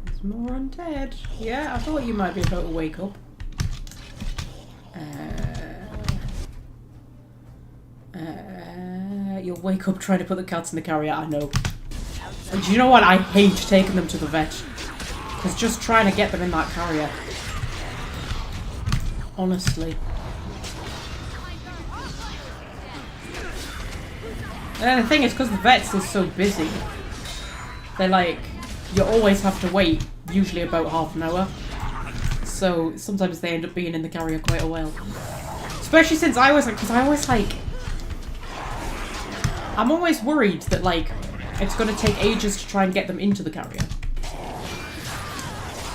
There's more undead. Yeah, I thought you might be about to wake up. You'll wake up trying to put the cats in the carrier, I know. And do you know what? I hate taking them to the vet. Because just trying to get them in that carrier. Honestly. And the thing is, because the vet's is so busy, they're like, you always have to wait, usually about half an hour. So sometimes they end up being in the carrier quite a while. Especially since I was like, because I always like, I'm always worried that like, it's going to take ages to try and get them into the carrier.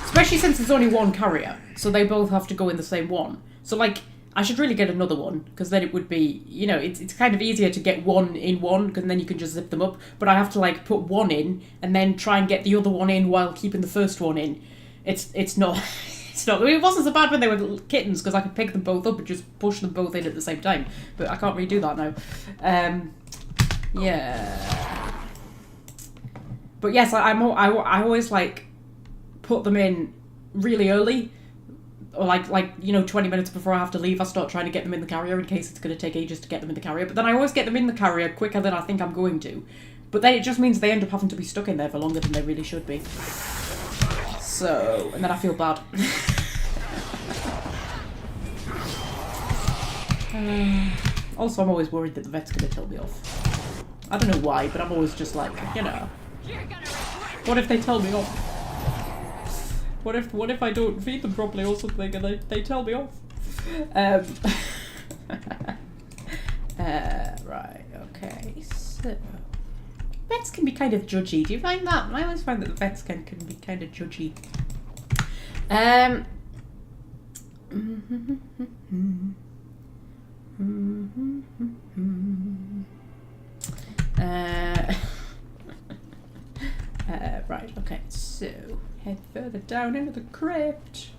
Especially since there's only one carrier, so they both have to go in the same one. So like, I should really get another one, because then it would be, you know, it's kind of easier to get one in one, because then you can just zip them up. But I have to like put one in, and then try and get the other one in while keeping the first one in. It's not, it's not, I mean, it wasn't so bad when they were kittens, because I could pick them both up and just push them both in at the same time. But I can't really do that now. Yeah. But yes, I always like put them in really early, or like you know, 20 minutes before I have to leave. I start trying to get them in the carrier in case it's going to take ages to get them in the carrier. But then I always get them in the carrier quicker than I think I'm going to. But then it just means they end up having to be stuck in there for longer than they really should be. So, and then I feel bad. Also, I'm always worried that the vet's going to tell me off. I don't know why, but I'm always just like, you know, what if they tell me off? What if I don't feed them properly or something and they tell me off? Right, okay, so vets can be kind of judgy. Do you find that? I always find that the vets can be kind of judgy. Right, okay, so head further down into the crypt.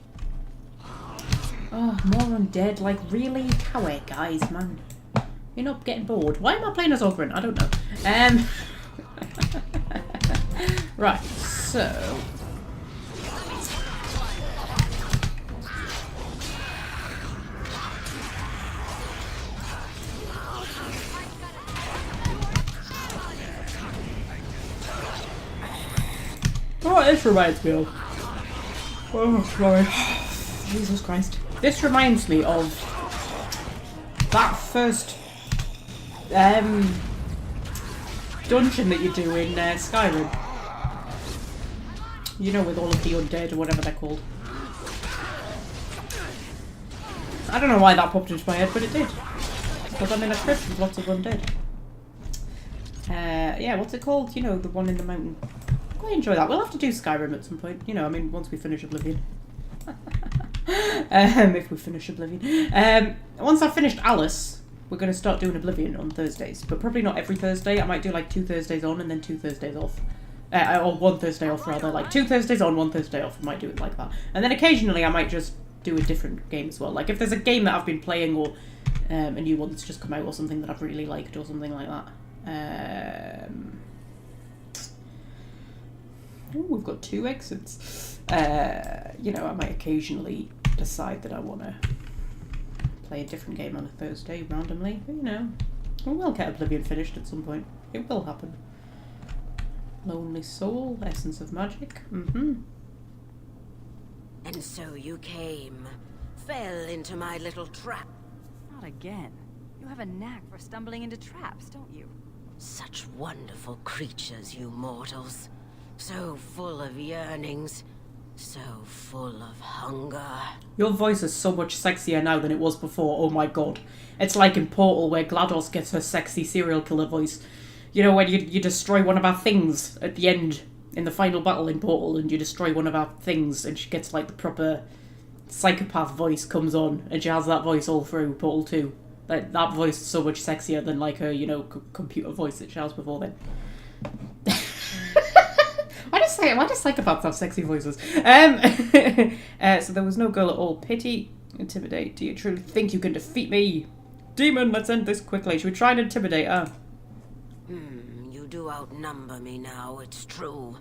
Oh, more undead. Like, really? Cowie, guys, man. You're not getting bored. Why am I playing as Ogren? I don't know. Right, so oh, this reminds me of. Oh, sorry. Jesus Christ. This reminds me of that first dungeon that you do in Skyrim. You know, with all of the undead or whatever they're called. I don't know why that popped into my head, but it did. Because I'm in a crypt with lots of undead. Yeah, what's it called? You know, the one in the mountain. I quite enjoy that. We'll have to do Skyrim at some point. You know, I mean, once we finish Oblivion. If we finish Oblivion. Once I've finished Alice, we're going to start doing Oblivion on Thursdays. But probably not every Thursday. I might do like 2 Thursdays on and then 2 Thursdays off. Or 1 Thursday off, rather. Like 2 Thursdays on, 1 Thursday off. I might do it like that. And then occasionally I might just do a different game as well. Like if there's a game that I've been playing or a new one that's just come out or something that I've really liked or something like that. We've got 2 exits. You know, I might occasionally decide that I want to play a different game on a Thursday randomly. But, you know, we will get Oblivion finished at some point. It will happen. Lonely Soul, Essence of Magic. And so you came. Fell into my little trap. Not again. You have a knack for stumbling into traps, don't you? Such wonderful creatures, you mortals. So full of yearnings. So full of hunger. Your voice is so much sexier now than it was before, oh my god. It's like in Portal where GLaDOS gets her sexy serial killer voice. You know, when you destroy one of our things at the end, in the final battle in Portal, and you destroy one of our things, and she gets like the proper psychopath voice comes on, and she has that voice all through Portal 2. That voice is so much sexier than like her, you know, computer voice that she has before then. Why do psychopaths have sexy voices? So there was no goal at all. Pity, intimidate. Do you truly think you can defeat me? Demon, let's end this quickly. Should we try and intimidate her? You do outnumber me now, it's true.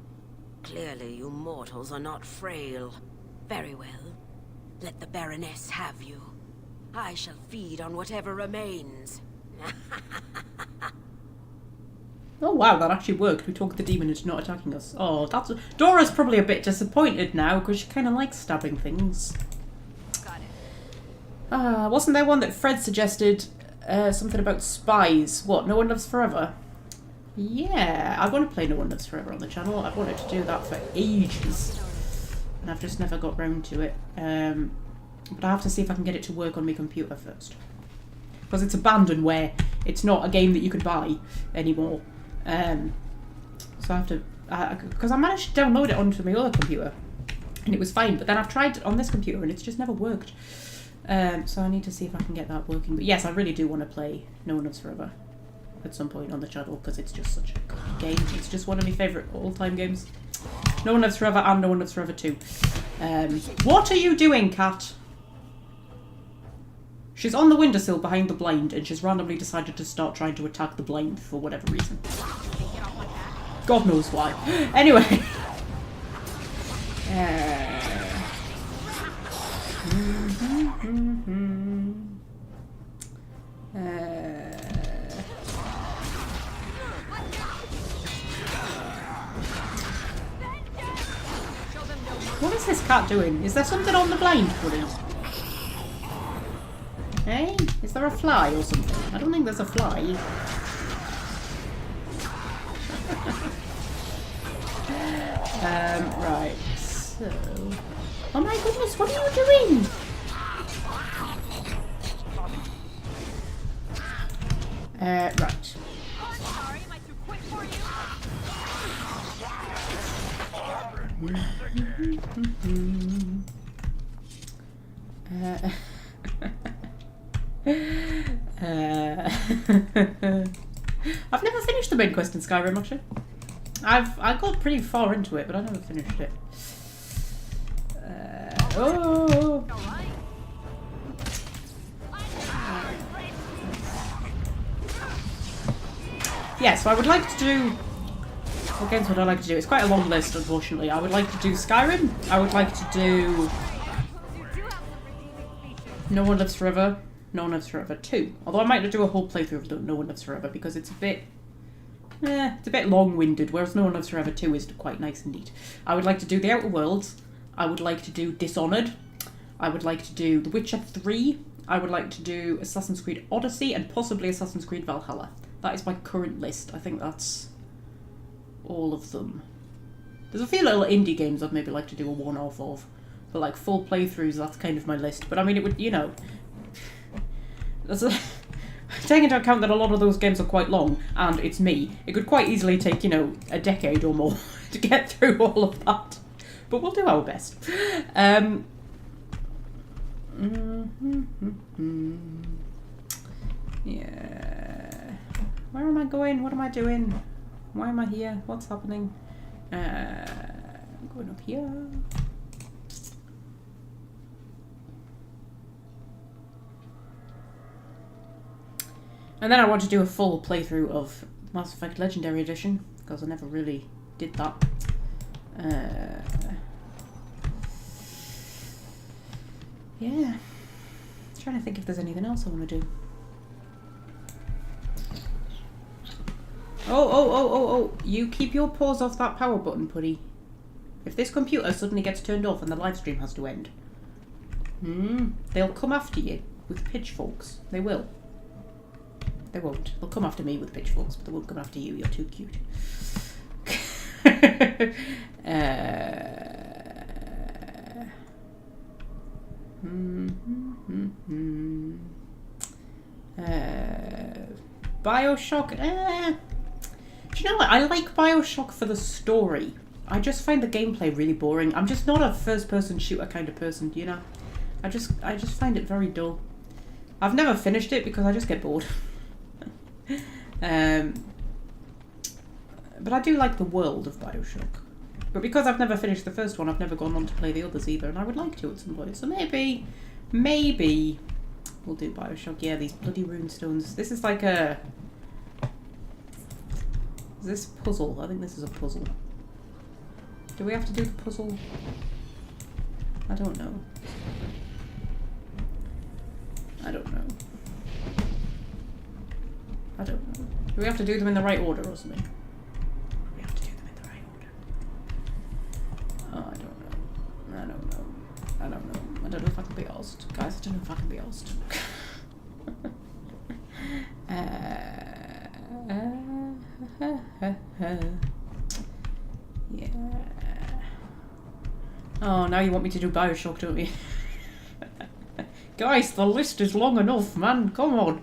Clearly you mortals are not frail. Very well. Let the Baroness have you. I shall feed on whatever remains. Oh wow, that actually worked. We talked the demon into not attacking us. Oh, Dora's probably a bit disappointed now because she kind of likes stabbing things. Got it. Wasn't there one that Fred suggested? Something about spies. What? No One Lives Forever? Yeah, I want to play No One Lives Forever on the channel. I've wanted to do that for ages, and I've just never got round to it. But I have to see if I can get it to work on my computer first, because it's abandoned where it's not a game that you could buy anymore. So I have to, because I managed to download it onto my other computer and it was fine, but then I've tried it on this computer and it's just never worked. So I need to see if I can get that working. But yes, I really do want to play No One Lives Forever at some point on the channel because it's just such a good game. It's just one of my favourite all-time games. No One Lives Forever and No One Lives Forever 2. What are you doing, cat? She's on the windowsill behind the blind and she's randomly decided to start trying to attack the blind for whatever reason. God knows why. Anyway. What is this cat doing? Is there something on the blind, buddy? Hey? Is there a fly or something? I don't think there's a fly. Right, so... Oh my goodness, what are you doing? Right. Sorry, am I too quick for I've never finished the main quest in Skyrim, actually. I got pretty far into it, but I never finished it. Oh! Yeah, so I would like to do... What games would I like to do? It's quite a long list, unfortunately. I would like to do Skyrim. I would like to do... No One Lives Forever. No One Lives Forever 2. Although I might do a whole playthrough of No One Lives Forever because it's a bit... it's a bit long-winded, whereas No One Lives Forever 2 is quite nice and neat. I would like to do The Outer Worlds. I would like to do Dishonored. I would like to do The Witcher 3. I would like to do Assassin's Creed Odyssey and possibly Assassin's Creed Valhalla. That is my current list. I think that's all of them. There's a few little indie games I'd maybe like to do a one-off of. But like full playthroughs, that's kind of my list. But I mean, it would, you know... Taking into account that a lot of those games are quite long, and it's me, it could quite easily take, you know, a decade or more to get through all of that. But we'll do our best. Yeah. Where am I going? What am I doing? Why am I here? What's happening? I'm going up here. And then I want to do a full playthrough of Mass Effect Legendary Edition, because I never really did that. Yeah. Trying to think if there's anything else I want to do. Oh, you keep your paws off that power button, Putty. If this computer suddenly gets turned off and the live stream has to end, they'll come after you with pitchforks. They will. They won't. They'll come after me with pitchforks, but they won't come after you. You're too cute. Bioshock. Do you know what? I like Bioshock for the story. I just find the gameplay really boring. I'm just not a first-person shooter kind of person, you know. I just find it very dull. I've never finished it because I just get bored. But I do like the world of Bioshock. But because I've never finished the first one, I've never gone on to play the others either, and I would like to at some point. So maybe we'll do Bioshock. Yeah, these bloody runestones. This is like a... Is this a puzzle? I think this is a puzzle. Do we have to do the puzzle? I don't know. I don't know. I don't know. Do we have to do them in the right order or something? We have to do them in the right order. Oh, I don't know. I don't know. I don't know. I don't know if I can be asked. Guys, I don't know if I can be asked. Yeah. Oh, now you want me to do Bioshock, don't you? Guys, the list is long enough, man. Come on.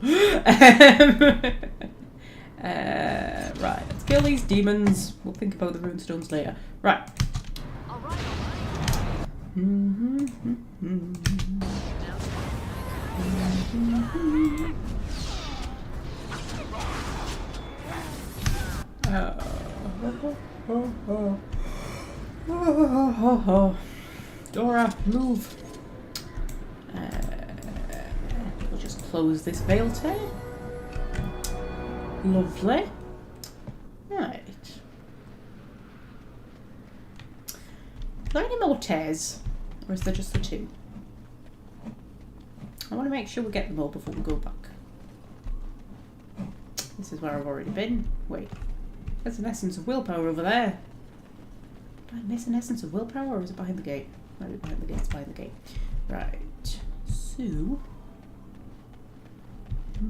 Right, let's kill these demons. We'll think about the runestones later. Right. Dora, move. We'll just close this veil tear. Lovely. Right. Are there any more tears? Or is there just the two? I want to make sure we get them all before we go back. This is where I've already been. Wait. There's an essence of willpower over there. Did I miss an essence of willpower, or is it behind the gate? Maybe behind the gate. It's behind the gate. Right. So... The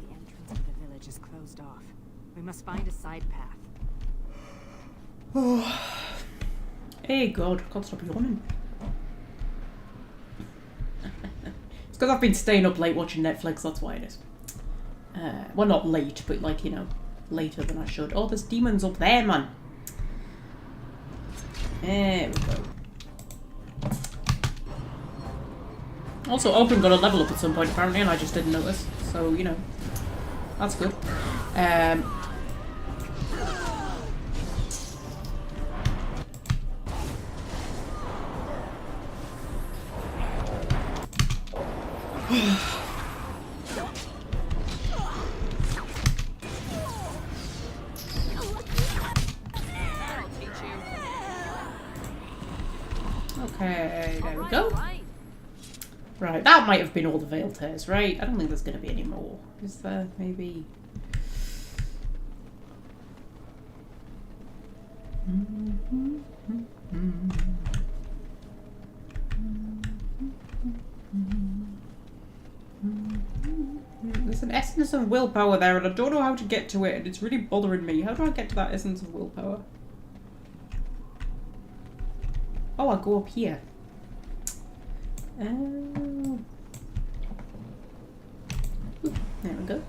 entrance of the village is closed off. We must find a side path. Oh. Hey God, can't stop yawning. It's because I've been staying up late watching Netflix, that's why it is. Well, not late, but like, you know, later than I should. Oh, there's demons up there, man. There we go. Also, Open got a level up at some point apparently, and I just didn't notice. So, you know, that's good. Okay, there we go. Right, that might have been all the veil tears, right? I don't think there's going to be any more. Is there? Maybe... There's an essence of willpower there, and I don't know how to get to it, and it's really bothering me. How do I get to that essence of willpower? Oh, I'll go up here. Oh. Ooh, there we go.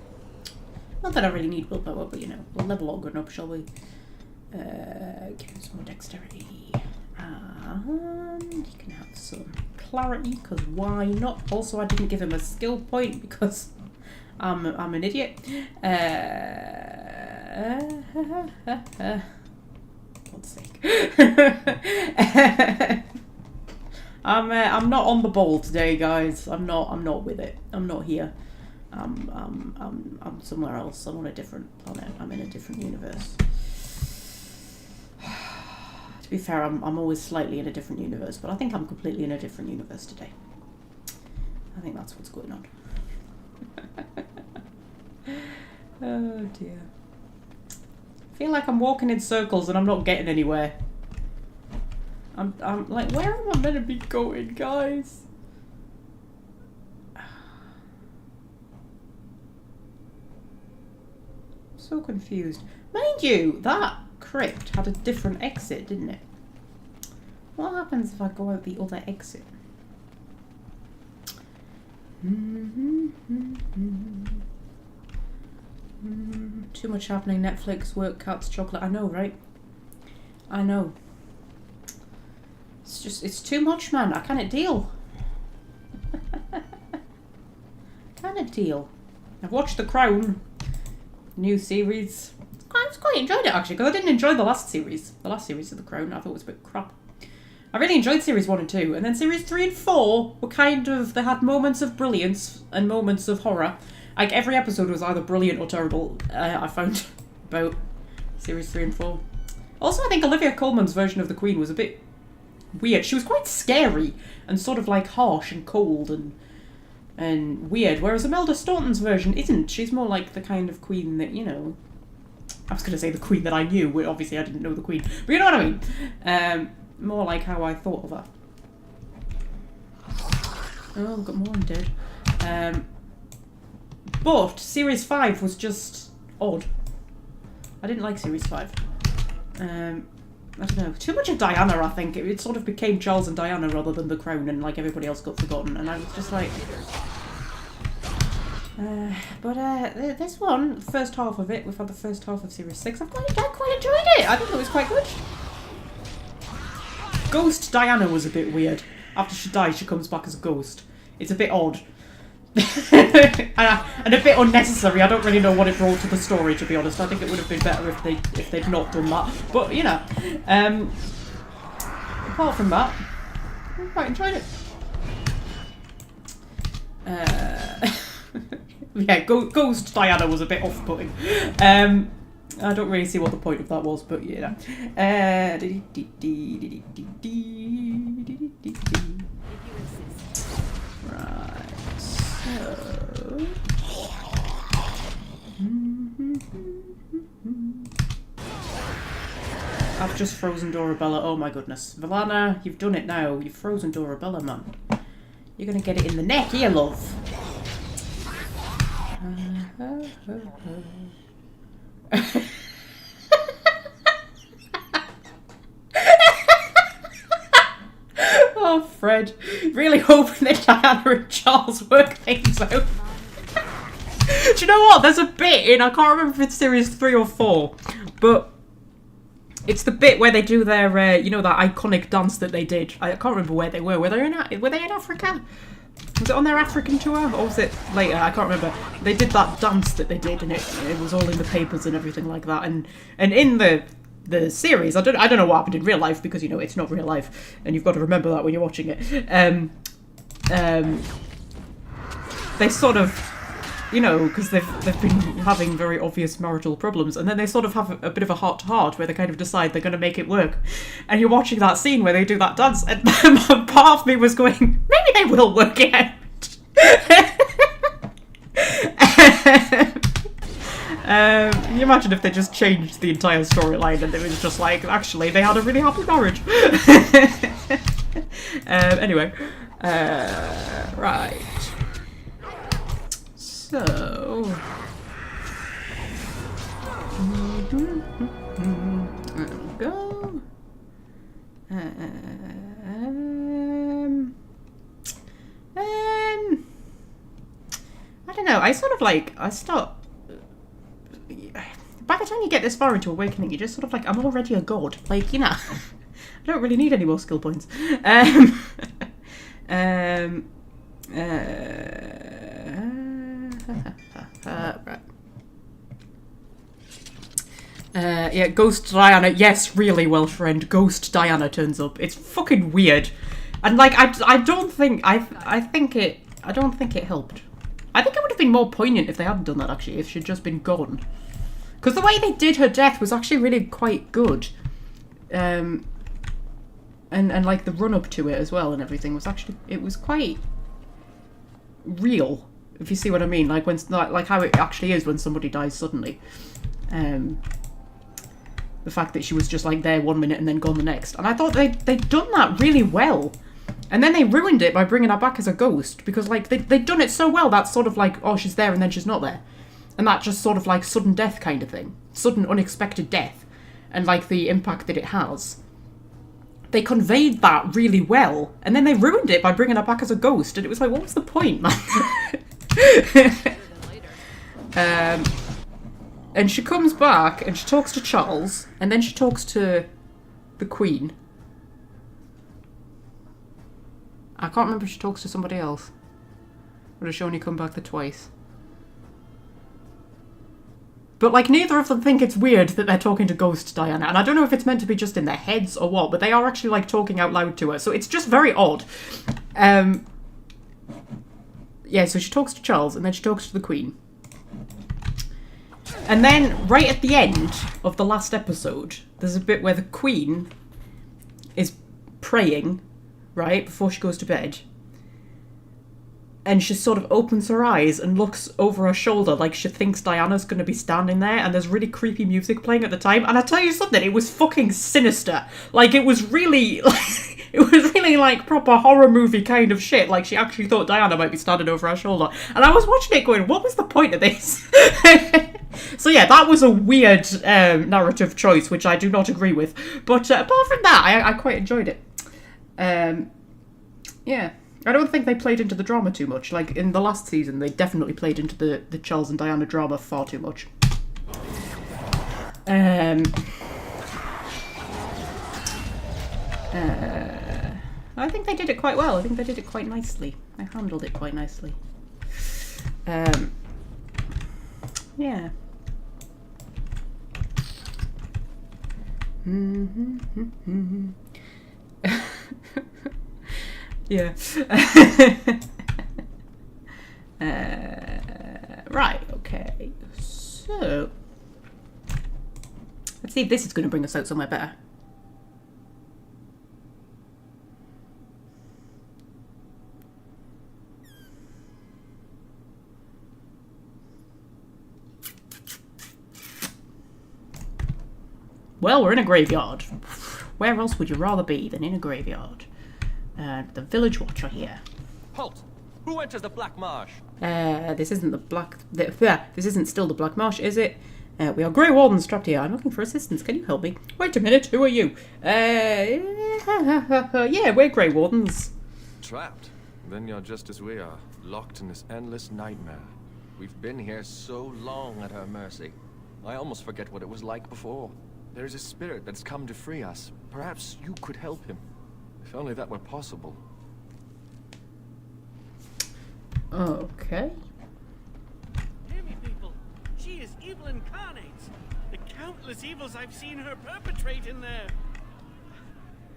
Not that I really need willpower, but you know, we'll level Ogren up, shall we? Give him some more dexterity. And he can have some clarity, because why not? Also, I didn't give him a skill point because I'm an idiot. God's sake. I'm not on the ball today, guys. I'm not with it. I'm not here. I'm somewhere else. I'm on a different planet. I'm in a different universe. To be fair, I'm always slightly in a different universe, but I think I'm completely in a different universe today. I think that's what's going on. Oh dear. I feel like I'm walking in circles and I'm not getting anywhere. I'm like, where am I meant to be going, guys? I'm so confused. Mind you, that crypt had a different exit, didn't it? What happens if I go out the other exit? Too much happening. Netflix, work, cats, chocolate. I know, right? I know. It's too much, man. I can't deal. Can't deal. I've watched The Crown. New series. I quite enjoyed it, actually, because I didn't enjoy the last series. The last series of The Crown I thought was a bit crap. I really enjoyed series 1 and 2, and then series 3 and 4 were kind of, they had moments of brilliance and moments of horror. Like, every episode was either brilliant or terrible, I found, about series 3 and 4. Also, I think Olivia Colman's version of the Queen was a bit weird. She was quite scary and sort of like harsh and cold and weird, whereas Imelda Staunton's version isn't. She's more like the kind of queen that, you know, I was going to say the queen that I knew, well, obviously I didn't know the queen, but you know what I mean. More like how I thought of her. Oh, I've got more undead. But series 5 was just odd. I didn't like series 5. I don't know, too much of Diana, I think. It sort of became Charles and Diana rather than The Crown, and like everybody else got forgotten, and I was just like... this one, the first half of it, we've had the first half of series 6, I quite enjoyed it. I think it was quite good. Ghost Diana was a bit weird. After she dies, she comes back as a ghost. It's a bit odd. and a bit unnecessary. I don't really know what it brought to the story, to be honest. I think it would have been better if they'd not done that. But, you know, apart from that, I quite enjoyed it. Yeah, Ghost Diana was a bit off-putting. I don't really see what the point of that was, but you know. Right, so... I've just frozen Dorabella. Oh my goodness. Valana, you've done it now. You've frozen Dorabella, man. You're gonna get it in the neck here, love. Oh, Fred. Really hoping that Diana and Charles work things out. Do you know what? There's a bit in, I can't remember if it's series 3 or 4, but it's the bit where they do their, you know, that iconic dance that they did. I can't remember where they were. Were they in Africa? Was it on their African tour, or was it later? I can't remember. They did that dance that they did, and it was all in the papers and everything like that. And in the series, I don't know what happened in real life, because, you know, it's not real life, and you've got to remember that when you're watching it. They sort of, you know, because they've been having very obvious marital problems, and then they sort of have a bit of a heart-to-heart where they kind of decide they're going to make it work. And you're watching that scene where they do that dance, and part of me was going, maybe they will work it out. Can you imagine if they just changed the entire storyline and it was just like, actually, they had a really happy marriage? Anyway. Right. So... there we go. I don't know, I sort of like, I start... By the time you get this far into Awakening, you're just sort of like, I'm already a god. Like, you know, I don't really need any more skill points. Right. Yeah, Ghost Diana. Yes, really, Welsh friend. Ghost Diana turns up. It's fucking weird, and like I don't think it helped. I think it would have been more poignant if they hadn't done that. Actually, if she'd just been gone, because the way they did her death was actually really quite good, and like the run up to it as well and everything was actually, it was quite real, if you see what I mean. Like when, like how it actually is when somebody dies suddenly. The fact that she was just like there 1 minute and then gone the next. And I thought they'd done that really well. And then they ruined it by bringing her back as a ghost. Because like they'd done it so well, that's sort of like, oh, she's there and then she's not there. And that just sort of like sudden death kind of thing. Sudden unexpected death. And like the impact that it has. They conveyed that really well. And then they ruined it by bringing her back as a ghost. And it was like, what was the point, man? And she comes back and she talks to Charles, and then she talks to the Queen. I can't remember if she talks to somebody else. Or does she only come back the twice? But like neither of them think it's weird that they're talking to Ghost Diana, and I don't know if it's meant to be just in their heads or what, but they are actually like talking out loud to her, so it's just very odd. Yeah, so she talks to Charles, and then she talks to the Queen. And then, right at the end of the last episode, there's a bit where the Queen is praying, right, before she goes to bed. And she sort of opens her eyes and looks over her shoulder like she thinks Diana's going to be standing there, and there's really creepy music playing at the time. And I tell you something, it was fucking sinister. Like, it was really... it was really, like, proper horror movie kind of shit. Like, she actually thought Diana might be standing over her shoulder. And I was watching it going, what was the point of this? So yeah, that was a weird narrative choice, which I do not agree with. But apart from that, I quite enjoyed it. Yeah. I don't think they played into the drama too much. Like, in the last season, they definitely played into the Charles and Diana drama far too much. I think they did it quite well. I think they did it quite nicely. They handled it quite nicely. Yeah. Yeah. Right, okay. So, let's see if this is going to bring us out somewhere better. Well, we're in a graveyard. Where else would you rather be than in a graveyard? The village watcher here. Halt! Who enters the Blackmarsh? This isn't the this isn't still the Blackmarsh, is it? We are Grey Wardens trapped here. I'm looking for assistance. Can you help me? Wait a minute. Who are you? Yeah, we're Grey Wardens. Trapped? Then you're just as we are, locked in this endless nightmare. We've been here so long at her mercy. I almost forget what it was like before. There's a spirit that's come to free us. Perhaps you could help him. If only that were possible. Okay. Hear me, people. She is evil incarnate. The countless evils I've seen her perpetrate in there.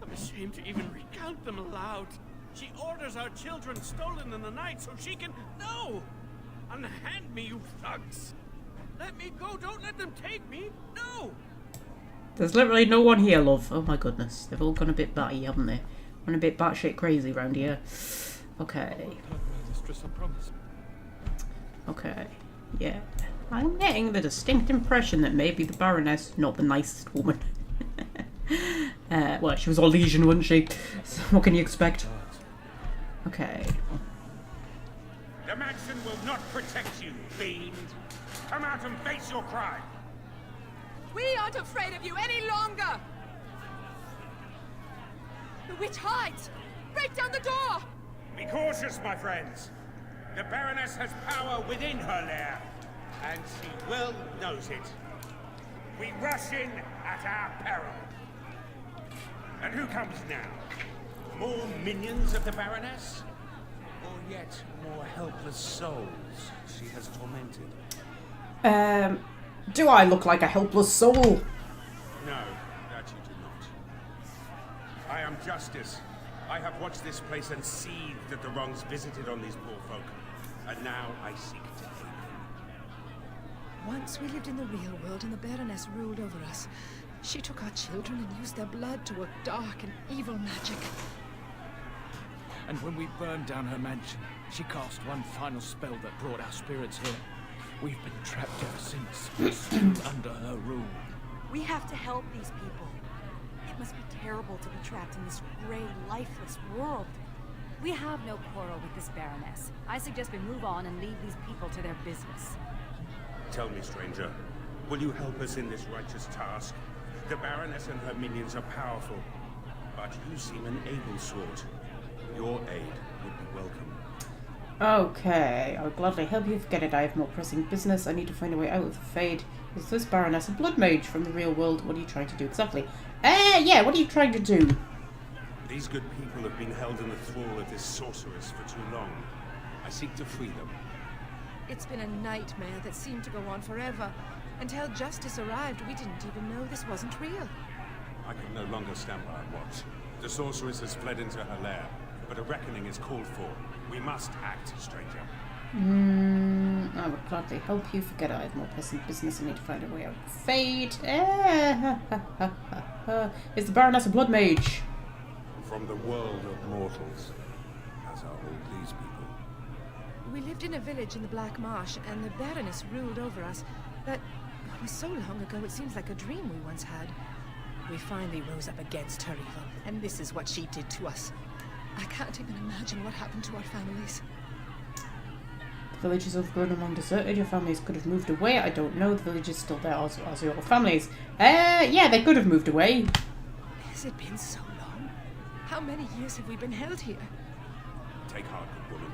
I'm ashamed to even recount them aloud. She orders our children stolen in the night so she can... No! Unhand me, you thugs! Let me go! Don't let them take me! No! There's literally no one here, love. Oh my goodness. They've all gone a bit batty, haven't they? Gone a bit batshit crazy around here. Okay. Okay. Yeah. I'm getting the distinct impression that maybe the Baroness, not the nicest woman. Well, she was all Legion, wasn't she? So what can you expect? Okay. The mansion will not protect you, fiend. Come out and face your crime. We aren't afraid of you any longer! The witch hides! Break down the door! Be cautious, my friends. The Baroness has power within her lair, and she well knows it. We rush in at our peril. And who comes now? More minions of the Baroness? Or yet more helpless souls she has tormented? Do I look like a helpless soul? No, that you do not. I am Justice. I have watched this place and seethed at the wrongs visited on these poor folk. And now I seek to aid them. Once we lived in the real world and the Baroness ruled over us. She took our children and used their blood to work dark and evil magic. And when we burned down her mansion, she cast one final spell that brought our spirits here. We've been trapped ever since, but still under her rule. We have to help these people. It must be terrible to be trapped in this gray, lifeless world. We have no quarrel with this Baroness. I suggest we move on and leave these people to their business. Tell me, stranger, will you help us in this righteous task? The Baroness and her minions are powerful, but you seem an able sort. Your aid would be welcome. Okay, I would gladly help you. Forget it, I have more pressing business. I need to find a way out of the Fade. Is this Baroness a blood mage from the real world? What are you trying to do exactly? Yeah, what are you trying to do? These good people have been held in the thrall of this sorceress for too long. I seek to free them. It's been a nightmare that seemed to go on forever. Until Justice arrived, we didn't even know this wasn't real. I can no longer stand by and watch. The sorceress has fled into her lair, but a reckoning is called for. We must act, stranger. I would gladly help you. Forget it, I have more pressing business. I need to find a way out of the Fade. Is the Baroness a blood mage? From the world of mortals, as are all these people. We lived in a village in the Blackmarsh, and the Baroness ruled over us. But it was so long ago, it seems like a dream we once had. We finally rose up against her evil, and this is what she did to us. I can't even imagine what happened to our families. The village is overgrown and long deserted. Your families could have moved away. I don't know. The village is still there, as your families. Yeah, they could have moved away. Has it been so long? How many years have we been held here? Take heart, good woman.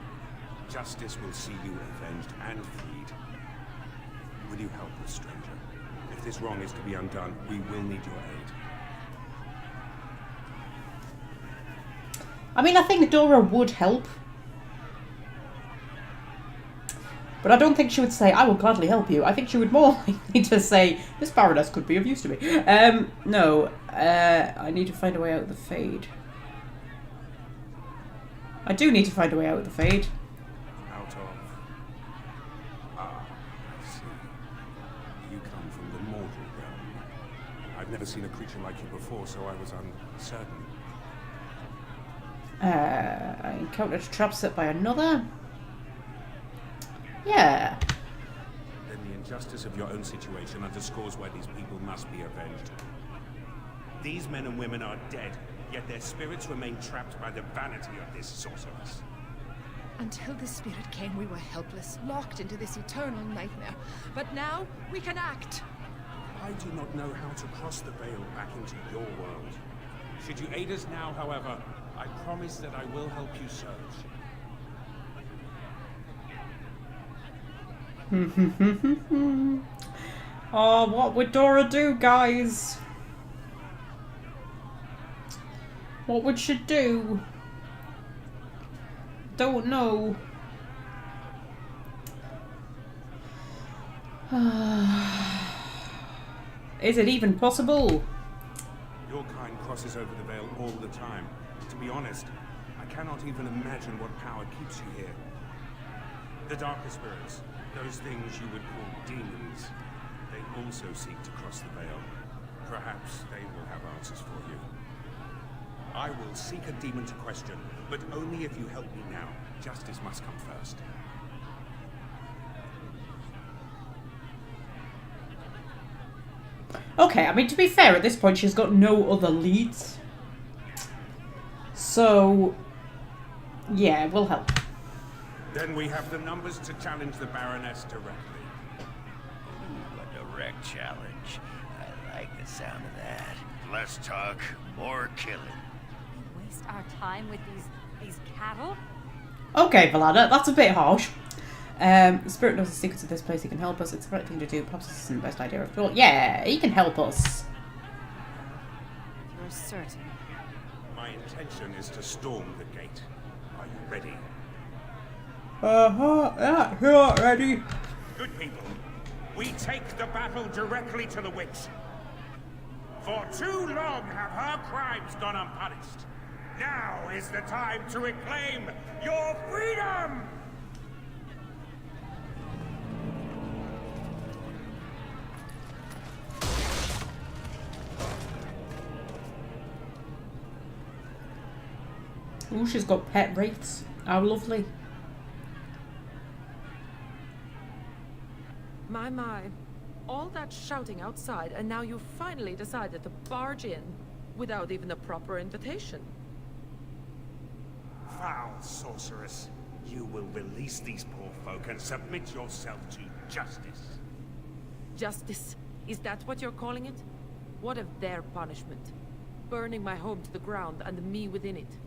Justice will see you avenged and freed. Will you help us, stranger? If this wrong is to be undone, we will need your aid. I mean, I think Dora would help. But I don't think she would say, I will gladly help you. I think she would more likely to say, this Baroness could be of use to me. No. I need to find a way out of the Fade. I do need to find a way out of the Fade. Out of... I see. You come from the mortal realm. I've never seen a creature like you before, so I was uncertain. I encountered a trap set by another. Yeah. Then the injustice of your own situation underscores why these people must be avenged. These men and women are dead, yet their spirits remain trapped by the vanity of this sorceress. Until this spirit came, we were helpless, locked into this eternal nightmare. But now, we can act. I do not know how to cross the veil back into your world. Should you aid us now, however, I promise that I will help you search. Oh, what would Dora do, guys? What would she do? Don't know. Is it even possible? Your kind crosses over the veil all the time. To be honest, I cannot even imagine what power keeps you here. The darker spirits, those things you would call demons, they also seek to cross the veil. Perhaps they will have answers for you. I will seek a demon to question, but only if you help me now. Justice must come first. Okay, I mean, to be fair, at this point, she's got no other leads. So, yeah, we'll help. Then we have the numbers to challenge the Baroness directly. Ooh, a direct challenge. I like the sound of that. Less talk, more killing. We waste our time with these cattle? Okay, Valada, that's a bit harsh. The spirit knows the secrets of this place. He can help us. It's the right thing to do. Perhaps this isn't the best idea of all. Yeah, he can help us. You're certain? My intention is to storm the gate. Are you ready? Yeah, you're ready. Good people, we take the battle directly to the witch. For too long have her crimes gone unpunished. Now is the time to reclaim your freedom! Ooh, she's got pet wraiths. How lovely. My. All that shouting outside, and now you finally decided to barge in without even a proper invitation. Foul sorceress. You will release these poor folk and submit yourself to justice. Justice? Is that what you're calling it? What of their punishment? Burning my home to the ground and me within it.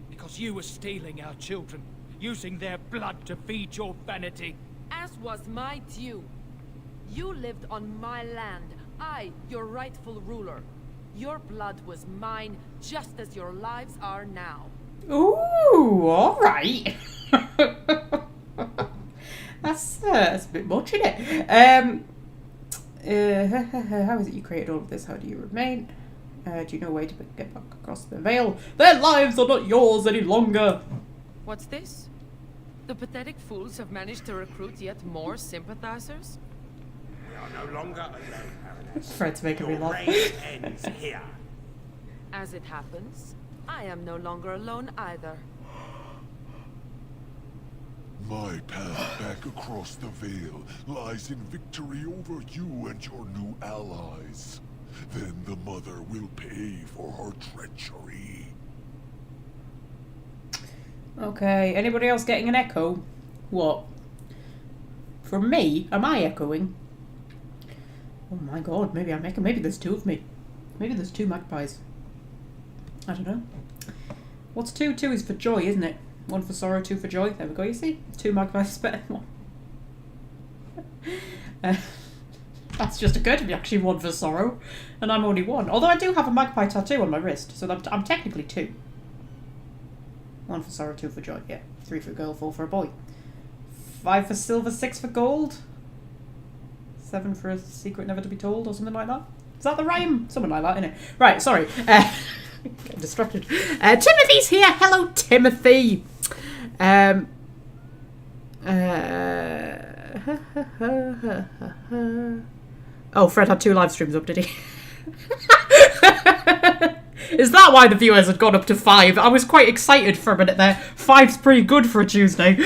Because you were stealing our children, using their blood to feed your vanity. As was my due. You lived on my land. I, your rightful ruler. Your blood was mine, just as your lives are now. Ooh, alright. That's a bit much, isn't it? How is it you created all of this? How do you remain? Do you know a way to get back across the veil? Their lives are not yours any longer! What's this? The pathetic fools have managed to recruit yet more sympathizers? We are no longer alone, Baroness. Fred's making me Your laugh. reign ends here. As it happens, I am no longer alone either. My path back across the veil lies in victory over you and your new allies. Then the mother will pay for her treachery. Okay, anybody else getting an echo? What? From me? Am I echoing? Oh my god, maybe I'm echoing. Maybe there's two of me. Maybe there's two magpies. I don't know. What's two? Two is for joy, isn't it? One for sorrow, two for joy. There we go, you see? Two magpies is better than one. That's just occurred to me, actually, one for sorrow. And I'm only one. Although I do have a magpie tattoo on my wrist, so I'm technically two. One for sorrow, two for joy. Yeah. 3 for a girl, 4 for a boy. 5 for silver, 6 for gold. 7 for a secret never to be told, or something like that. Is that the rhyme? Something like that, innit? Right, sorry. Getting distracted. Timothy's here. Hello, Timothy. Oh, Fred had 2 live streams up, did he? Is that why the viewers had gone up to 5? I was quite excited for a minute there. 5's pretty good for a Tuesday.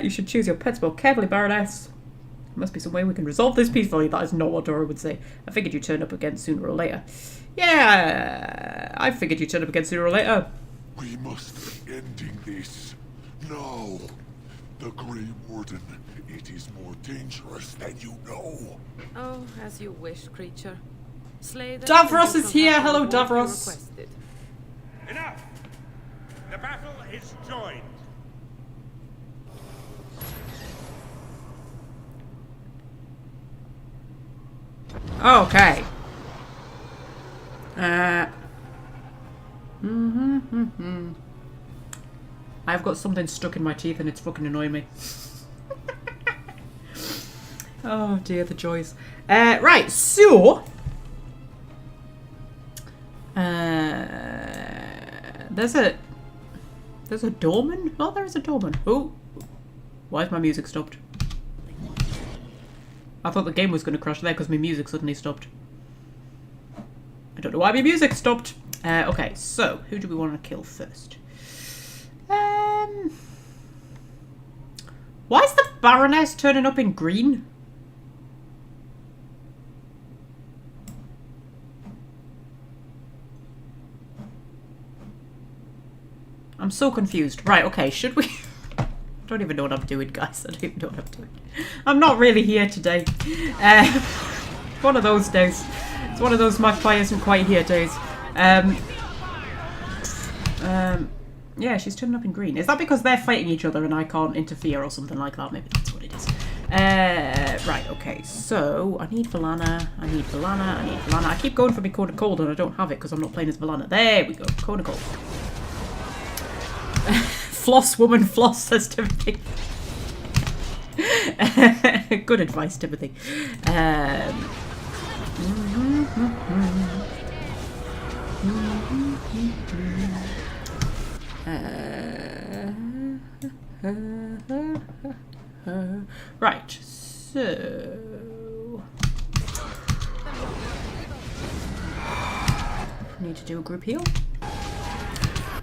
You should choose your pets more carefully, Baroness. There must be some way we can resolve this peacefully. That is not what Dora would say. I figured you'd turn up again sooner or later. Yeah, I figured you'd turn up again sooner or later. We must be ending this now. The Grey Warden, it is more dangerous than you know. Oh, as you wish, creature. Slay them. Davros is here. Hello, Davros. Requested. Enough! The battle is joined. Okay. I've got something stuck in my teeth and it's fucking annoying me. Oh dear, the joys. Right, so there's a doorman? Oh, there's a doorman. Oh, why is my music stopped? I thought the game was going to crash there because my music suddenly stopped. I don't know why my music stopped. Okay, so who do we want to kill first? Baroness turning up in green? I'm so confused. Right, okay, should we... I don't even know what I'm doing, guys. I don't even know what I'm doing. I'm not really here today. One of those days. It's one of those Magpie isn't quite here days. Yeah, she's turning up in green. Is that because they're fighting each other and I can't interfere or something like that? Maybe that's what it is. Right, okay. So, I need Valana. I need Valana. I need Valana. I keep going for my Code of Cold and I don't have it because I'm not playing as Valana. There we go. Code of Cold. Floss, woman, floss, says Timothy. Good advice, Timothy. Right, so... need to do a group heal.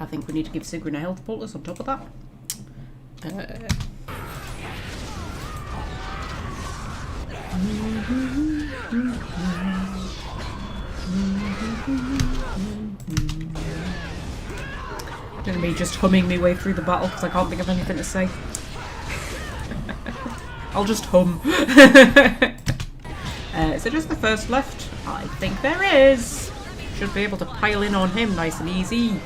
I think we need to give Sigrun a health poultice on top of that. Gonna be just humming my way through the battle because I can't think of anything to say. I'll just hum. Is there just the first left? I think there is. Should be able to pile in on him nice and easy.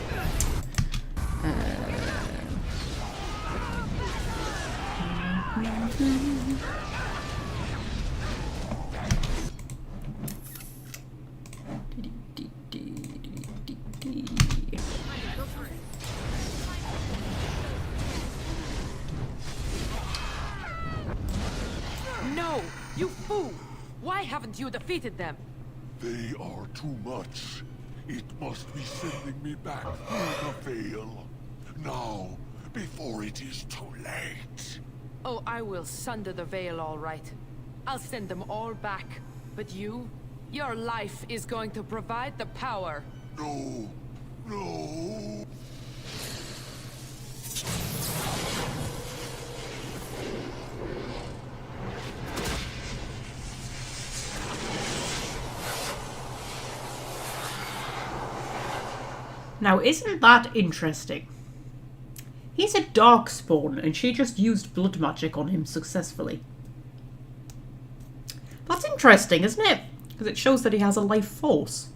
No! You fool! Why haven't you defeated them? They are too much. It must be sending me back through the veil. Now, before it is too late. Oh, I will sunder the veil, all right. I'll send them all back. But you? Your life is going to provide the power. No. No. Now, isn't that interesting? He's a darkspawn, and she just used blood magic on him successfully. That's interesting, isn't it? Because it shows that he has a life force.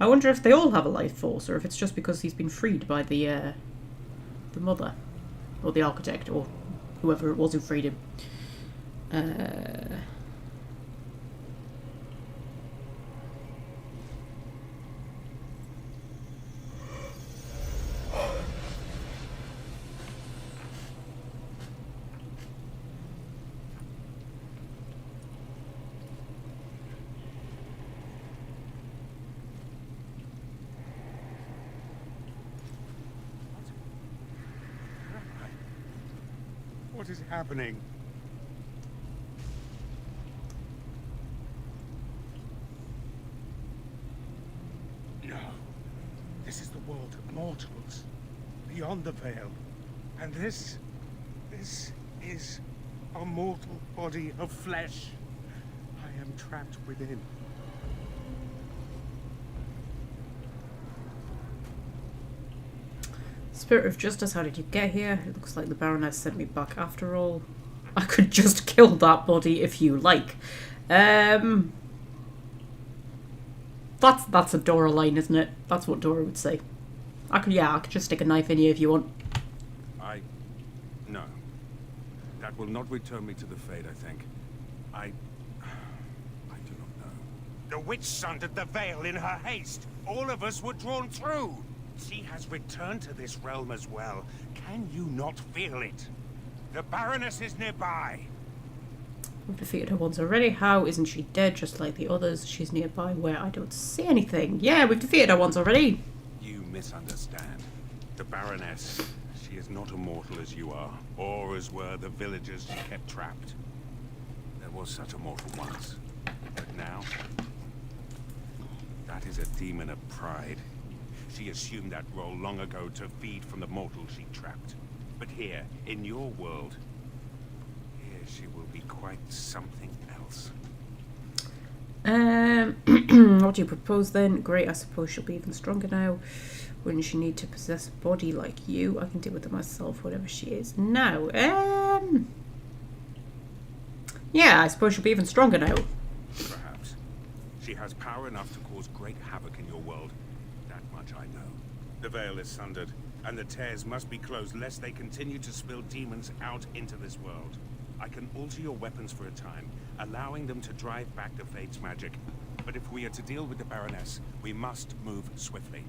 I wonder if they all have a life force, or if it's just because he's been freed by the mother, or the architect, or whoever it was who freed him. What is happening? No. This is the world of mortals, beyond the veil. And this is a mortal body of flesh. I am trapped within. Spirit of Justice, how did you get here? It looks like the Baroness sent me back after all. I could just kill that body if you like. That's a Dora line, isn't it? That's what Dora would say. I could just stick a knife in you if you want. No. That will not return me to the Fade, I think. I do not know. The witch sundered the veil in her haste. All of us were drawn through. She has returned to this realm as well. Can you not feel it? The Baroness is nearby. We've defeated her once already. How isn't she dead just like the others? She's nearby where I don't see anything. Yeah, we've defeated her once already. You misunderstand. The Baroness, she is not immortal as you are, or as were the villagers she kept trapped. There was such a mortal once, but now, that is a demon of pride. She assumed that role long ago to feed from the mortals she trapped. But here, in your world, she will be quite something else. What do you propose then? Great, I suppose she'll be even stronger now. Wouldn't she need to possess a body like you? I can deal with it myself, whatever she is now. Yeah, I suppose she'll be even stronger now. Perhaps. She has power enough to cause great havoc in your world. That much I know. The veil is sundered, and the tears must be closed lest they continue to spill demons out into this world. I can alter your weapons for a time, allowing them to drive back the Fate's magic. But if we are to deal with the Baroness, we must move swiftly.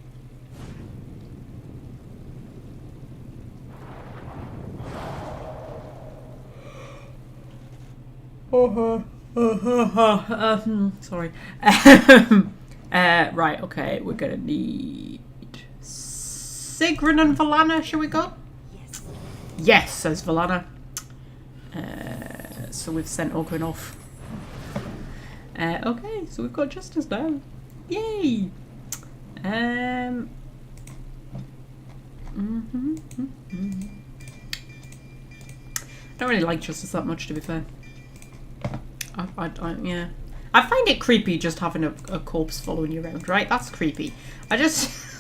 Sorry. Right, okay, we're gonna need Sigrun and Valana, shall we go? Yes. Yes, says Valana. So we've sent Ogren off. Okay, so we've got Justice now. Yay! Don't really like Justice that much, to be fair. Yeah. I find it creepy just having a corpse following you around, right? That's creepy. It's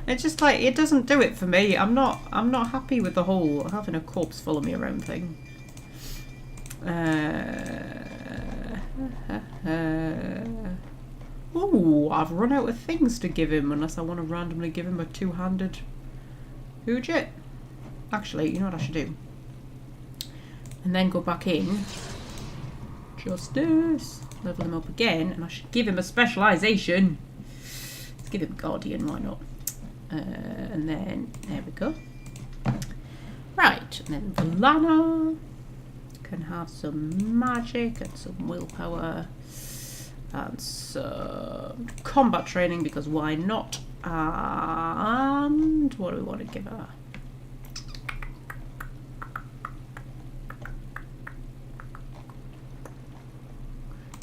just like, it doesn't do it for me. I'm not happy with the whole having a corpse follow me around thing. Ooh, I've run out of things to give him unless I want to randomly give him a two-handed Hoojit. Actually, you know what I should do? And then go back in. Justice. Level him up again, and I should give him a specialisation. Let's give him Guardian, why not? And then, there we go. Right, and then Valana can have some magic and some willpower and some combat training, because why not? And what do we want to give her?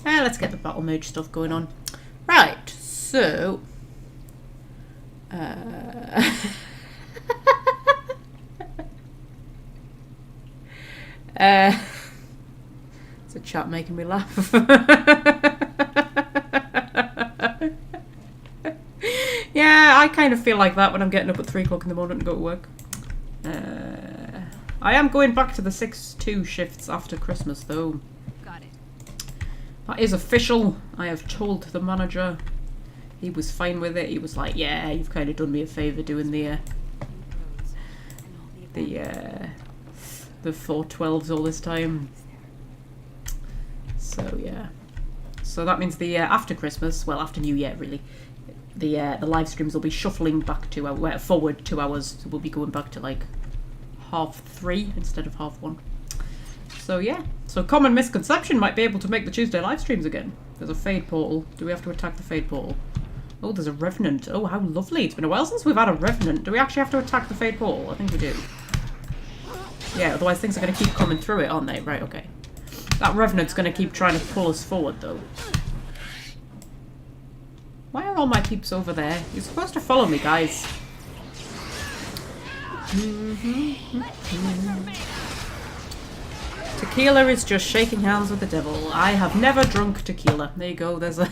Let's get the battle mage stuff going on. Right, so it's a chat making me laugh. Yeah, I kind of feel like that when I'm getting up at 3 o'clock in the morning to go to work. I am going back to the 6-2 shifts after Christmas, though. Got it. That is official. I have told the manager. He was fine with it. He was like, yeah, you've kind of done me a favour doing the 412s all this time. So, yeah. So that means the after Christmas, well, after New Year, really, the live streams will be shuffling back to forward 2 hours. So we'll be going back to like 3:30 instead of 1:30. So yeah, so common misconception might be able to make the Tuesday live streams again. There's a Fade portal. Do we have to attack the Fade portal? Oh, there's a Revenant. Oh, how lovely. It's been a while since we've had a Revenant. Do we actually have to attack the Fade portal? I think we do. Yeah, otherwise things are going to keep coming through it, aren't they? Right, okay. That Revenant's going to keep trying to pull us forward, though. Why are all my peeps over there? You're supposed to follow me, guys. Tequila is just shaking hands with the devil. I have never drunk tequila. There you go. There's a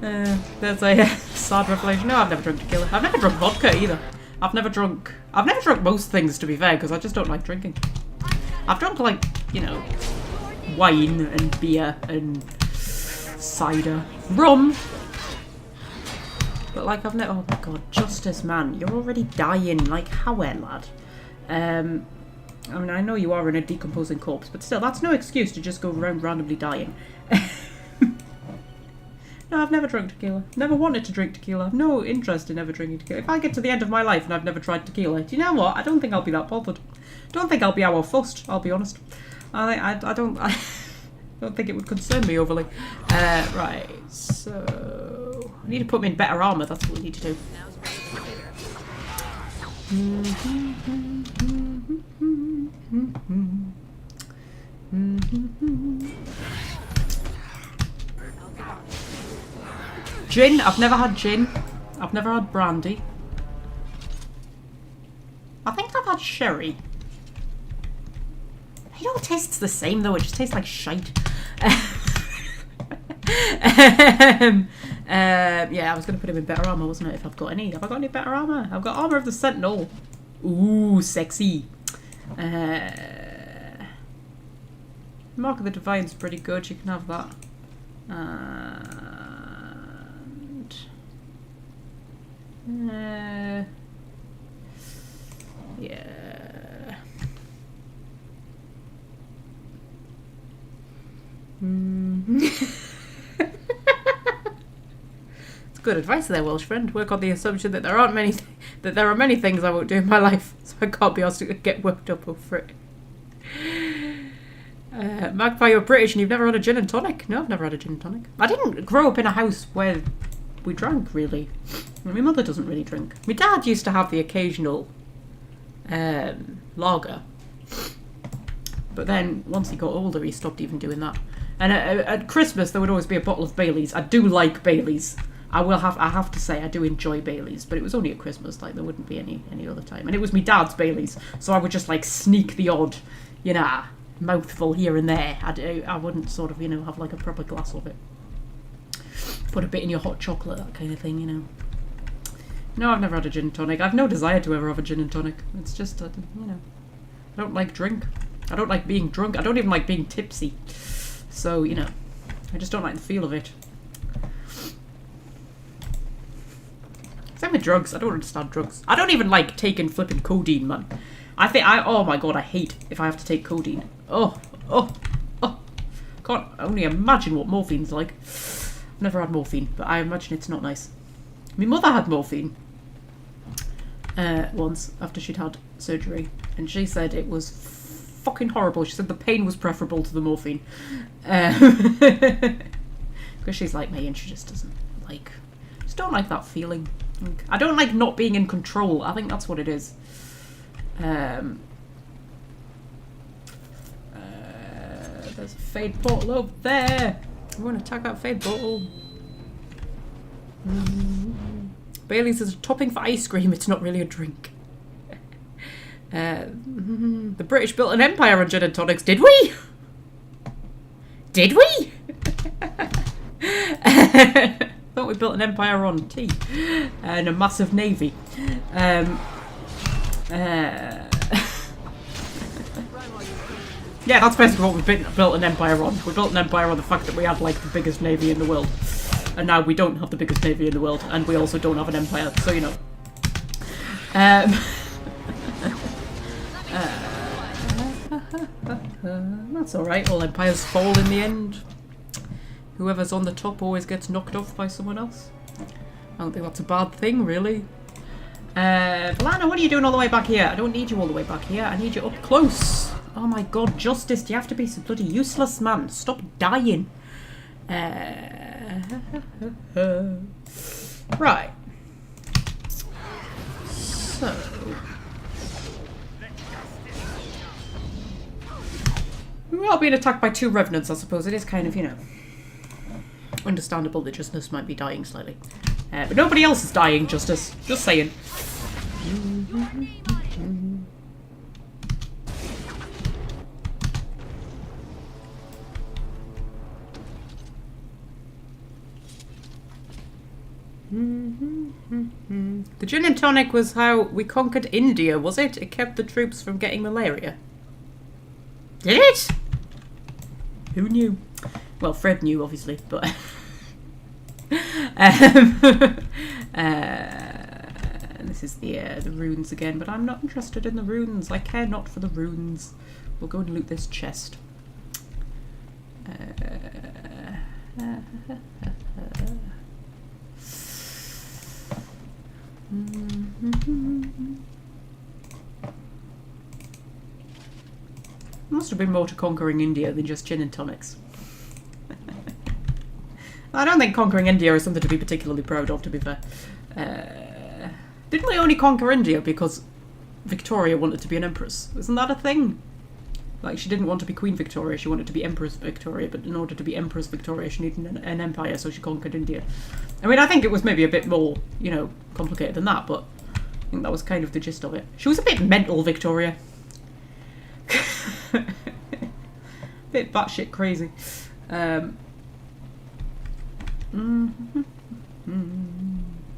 there's a sad revelation. No, I've never drunk tequila. I've never drunk vodka either. I've never drunk most things, to be fair, because I just don't like drinking. I've drunk, like, you know, wine and beer and cider, rum. But like, I've never. Oh my god, Justice, man, you're already dying. Like, how, lad? I mean, I know you are in a decomposing corpse, but still, that's no excuse to just go around randomly dying. No, I've never drunk tequila. Never wanted to drink tequila. I've no interest in ever drinking tequila. If I get to the end of my life and I've never tried tequila, do you know what? I don't think I'll be that bothered. Don't think I'll be our fussed, I'll be honest. I don't think it would concern me overly. Right, so I need to put me in better armour, that's what we need to do. Gin, I've never had gin. I've never had brandy. I think I've had sherry. It all tastes the same though, it just tastes like shite. Yeah, I was going to put him in better armour, wasn't it, if I've got any. Have I got any better armour? I've got armour of the Sentinel. Ooh, sexy. Mark of the Divine's pretty good, you can have that. And... yeah. It's good advice there, Welsh friend. Work on the assumption that there aren't many that there are many things I won't do in my life, so I can't be asked to get worked up over it. Magpie, you're British and you've never had a gin and tonic? No, I've never had a gin and tonic. I didn't grow up in a house where we drank, really. My mother doesn't really drink. My dad used to have the occasional lager. But then, once he got older, he stopped even doing that. And at Christmas, there would always be a bottle of Baileys. I do like Baileys. I have to say, I do enjoy Baileys. But it was only at Christmas, like, there wouldn't be any other time. And it was my dad's Baileys. So I would just, like, sneak the odd, you know, mouthful here and there. I wouldn't sort of, you know, have, like, a proper glass of it. Put a bit in your hot chocolate, that kind of thing, you know. No, I've never had a gin and tonic. I've no desire to ever have a gin and tonic. It's just, you know, I don't like drink. I don't like being drunk. I don't even like being tipsy. So, you know, I just don't like the feel of it. Same with drugs. I don't understand drugs. I don't even like taking flipping codeine, man. Oh my god, I hate if I have to take codeine. Oh. Can't only imagine what morphine's like. I've never had morphine, but I imagine it's not nice. My mother had morphine once after she'd had surgery, and she said it was fucking horrible. She said the pain was preferable to the morphine. Because she's like me and she just doesn't like... just don't like that feeling. I don't like not being in control. I think that's what it is. There's a fade bottle over there. We want to attack that fade bottle. Bailey's is a topping for ice cream. It's not really a drink. The British built an empire on gin and tonics. Did we? Did we? Thought we built an empire on tea and a massive navy. Yeah, that's basically what we've built an empire on. We built an empire on the fact that we have like the biggest navy in the world. And now we don't have the biggest navy in the world, and we also don't have an empire, so you know. That's alright, all empires fall in the end. Whoever's on the top always gets knocked off by someone else. I don't think that's a bad thing, really. Valana, what are you doing all the way back here? I don't need you all the way back here, I need you up close. Oh my god, Justice, do you have to be so bloody useless, man? Stop dying. Right. So... we are being attacked by two revenants, I suppose. It is kind of, you know, understandable that Justice might be dying slightly. But nobody else is dying, Justice. Just saying. The gin and tonic was how we conquered India, was it? It kept the troops from getting malaria. Did it? Who knew? Well, Fred knew, obviously, but... this is the runes again, but I'm not interested in the runes. I care not for the runes. We'll go and loot this chest. Must have been more to conquering India than just gin and tonics. I don't think conquering India is something to be particularly proud of, to be fair. Didn't we only conquer India because Victoria wanted to be an empress? Isn't that a thing? Like, she didn't want to be Queen Victoria, she wanted to be Empress Victoria, but in order to be Empress Victoria, she needed an empire, so she conquered India. I mean, I think it was maybe a bit more, you know, complicated than that, but I think that was kind of the gist of it. She was a bit mental, Victoria. bit batshit crazy. And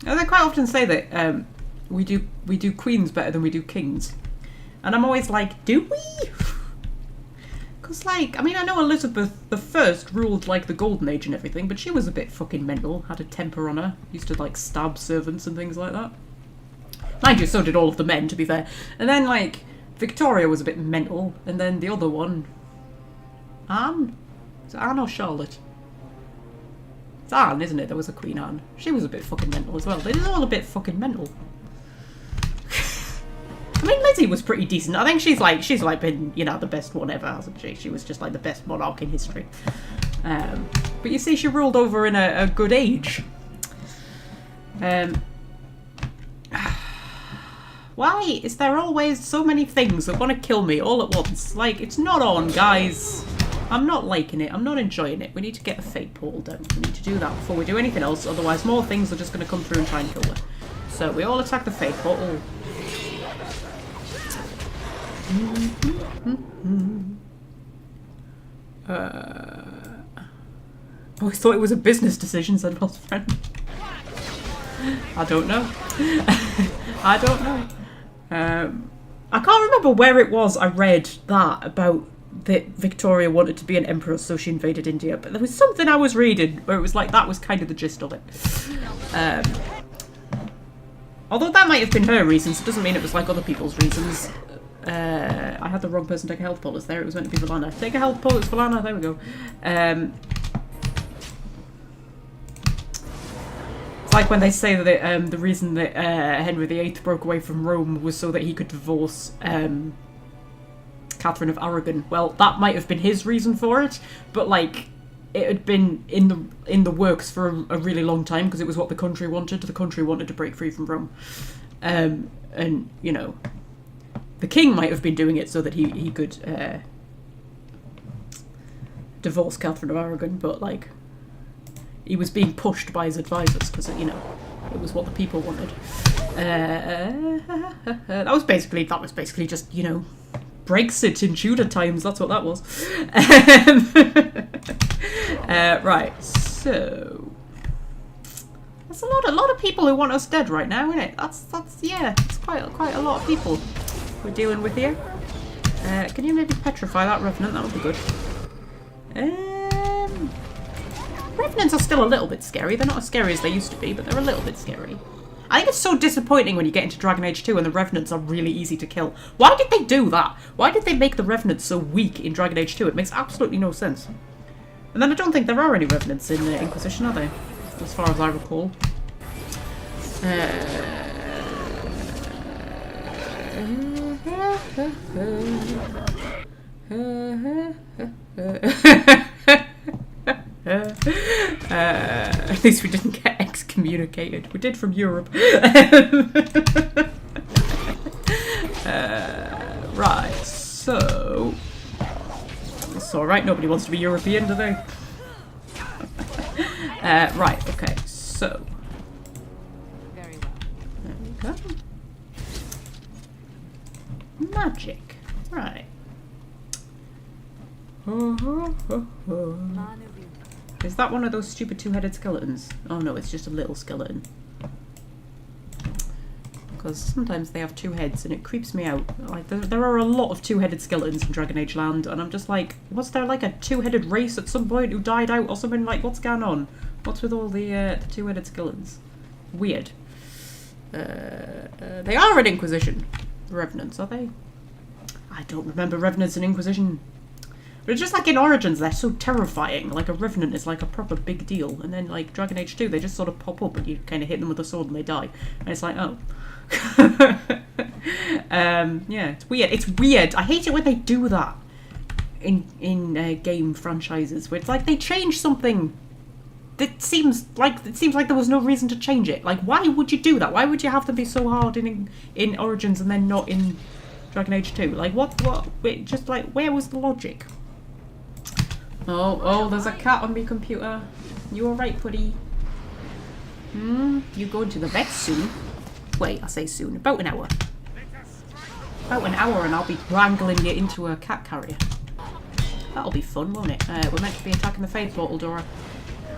they quite often say that we do queens better than we do kings, and I'm always like, do we? Because, like, I mean, I know Elizabeth I ruled, like, the Golden Age and everything, but she was a bit fucking mental, had a temper on her, used to, like, stab servants and things like that. Mind you, so did all of the men, to be fair. And then, like, Victoria was a bit mental, and then the other one... Anne? Is it Anne or Charlotte? It's Anne, isn't it? There was a Queen Anne. She was a bit fucking mental as well. They're all a bit fucking mental. I mean, Lizzie was pretty decent. I think she's like been, you know, the best one ever, hasn't she? She was just like the best monarch in history. But you see, she ruled over in a good age. Why is there always so many things that want to kill me all at once? Like, it's not on, guys. I'm not liking it. I'm not enjoying it. We need to get the fate portal down. We need to do that before we do anything else. Otherwise, more things are just going to come through and try and kill her. So we all attack the fate portal. I always thought it was a business decision, said Will's friend. I don't know. I don't know. I can't remember where it was I read that about that Victoria wanted to be an emperor, so she invaded India, but there was something I was reading where it was like that was kind of the gist of it. Although that might have been her reasons, it doesn't mean it was like other people's reasons. I had the wrong person take a health polis there. It was meant to be Valana. Take a health polis, Valana. There we go. It's like when they say that the reason that Henry VIII broke away from Rome was so that he could divorce Catherine of Aragon. Well, that might have been his reason for it, but like it had been in the works for a really long time because it was what the country wanted. The country wanted to break free from Rome, and you know. The king might have been doing it so that he could divorce Catherine of Aragon, but like he was being pushed by his advisors because you know it was what the people wanted. That was basically just, you know, Brexit in Tudor times. That's what that was. Right, so that's a lot of people who want us dead right now, isn't it? That's yeah, it's quite a lot of people we're dealing with here. Can you maybe petrify that revenant? That would be good. Revenants are still a little bit scary. They're not as scary as they used to be, but they're a little bit scary. I think it's so disappointing when you get into Dragon Age 2 and the Revenants are really easy to kill. Why did they do that? Why did they make the Revenants so weak in Dragon Age 2? It makes absolutely no sense. And then I don't think there are any Revenants in Inquisition, are there? As far as I recall. At least we didn't get excommunicated. We did from Europe. Right, so... It's alright, nobody wants to be European, do they? Right, okay, so... Very well. There we go. Magic. Right. Is that one of those stupid two-headed skeletons? Oh no, it's just a little skeleton. Because sometimes they have two heads and it creeps me out. Like there are a lot of two-headed skeletons in Dragon Age Land, and I'm just like, was there like a two-headed race at some point who died out or something? Like, what's going on? What's with all the two-headed skeletons? Weird. They are an Inquisition. Revenants, are they? I don't remember Revenants in Inquisition. But it's just like in Origins, they're so terrifying. Like a Revenant is like a proper big deal. And then like Dragon Age 2, they just sort of pop up and you kind of hit them with a sword and they die. And it's like, oh. Yeah, it's weird. It's weird. I hate it when they do that in game franchises. Where it's like they change something that seems like there was no reason to change it. Like, why would you do that? Why would you have to be so hard in Origins and then not in Dragon Age 2? Like, what? Wait, just like, where was the logic? Oh, there's a cat on my computer. You alright, buddy? You going to the vet soon? Wait, I say soon. About an hour. About an hour and I'll be wrangling you into a cat carrier. That'll be fun, won't it? We're meant to be attacking the Faith Portal, Dora.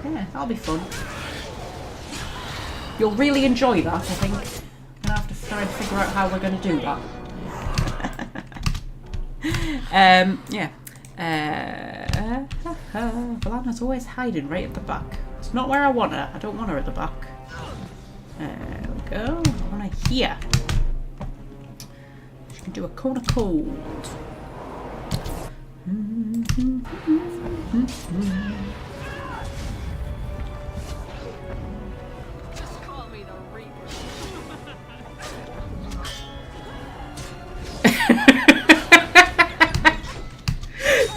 Yeah, that'll be fun. You'll really enjoy that, I think. I'm gonna have to try and figure out how we're gonna do that. Yeah. Valana's always hiding right at the back. It's not where I want her. I don't want her at the back. There we go. I want her here. She can do a cone of cold. Just call me the Reaper.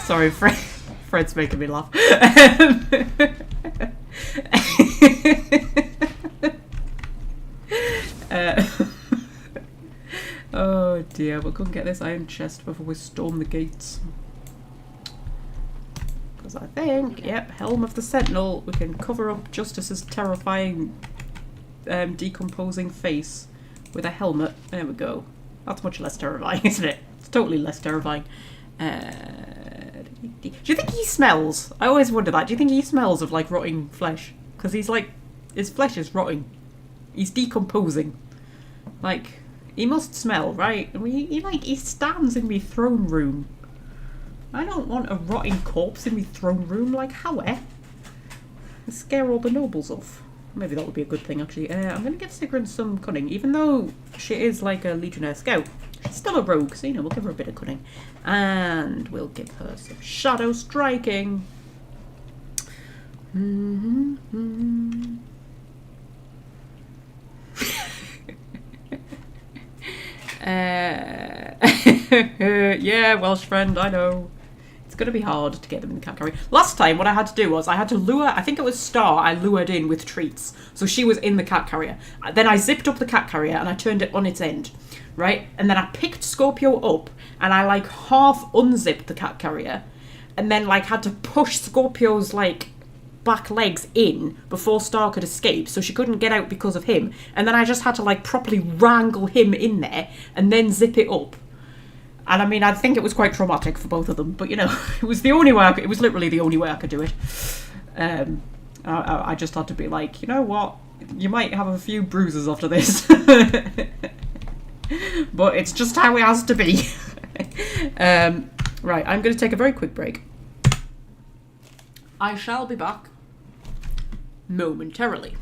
Sorry, Fred's making me laugh. Oh dear, we'll go and get this iron chest before we storm the gates. Because I think, yep, Helm of the Sentinel, we can cover up Justice's terrifying decomposing face with a helmet. There we go. That's much less terrifying, isn't it? It's totally less terrifying. Do you think he smells? I always wonder that. Do you think he smells of like rotting flesh? Because he's like, his flesh is rotting. He's decomposing. Like, he must smell, right? I mean, he stands in my throne room. I don't want a rotting corpse in my throne room. Like, how? Scare all the nobles off. Maybe that would be a good thing, actually. I'm going to give Sigrun some cunning, even though she is like a Legionnaire scout. She's still a rogue, so, you know, we'll give her a bit of cunning. And we'll give her some shadow striking. Yeah, Welsh friend, I know. It's going to be hard to get them in the cat carrier. Last time, what I had to do was I had to lure, I think it was Star, I lured in with treats. So she was in the cat carrier. Then I zipped up the cat carrier and I turned it on its end, right? And then I picked Scorpio up and I like half unzipped the cat carrier and then like had to push Scorpio's like back legs in before Star could escape, so she couldn't get out because of him. And then I just had to like properly wrangle him in there and then zip it up. And I mean, I think it was quite traumatic for both of them, but you know, it was the only way it was literally the only way I could do it. I just had to be like, you know what, you might have a few bruises after this. But it's just how it has to be. Right, I'm going to take a very quick break. I shall be back momentarily.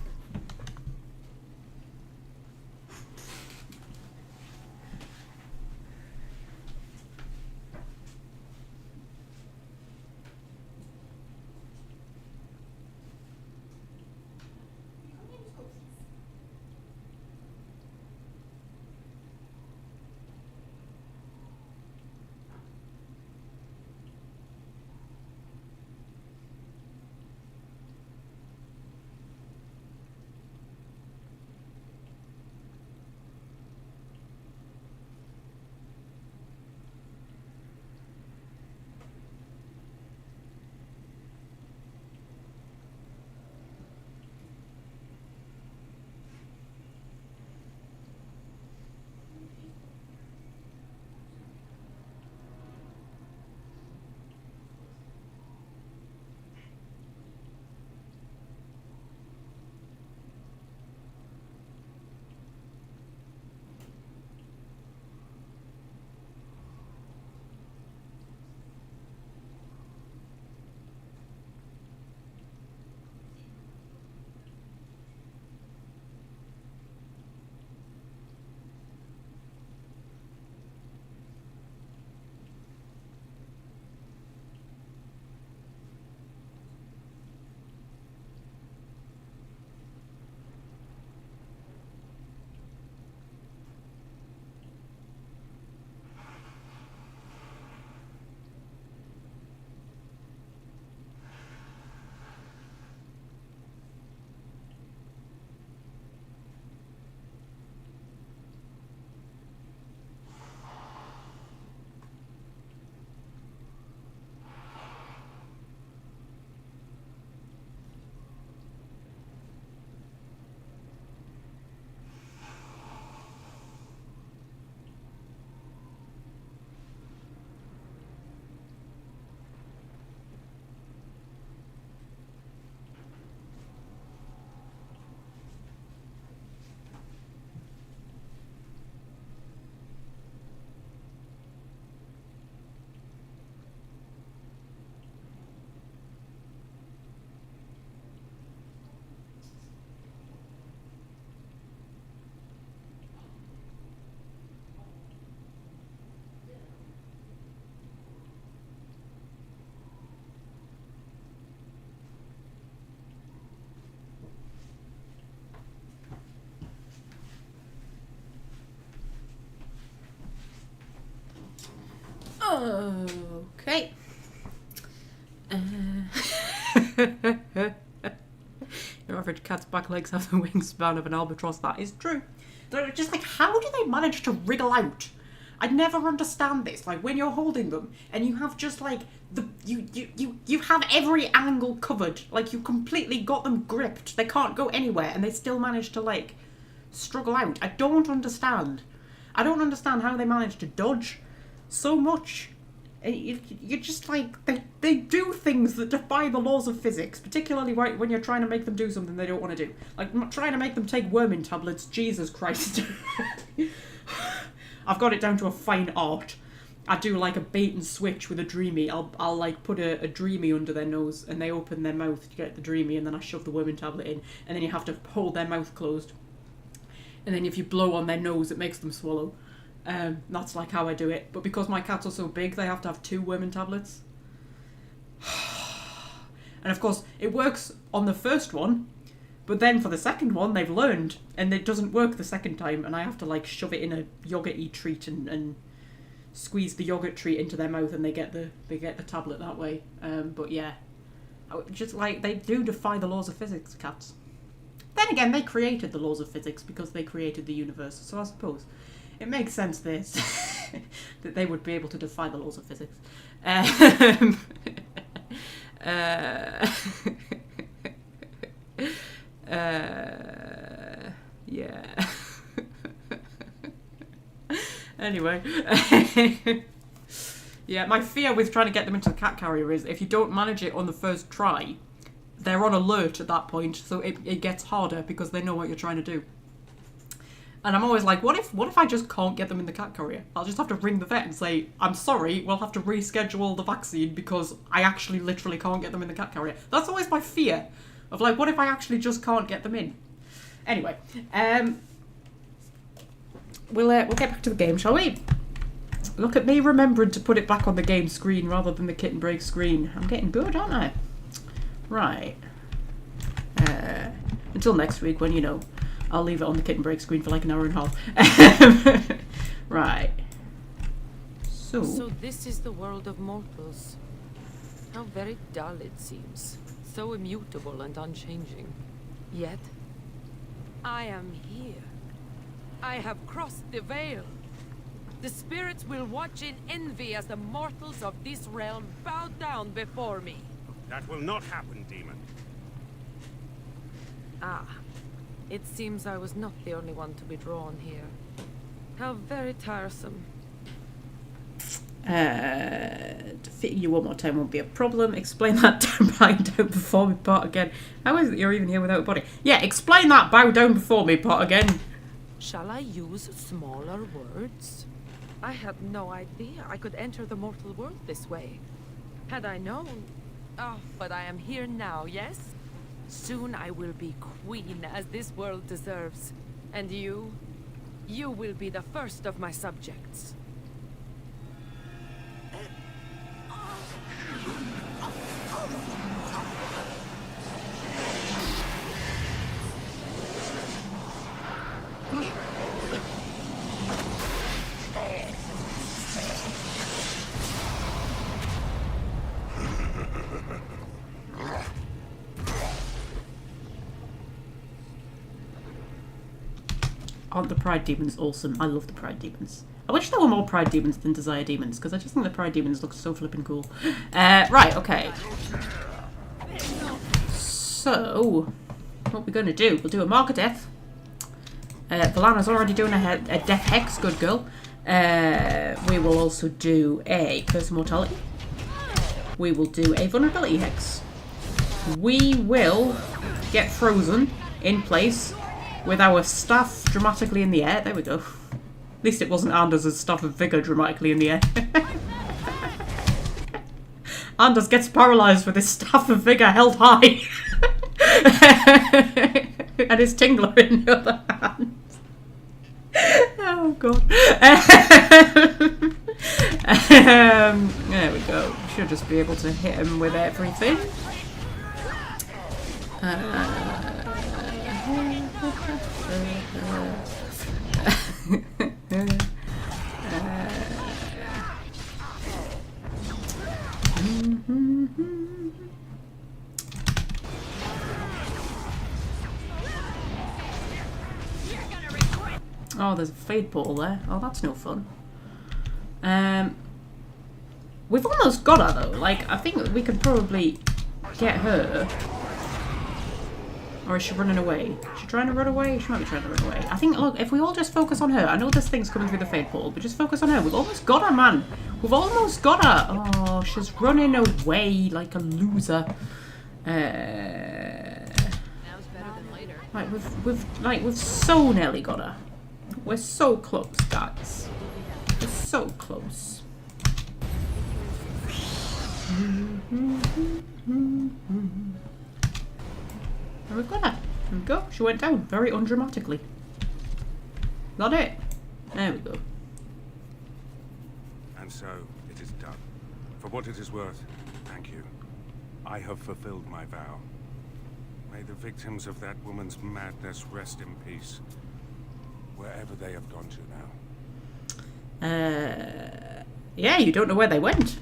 Okay. Your average cat's back legs have the wingspan of an albatross. That is true. They're just like, how do they manage to wriggle out? I never understand this. Like, when you're holding them and you have just like you have every angle covered. Like, you completely got them gripped. They can't go anywhere and they still manage to like struggle out. I don't understand. I don't understand how they manage to dodge so much. You're just like, they do things that defy the laws of physics, particularly right when you're trying to make them do something they don't want to do. Like, trying to make them take worming tablets, Jesus Christ. I've got it down to a fine art. I do like a bait and switch with a dreamy. I'll like put a dreamy under their nose and they open their mouth to get the dreamy, and then I shove the worming tablet in, and then you have to hold their mouth closed. And then if you blow on their nose, it makes them swallow. That's like how I do it. But because my cats are so big, they have to have 2 worming tablets. And of course, it works on the first one, but then for the second one, they've learned, and it doesn't work the second time, and I have to like shove it in a yogurt-y treat and squeeze the yogurt treat into their mouth, and they get the tablet that way. But yeah, just like, they do defy the laws of physics, cats. Then again, they created the laws of physics because they created the universe, so I suppose it makes sense this that they would be able to defy the laws of physics. Yeah. Anyway. Yeah, my fear with trying to get them into the cat carrier is if you don't manage it on the first try, they're on alert at that point, so it gets harder because they know what you're trying to do. And I'm always like, what if I just can't get them in the cat carrier? I'll just have to ring the vet and say, I'm sorry, we'll have to reschedule the vaccine because I actually literally can't get them in the cat carrier. That's always my fear. Of like, what if I actually just can't get them in? Anyway, we'll get back to the game, shall we? Look at me remembering to put it back on the game screen rather than the kitten break screen. I'm getting good, aren't I? Right. Until next week when, you know, I'll leave it on the kitten break screen for like an hour and a half. Right. So this is the world of mortals. How very dull it seems. So immutable and unchanging. Yet, I am here. I have crossed the veil. The spirits will watch in envy as the mortals of this realm bow down before me. That will not happen, demon. Ah. It seems I was not the only one to be drawn here. How very tiresome. Defeating you one more time won't be a problem. Explain that bow down before me part again. How is it you're even here without a body? Yeah, explain that bow down before me part again. Shall I use smaller words? I had no idea I could enter the mortal world this way. Had I known... Oh, but I am here now, yes? Soon I will be queen, as this world deserves. And you will be the first of my subjects. Aren't the Pride Demons awesome? I love the Pride Demons. I wish there were more Pride Demons than Desire Demons, because I just think the Pride Demons look so flippin' cool. Right, okay. So, what we're going to do, we'll do a Mark of Death. Valana's already doing a Death Hex, good girl. We will also do a Curse of Mortality. We will do a Vulnerability Hex. We will get frozen in place with our staff dramatically in the air. There we go. At least it wasn't Anders' staff of vigour dramatically in the air. Anders gets paralysed with his staff of vigour held high. And his tingler in the other hand. Oh god. There we go. Should just be able to hit him with everything. there's a fade portal there. Oh, that's no fun. We've almost got her though. Like, I think we could probably get her. Or is she running away? Is she trying to run away? She might be trying to run away. I think, look, if we all just focus on her. I know there's things coming through the fade portal, but just focus on her. We've almost got her, man. We've almost got her. Oh, she's running away like a loser. Now's better than later. Right, we've so nearly got her. We're so close, guys. We're so close. There we go. There we go. She went down very undramatically. Got it. There we go. And so it is done. For what it is worth, thank you. I have fulfilled my vow. May the victims of that woman's madness rest in peace, wherever they have gone to now. Yeah, you don't know where they went.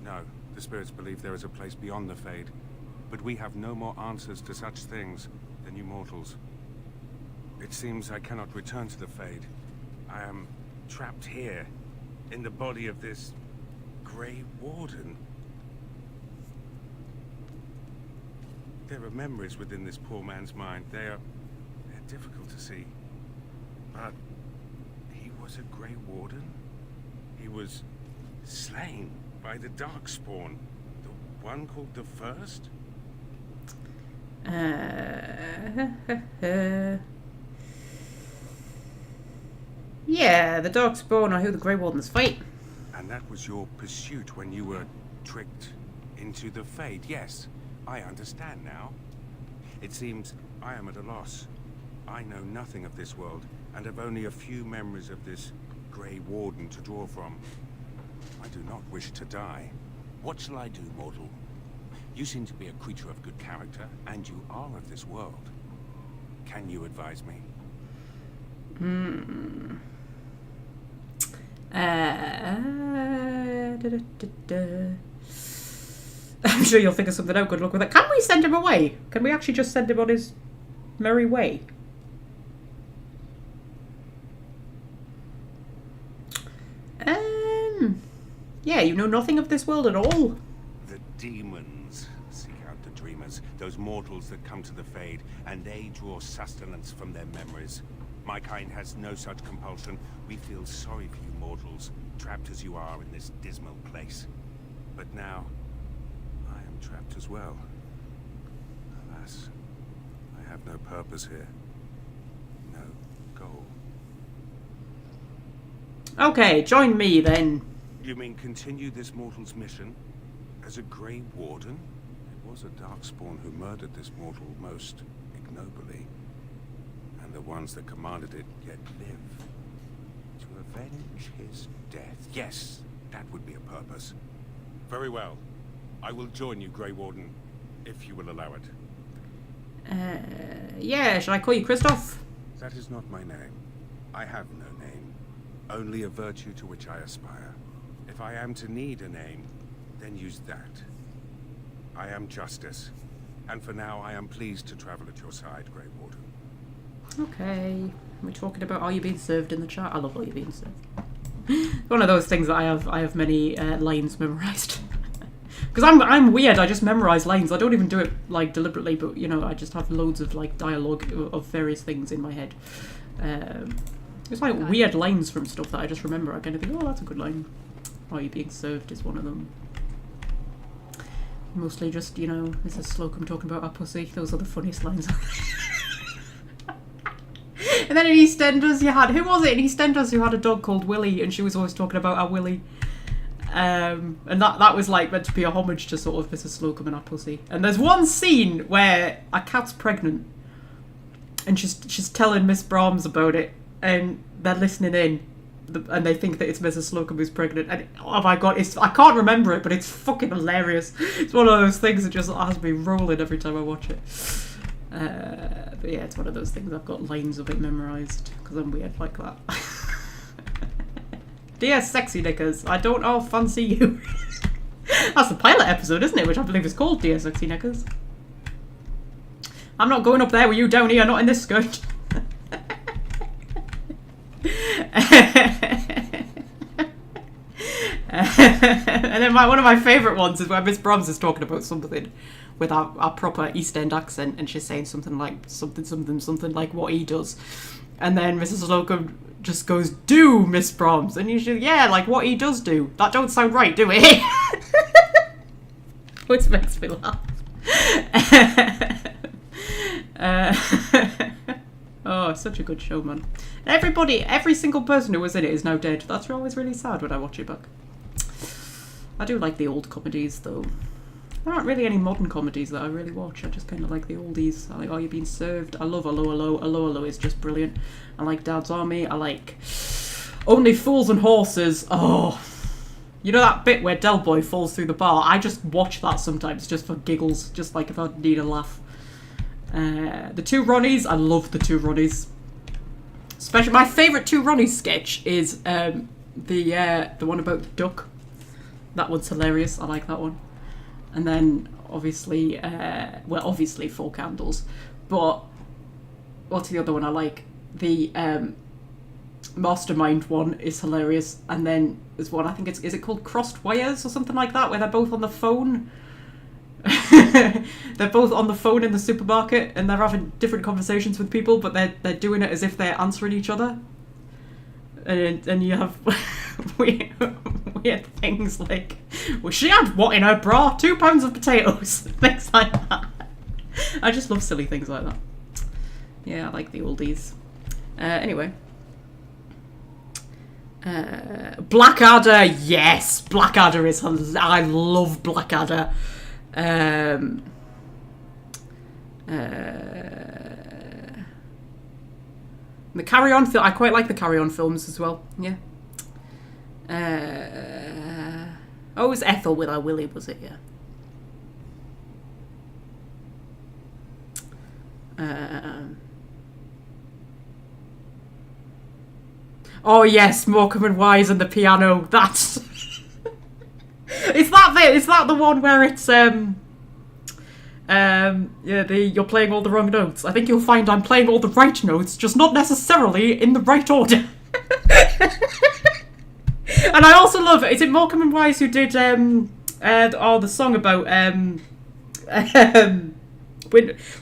No, the spirits believe there is a place beyond the Fade, but we have no more answers to such things than you mortals. It seems I cannot return to the Fade. I am trapped here, in the body of this Grey Warden. There are memories within this poor man's mind. They're difficult to see. But he was a Grey Warden. He was slain by the Darkspawn. The one called the First? Yeah, the Darkspawn are who the Grey Wardens fight. And that was your pursuit when you were tricked into the Fade. Yes, I understand now. It seems I am at a loss. I know nothing of this world, and have only a few memories of this Grey Warden to draw from. I do not wish to die. What shall I do, mortal? You seem to be a creature of good character, and you are of this world. Can you advise me? I'm sure you'll figure something out. Good luck with it. Can we send him away? Can we actually just send him on his merry way? Yeah, you know nothing of this world at all. The demons seek out the dreamers, those mortals that come to the Fade, and they draw sustenance from their memories. My kind has no such compulsion. We feel sorry for you mortals, trapped as you are in this dismal place. But now, I am trapped as well. Alas, I have no purpose here. No goal. Okay, join me then. You mean continue this mortal's mission? As a Grey Warden? It was a Darkspawn who murdered this mortal most ignobly. And the ones that commanded it yet live. To avenge his death. Yes, that would be a purpose. Very well. I will join you, Grey Warden, if you will allow it. Yeah, shall I call you Christoph? That is not my name. I have no name. Only a virtue to which I aspire. If I am to need a name, then use that. I am Justice, and for now I am pleased to travel at your side, Grey Warden. Okay. We're talking about Are You Being Served in the chat. I love Are You Being Served. One of those things that I have many lines memorized. Because I'm weird, I just memorize lines. I don't even do it like deliberately, but you know, I just have loads of like dialogue of various things in my head. It's like weird lines from stuff that I just remember. I kind of think, oh, that's a good line. Are You Being Served is one of them. Mostly just, you know, this is Slocum talking about our pussy. Those are the funniest lines. And then in EastEnders you had, who was it in EastEnders who had a dog called Willie, and she was always talking about our Willie. And that was like meant to be a homage to sort of Mrs. Slocum and our pussy. And there's one scene where a cat's pregnant, and she's telling Miss Brahms about it, and they're listening in, and they think that it's Mrs. Slocum who's pregnant. And oh my god, I can't remember it, but it's fucking hilarious. It's one of those things that just has me rolling every time I watch it. But yeah, it's one of those things. I've got lines of it memorised because I'm weird like that. Dear Sexy Knickers, I don't all fancy you. That's the pilot episode, isn't it? Which I believe is called Dear Sexy Knickers. I'm not going up there with you down here, not in this skirt. And then one of my favourite ones is where Miss Brahms is talking about something with our proper East End accent, and she's saying something like something like what he does, and then Mrs. Slocum just goes, "Do, Miss Brahms," and usually, yeah, like what he does do. That don't sound right, do it? Which makes me laugh. Oh, such a good show, man. Every single person who was in it is now dead. That's always really sad when I watch it back. I do like the old comedies, though. There aren't really any modern comedies that I really watch. I just kind of like the oldies. I like Are You Being Served? I love Allo Allo. Allo Allo is just brilliant. I like Dad's Army. I like Only Fools and Horses. Oh, you know that bit where Del Boy falls through the bar? I just watch that sometimes just for giggles, just like if I need a laugh. The Two Ronnies. I love the Two Ronnies. Especially my favourite Two Ronnies sketch is the one about the duck. That one's hilarious. I like that one. And then obviously, obviously Four Candles, but what's the other one I like? The Mastermind one is hilarious, and then there's one I think is it called Crossed Wires or something like that, where they're both on the phone. They're both on the phone in the supermarket, and they're having different conversations with people, but they're doing it as if they're answering each other. And you have weird things like, well, she had what in her bra? 2 pounds of potatoes. Things like that. I just love silly things like that. Yeah, I like the oldies. Anyway. Blackadder, yes! Blackadder is... I love Blackadder. The Carry On film, I quite like the Carry On films as well. Yeah. Oh, it was Ethel with our Willie, was it? Yeah. Oh yes, Morecambe and Wise and the piano. That's. Is that the one where it's you're playing all the wrong notes? I think you'll find I'm playing all the right notes, just not necessarily in the right order. And I also love, is it Morecambe and Wise who did the song about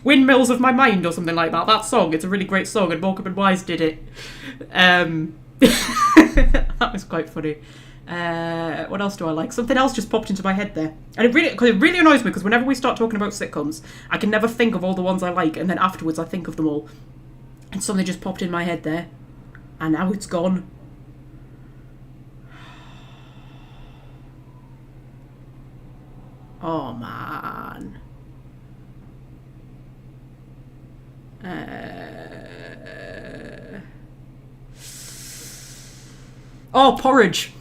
Windmills of My Mind or something like that? That song, it's a really great song, and Morecambe and Wise did it. That was quite funny. What else do I like? Something else just popped into my head there, and it really annoys me because whenever we start talking about sitcoms, I can never think of all the ones I like, and then afterwards I think of them all, and something just popped in my head there, and now it's gone. Oh man. Porridge.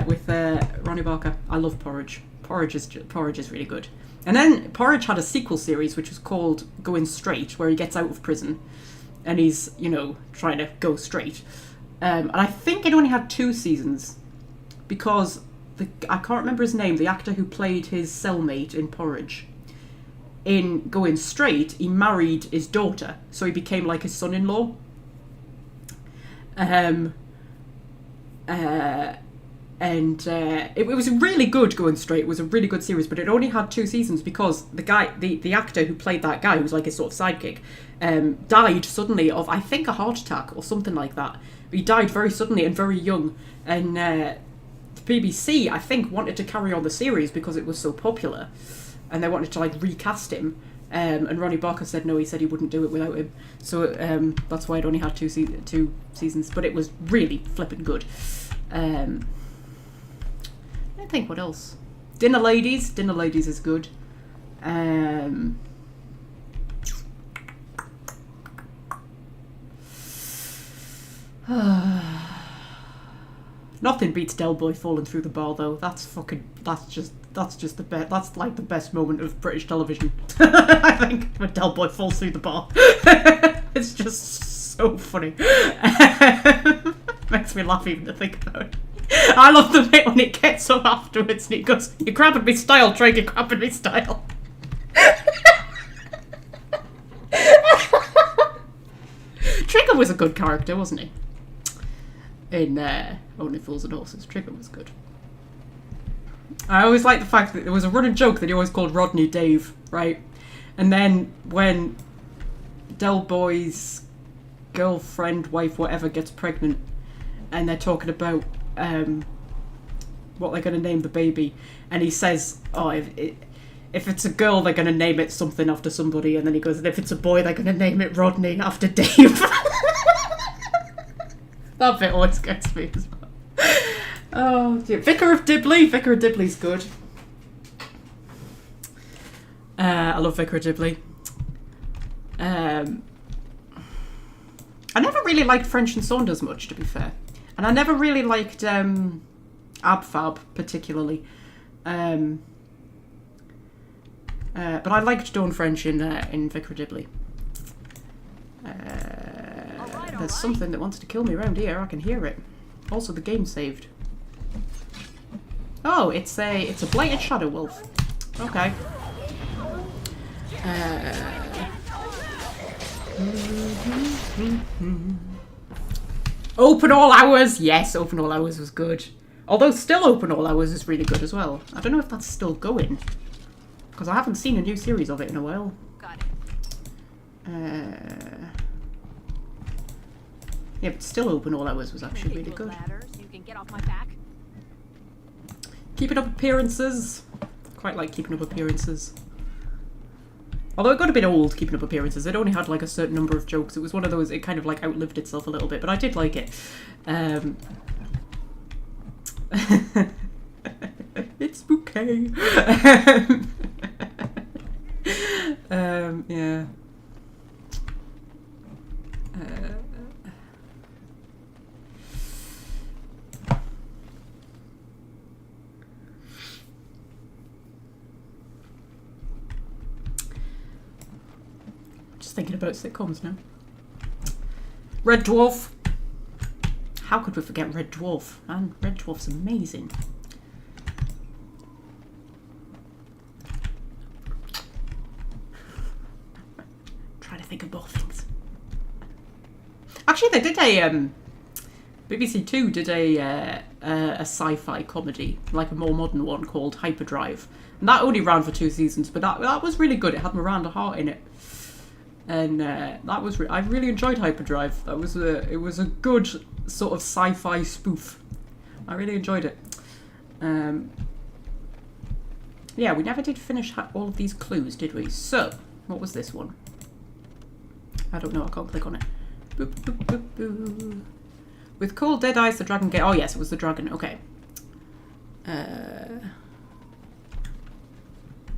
With Ronnie Barker. I love Porridge. Porridge is really good. And then Porridge had a sequel series which was called Going Straight, where he gets out of prison and he's, trying to go straight. And I think it only had 2 seasons because I can't remember his name, the actor who played his cellmate in Porridge. In Going Straight, he married his daughter, so he became like his son-in-law. It was really good. Going Straight, it was a really good series, but it only had 2 seasons because the actor who played that guy, who was like his sort of sidekick, died suddenly of, I think, a heart attack or something like that. He died very suddenly and very young, and the BBC, I think, wanted to carry on the series because it was so popular, and they wanted to recast him. And Ronnie Barker said no. He said he wouldn't do it without him. So that's why it only had 2 seasons. But it was really flippin' good. I think what else? Dinner Ladies. Dinner Ladies is good. Nothing beats Del Boy falling through the bar though. That's just the best. That's like the best moment of British television. I think when Del Boy falls through the bar. It's just so funny. Makes me laugh even to think about it. I love the bit when he gets up afterwards and he goes, "You're grabbing me style, Drake, you're grabbing me style." Trigger was a good character, wasn't he? in Only Fools and Horses. Trigger was good. I always liked the fact that there was a running joke that he always called Rodney Dave, right? And then when Del Boy's girlfriend, wife, whatever, gets pregnant, and they're talking about what they're going to name the baby, and he says, oh, if it's a girl, they're going to name it something after somebody, and then he goes, and if it's a boy, they're going to name it Rodney after Dave. That bit always gets me as well. Oh dear. Vicar of Dibley's good. I love Vicar of Dibley. I never really liked French and Saunders much, to be fair. And I never really liked Abfab, particularly. But I liked Dawn French in Vicar of Dibley. There's something that wants to kill me around here. I can hear it. Also, the game saved. Oh, it's a blighted shadow wolf. Okay. Open all hours. Yes, open all hours was good. Although still open all hours is really good as well. I don't know if that's still going, because I haven't seen a new series of it in a while. Got it. Yeah, but still open all hours was actually really good. So you can get off my back. Keeping up appearances. Quite like keeping up appearances. Although it got a bit old, keeping up appearances. It only had like a certain number of jokes. It was one of those, it kind of like outlived itself a little bit, but I did like it. It's bouquet. Yeah. Just thinking about sitcoms now. Red Dwarf. How could we forget Red Dwarf? Man, Red Dwarf's amazing. Trying to think of more things. Actually, they did a BBC Two did a sci-fi comedy, like a more modern one called Hyperdrive, and that only ran for 2 seasons, but that was really good. It had Miranda Hart in it, and that was I really enjoyed Hyperdrive. That was it was a good sort of sci-fi spoof. I really enjoyed it. Yeah, we never did finish all of these clues, did we? So, what was this one? I don't know, I can't click on it. Boop, boop, boop, boop. With cold dead eyes, the dragon gate. Oh yes, it was the dragon. Okay.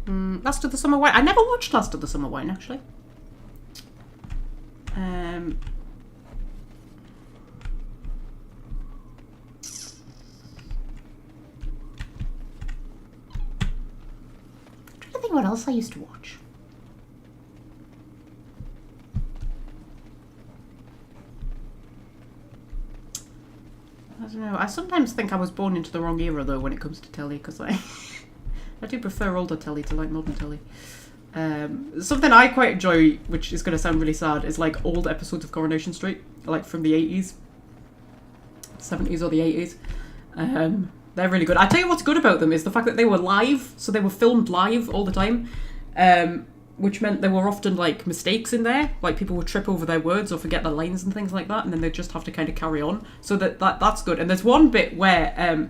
Last of the Summer Wine. I never watched Last of the Summer Wine, actually. I'm trying to think what else I used to watch. I don't know. I sometimes think I was born into the wrong era, though, when it comes to telly, because I do prefer older telly to like modern telly. Something I quite enjoy, which is going to sound really sad, is like old episodes of Coronation Street, like from the 80s, 70s or the 80s. They're really good. I tell you what's good about them is the fact that they were live, so they were filmed live all the time, which meant there were often like mistakes in there, like people would trip over their words or forget their lines and things like that, and then they'd just have to kind of carry on. So that's good. And there's one bit where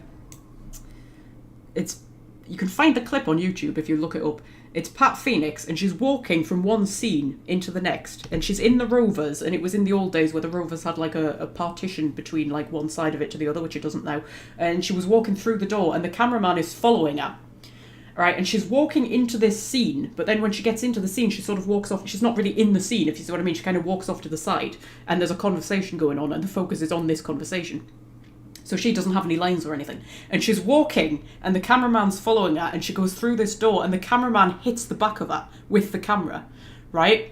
you can find the clip on YouTube if you look it up. It's Pat Phoenix, and she's walking from one scene into the next, and she's in the Rovers, and it was in the old days where the Rovers had like a partition between like one side of it to the other, which it doesn't now, and she was walking through the door, and the cameraman is following her, right, and she's walking into this scene, but then when she gets into the scene, she sort of walks off. She's not really in the scene, if you see what I mean. She kind of walks off to the side, and there's a conversation going on, and the focus is on this conversation. So she doesn't have any lines or anything. And she's walking, and the cameraman's following her, and she goes through this door, and the cameraman hits the back of her with the camera, right?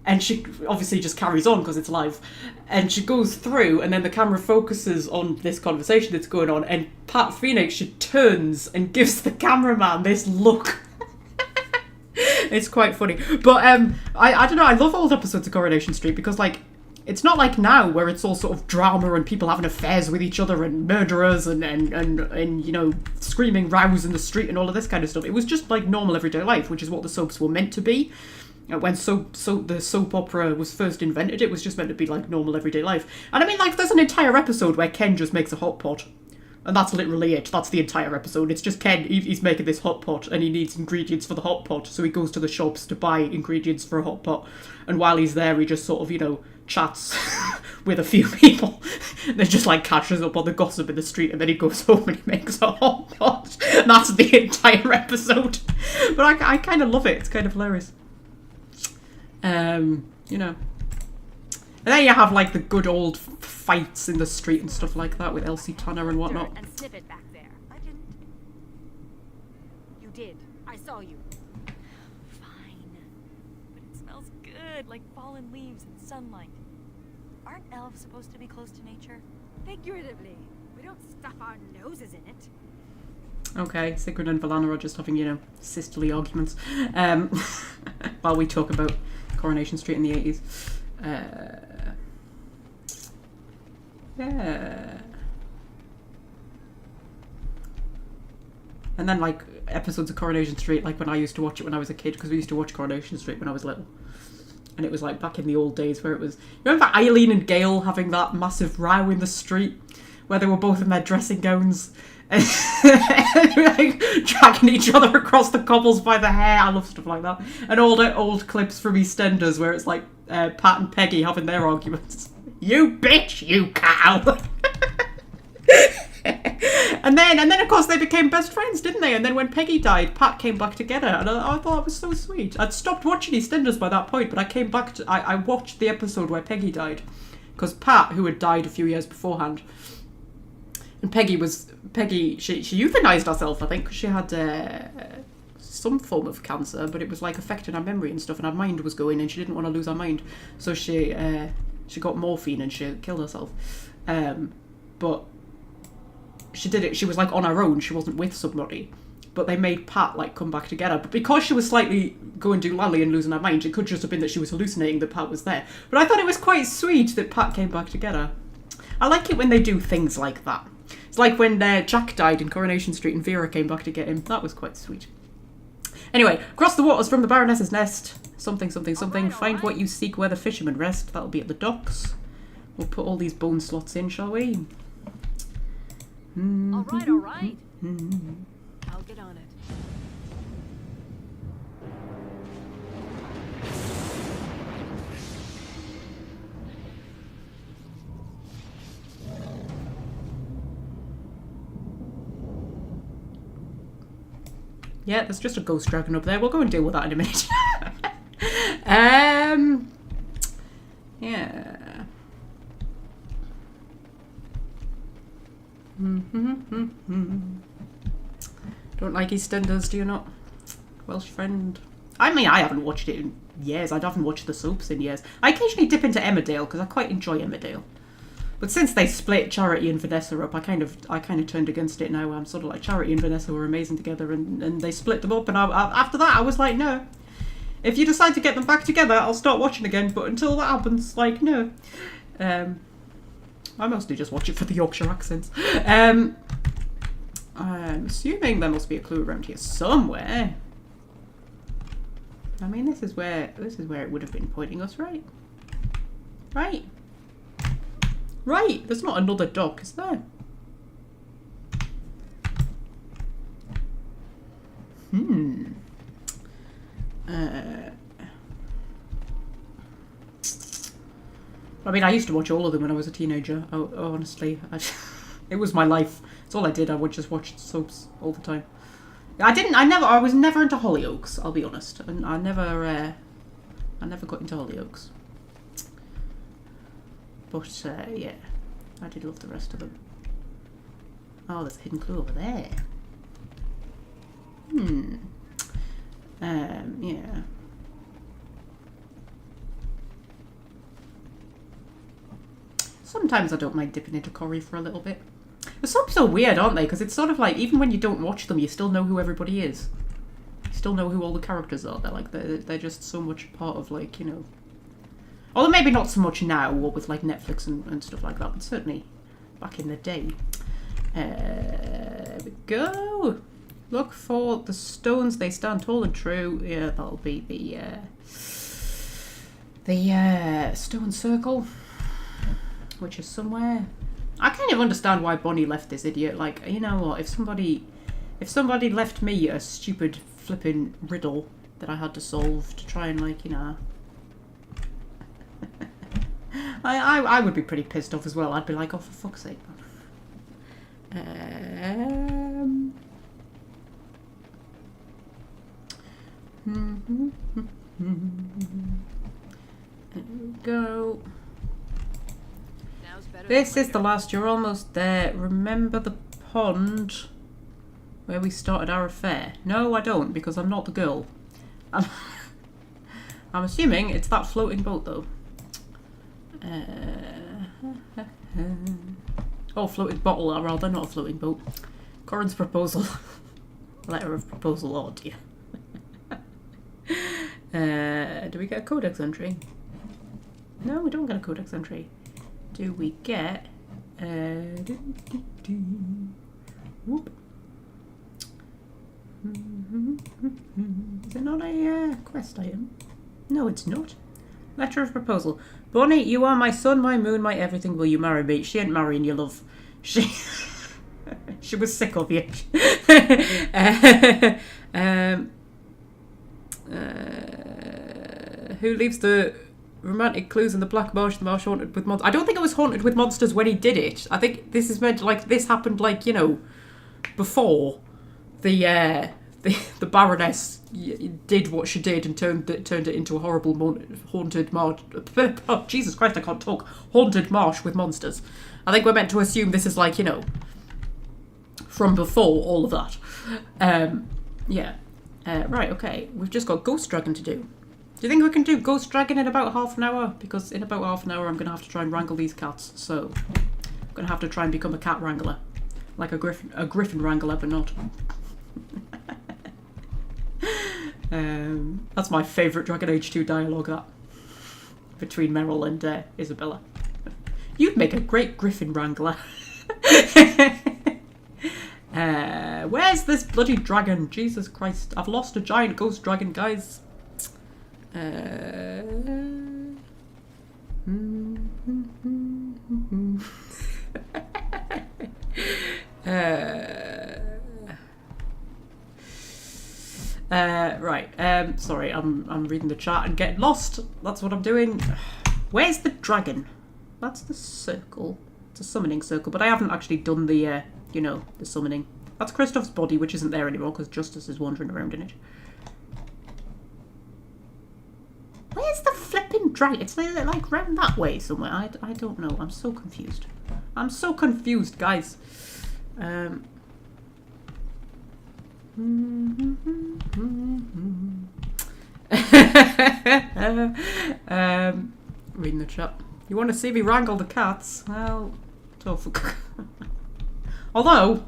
And she obviously just carries on because it's live. And she goes through, and then the camera focuses on this conversation that's going on, and Pat Phoenix, she turns and gives the cameraman this look. It's quite funny. But I don't know, I love old episodes of Coronation Street because, like, It's not like now where it's all sort of drama and people having affairs with each other and murderers and you know, screaming rows in the street and all of this kind of stuff. It was just like normal everyday life, which is what the soaps were meant to be. When the soap opera was first invented, it was just meant to be like normal everyday life. And I mean, like, there's an entire episode where Ken just makes a hot pot. And that's literally it. That's the entire episode. It's just Ken, he's making this hot pot and he needs ingredients for the hot pot. So he goes to the shops to buy ingredients for a hot pot. And while he's there, he just sort of, you know, chats with a few people. They just like catches up on the gossip in the street and then he goes home and he makes a hot pot. And that's the entire episode. But I kind of love it. It's kind of hilarious. You know. And then you have like the good old fights in the street and stuff like that with Elsie Tanner and whatnot. And sniff it back there. I didn't. You did. I saw you. Fine. But it smells good, like fallen leaves and sunlight. Aren't elves supposed to be close to nature? Figuratively. We don't stuff our noses in it. Okay, Sigrid and Valana are just having, you know, sisterly arguments. While we talk about Coronation Street in the 80s. Yeah. And then, like, episodes of Coronation Street, like when I used to watch it when I was a kid, because we used to watch Coronation Street when I was little. And it was like back in the old days where it was... Remember Eileen and Gail having that massive row in the street? Where they were both in their dressing gowns and like dragging each other across the cobbles by the hair. I love stuff like that. And all the old clips from EastEnders where it's like Pat and Peggy having their arguments. You bitch, you cow! and then of course they became best friends, didn't they? And then when Peggy died, Pat came back together, and I thought it was so sweet. I'd stopped watching EastEnders by that point, but I came back to I watched the episode where Peggy died, because Pat, who had died a few years beforehand, and Peggy she euthanized herself, I think, because she had some form of cancer, but it was like affecting her memory and stuff, and her mind was going, and she didn't want to lose her mind, so she got morphine and she killed herself. But she did it, she was like on her own, she wasn't with somebody. But they made Pat like come back together. But because she was slightly going doolally and losing her mind, it could just have been that she was hallucinating that Pat was there. But I thought it was quite sweet that Pat came back together. I like it when they do things like that. It's like when Jack died in Coronation Street and Vera came back to get him. That was quite sweet. Anyway, across the waters from the Baroness's nest. Something, something, something. All right. Find what you seek where the fishermen rest. That'll be at the docks. We'll put all these bone slots in, shall we? All right, all right. I'll get on it. Yeah, there's just a ghost dragon up there. We'll go and deal with that in a minute. Yeah. Don't like EastEnders, do you not? Welsh friend. I mean, I haven't watched it in years. I haven't watched the soaps in years. I occasionally dip into Emmerdale because I quite enjoy Emmerdale. But since they split Charity and Vanessa up, I kind of turned against it now. I'm sort of like, Charity and Vanessa were amazing together, and they split them up. And after that, I was like, no. If you decide to get them back together, I'll start watching again. But until that happens, like, no. I mostly just watch it for the Yorkshire accents. I'm assuming there must be a clue around here somewhere. I mean, this is where it would have been pointing us, right? Right. Right, there's not another dock, is there? I mean, I used to watch all of them when I was a teenager. Honestly, it was my life. It's all I did. I would just watch soaps all the time. I was never into Hollyoaks, I'll be honest. And I never got into Hollyoaks. But, yeah, I did love the rest of them. Oh, there's a hidden clue over there. Yeah. Sometimes I don't mind dipping into Corrie for a little bit. The soaps are weird, aren't they? Because it's sort of like, even when you don't watch them, you still know who everybody is. You still know who all the characters are. They're like, they're just so much part of, like, you know, Although maybe not so much now, or with like Netflix and stuff like that, but certainly back in the day. There we go. Look for the stones, they stand tall and true. Yeah, that'll be the stone circle, which is somewhere. I kind of understand why Bonnie left this idiot. Like, you know what, if somebody left me a stupid flipping riddle that I had to solve to try and, like, you know, I would be pretty pissed off as well. I'd be like, oh, for fuck's sake. There we go. This is the last. You're almost there. Remember the pond where we started our affair? No, I don't, because I'm not the girl. I'm assuming it's that floating boat, though. Oh, floating bottle, or rather, not a floating boat. Corin's proposal. Letter of proposal, oh dear. Do we get a codex entry? No, we don't get a codex entry. Do we get... Whoop. Is it not a quest item? No, it's not. Letter of proposal. Bonnie, you are my sun, my moon, my everything. Will you marry me? She ain't marrying you, love. She... she was sick of you. Who leaves the romantic clues in the Blackmarsh, the marsh haunted with monsters? I don't think it was haunted with monsters when he did it. I think this is meant, like, this happened, like, you know, before the Baroness did what she did and turned it into a horrible haunted marsh. Oh, Jesus Christ, I can't talk. Haunted marsh with monsters. I think we're meant to assume this is, like, you know, from before all of that. Yeah. Right, okay. We've just got Ghost Dragon to do. Do you think we can do Ghost Dragon in about half an hour? Because in about half an hour I'm going to have to try and wrangle these cats. So I'm going to have to try and become a cat wrangler. Like a griffin wrangler, but not. That's my favourite Dragon Age 2 dialogue, that. Between Meryl and Isabella. You'd make a great griffin wrangler. Where's this bloody dragon? Jesus Christ. I've lost a giant ghost dragon, guys. Right. Sorry, I'm reading the chat and getting lost. That's what I'm doing. Where's the dragon? That's the circle. It's a summoning circle, but I haven't actually done the, you know, the summoning. That's Kristoff's body, which isn't there anymore because Justice is wandering around in it. Where's the flipping dragon? It's like round that way somewhere. I don't know. I'm so confused. I'm so confused, guys. Reading the chat. You want to see me wrangle the cats? Well, tough. Although,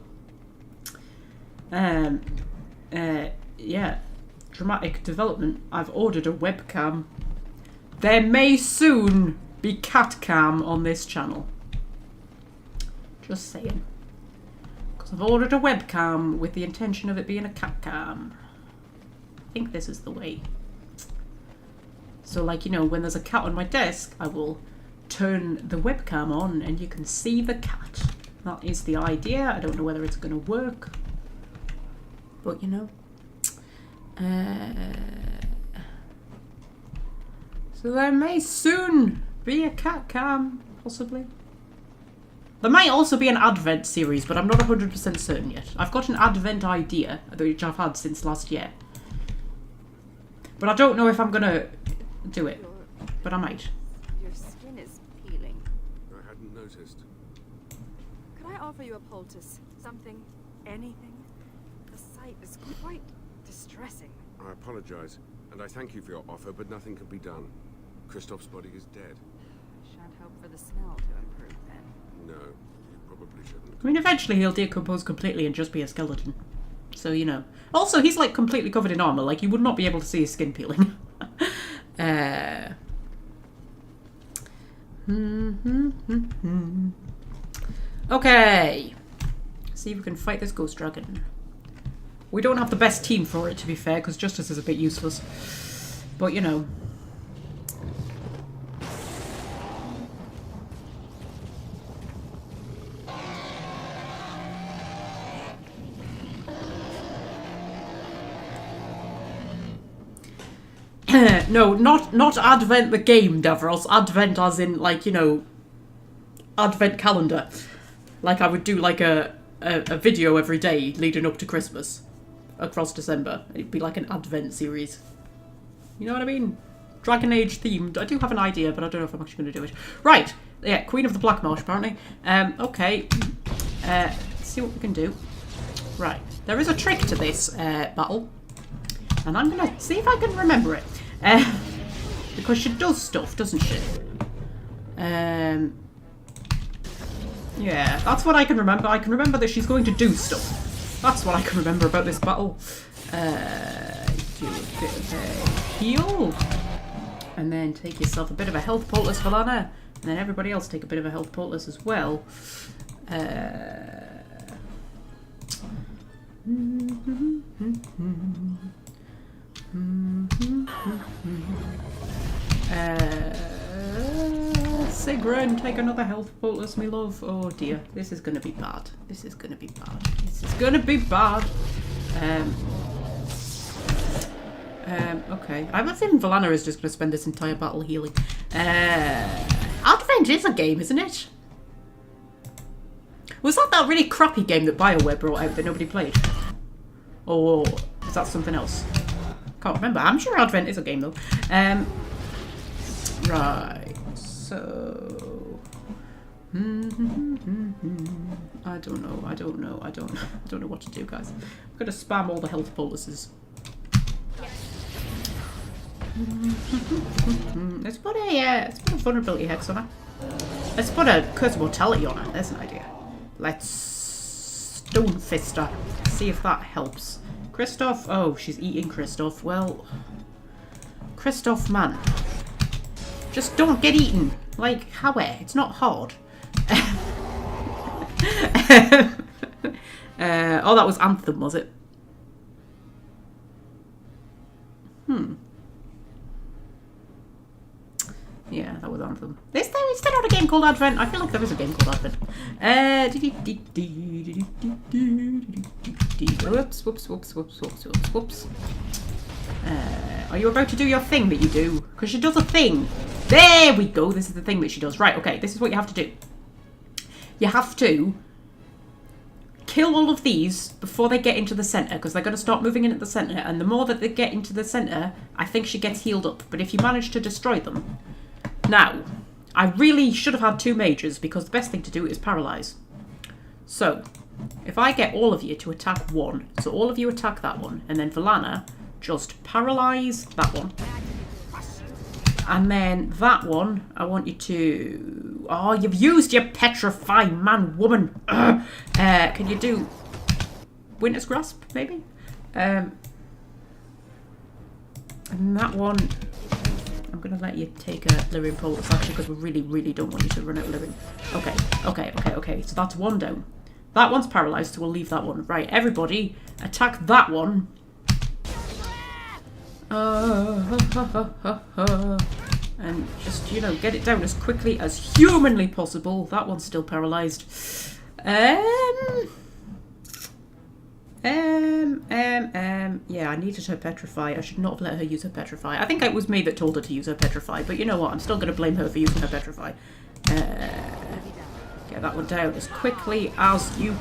yeah, dramatic development. I've ordered a webcam. There may soon be cat cam on this channel. Just saying. Because I've ordered a webcam with the intention of it being a cat cam. I think this is the way. So, like, you know, when there's a cat on my desk, I will turn the webcam on and you can see the cat. That is the idea. I don't know whether it's going to work. But, you know. So there may soon be a cat cam, possibly. There might also be an Advent series, but I'm not 100% certain yet. I've got an Advent idea, which I've had since last year. But I don't know if I'm going to do it. But I might. Your skin is peeling. I hadn't noticed. Could I offer you a poultice? Something? Anything? The sight is quite distressing. I apologize, and I thank you for your offer, but nothing can be done. Kristoff's body is dead. Shan't hope for the smell to improve then. No, you probably shouldn't. I mean, eventually he'll decompose completely and just be a skeleton. So, you know. Also, he's, like, completely covered in armour. Like, you would not be able to see his skin peeling. Okay. See if we can fight this ghost dragon. We don't have the best team for it, to be fair, because Justice is a bit useless. But, you know. No, not Advent the game, Davros. Advent as in, like, you know, Advent calendar. Like I would do, like, a video every day leading up to Christmas. Across December. It'd be like an Advent series. You know what I mean? Dragon Age themed. I do have an idea, but I don't know if I'm actually going to do it. Right. Yeah, Queen of the Blackmarsh, apparently. Okay. Let's see what we can do. Right. There is a trick to this battle. And I'm going to see if I can remember it. Because she does stuff, doesn't she? Yeah, that's what I can remember. I can remember that she's going to do stuff. That's what I can remember about this battle. Do a bit of a heal. And then take yourself a bit of a health poultice, Valana. And then everybody else take a bit of a health poultice as well. Sigrun, take another health poultice, me love. Oh dear, this is gonna be bad. This is gonna be bad. This is gonna be bad. Okay. I have a feeling Valana is just gonna spend this entire battle healing. Advent is a game, isn't it? Was that really crappy game that BioWare brought out that nobody played? Or is that something else? Can't remember. I'm sure Advent is a game though. Right. So I don't know. I don't know what to do, guys. I'm gonna spam all the health poultices. Let's put a vulnerability hex on her. Let's put a curse of mortality on her. There's an idea. Let's stone fist her. See if that helps. Kristoff. Oh, she's eating Kristoff. Well, Kristoff, man, just don't get eaten. Like, how? It's not hard. Oh, that was Anthem, was it? Yeah, that was Anthem. Is there not a game called Advent? I feel like there is a game called Advent. Whoops. Are you about to do your thing that you do? Because she does a thing. There we go. This is the thing that she does. Right, okay. This is what you have to do. You have to kill all of these before they get into the centre, because they're going to start moving in at the centre, and the more that they get into the centre, I think she gets healed up. But if you manage to destroy them... Now, I really should have had 2 mages, because the best thing to do is paralyse. So, if I get all of you to attack one, so all of you attack that one, and then Valana, just paralyse that one. And then that one, I want you to... Oh, you've used your petrify, man, woman. Can you do Winter's Grasp, maybe? And that one, I'm going to let you take a Lyrium Poultice, actually, because we really, really don't want you to run out of Lyrium. Okay. So that's one down. That one's paralysed, so we'll leave that one. Right, everybody, attack that one. And just, you know, get it down as quickly as humanly possible. That one's still paralysed. Yeah, I needed her petrify. I should not have let her use her petrify. I think it was me that told her to use her petrify, but you know what? I'm still going to blame her for using her petrify. Get that one down as quickly as you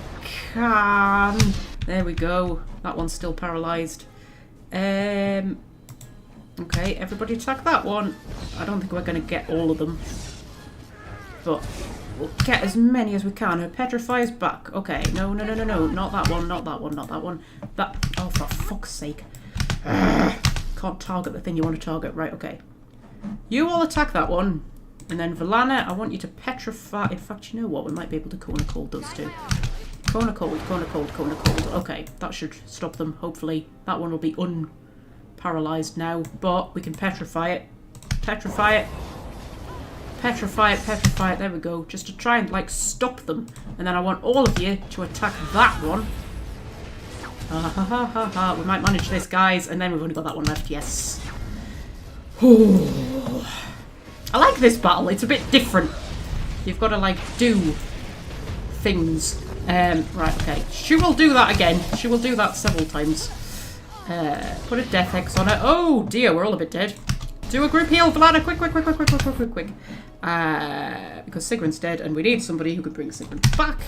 can. There we go. That one's still paralysed. Okay, everybody attack that one. I don't think we're going to get all of them, but we'll get as many as we can. Her petrify is back. Okay, no. Not that one, not that one. That, oh, for fuck's sake. Can't target the thing you want to target. Right, okay. You all attack that one. And then Valana, I want you to petrify. In fact, you know what? We might be able to Cone of Cold those two. Cone of Cold. Okay, that should stop them, hopefully. That one will be unparalysed now, but we can petrify it. Petrify petrify it, there we go. Just to try and, like, stop them. And then I want all of you to attack that one. We might manage this, guys. And then we've only got that one left, yes. Ooh. I like this battle, it's a bit different. You've got to, like, do things. Right, okay. She will do that again. She will do that several times. Put a death hex on her. Oh dear, we're all a bit dead. Do a group heal, Vlada, quick. Because Sigrun's dead and we need somebody who could bring Sigrun back.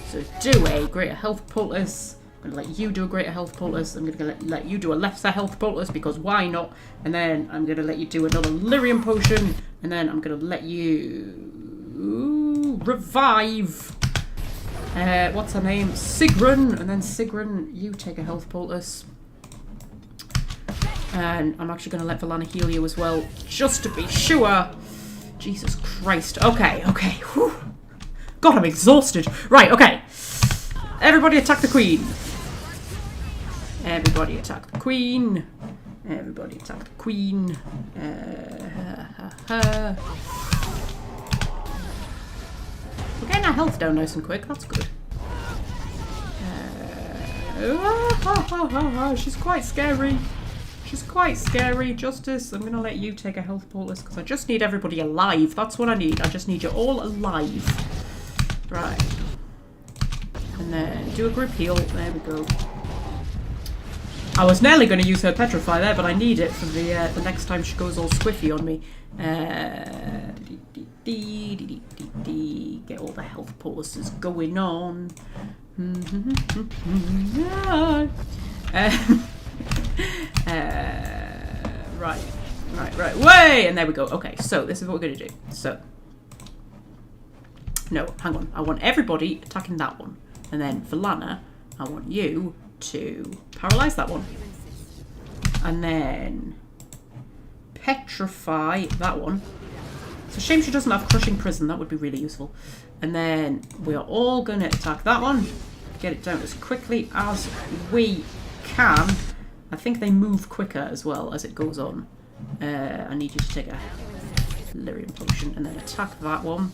So do a greater health poultice. I'm going to let you do a greater health poultice. I'm going to let you do a lesser health poultice because why not? And then I'm going to let you do another lyrium potion. And then I'm going to let you revive. What's her name? Sigrun. And then Sigrun, you take a health poultice. And I'm actually going to let Valana heal you as well, just to be sure. Jesus Christ. Okay. Whew. God, I'm exhausted. Right, okay. Everybody attack the queen. Everybody attack the queen. Everybody attack the queen. We're getting our health down nice and quick. That's good. She's quite scary. She's quite scary. Justice, I'm going to let you take a health poultice because I just need everybody alive. That's what I need. I just need you all alive. Right. And then do a group heal. There we go. I was nearly going to use her petrify there, but I need it for the next time she goes all squiffy on me. Get all the health poultices going on. Right. Way! And there we go. Okay, so this is what we're going to do. So, no, hang on. I want everybody attacking that one. And then, Valana, I want you to paralyze that one. And then, petrify that one. It's a shame she doesn't have crushing prison. That would be really useful. And then, we are all going to attack that one. Get it down as quickly as we can. I think they move quicker as well as it goes on. I need you to take a lyrium potion and then attack that one.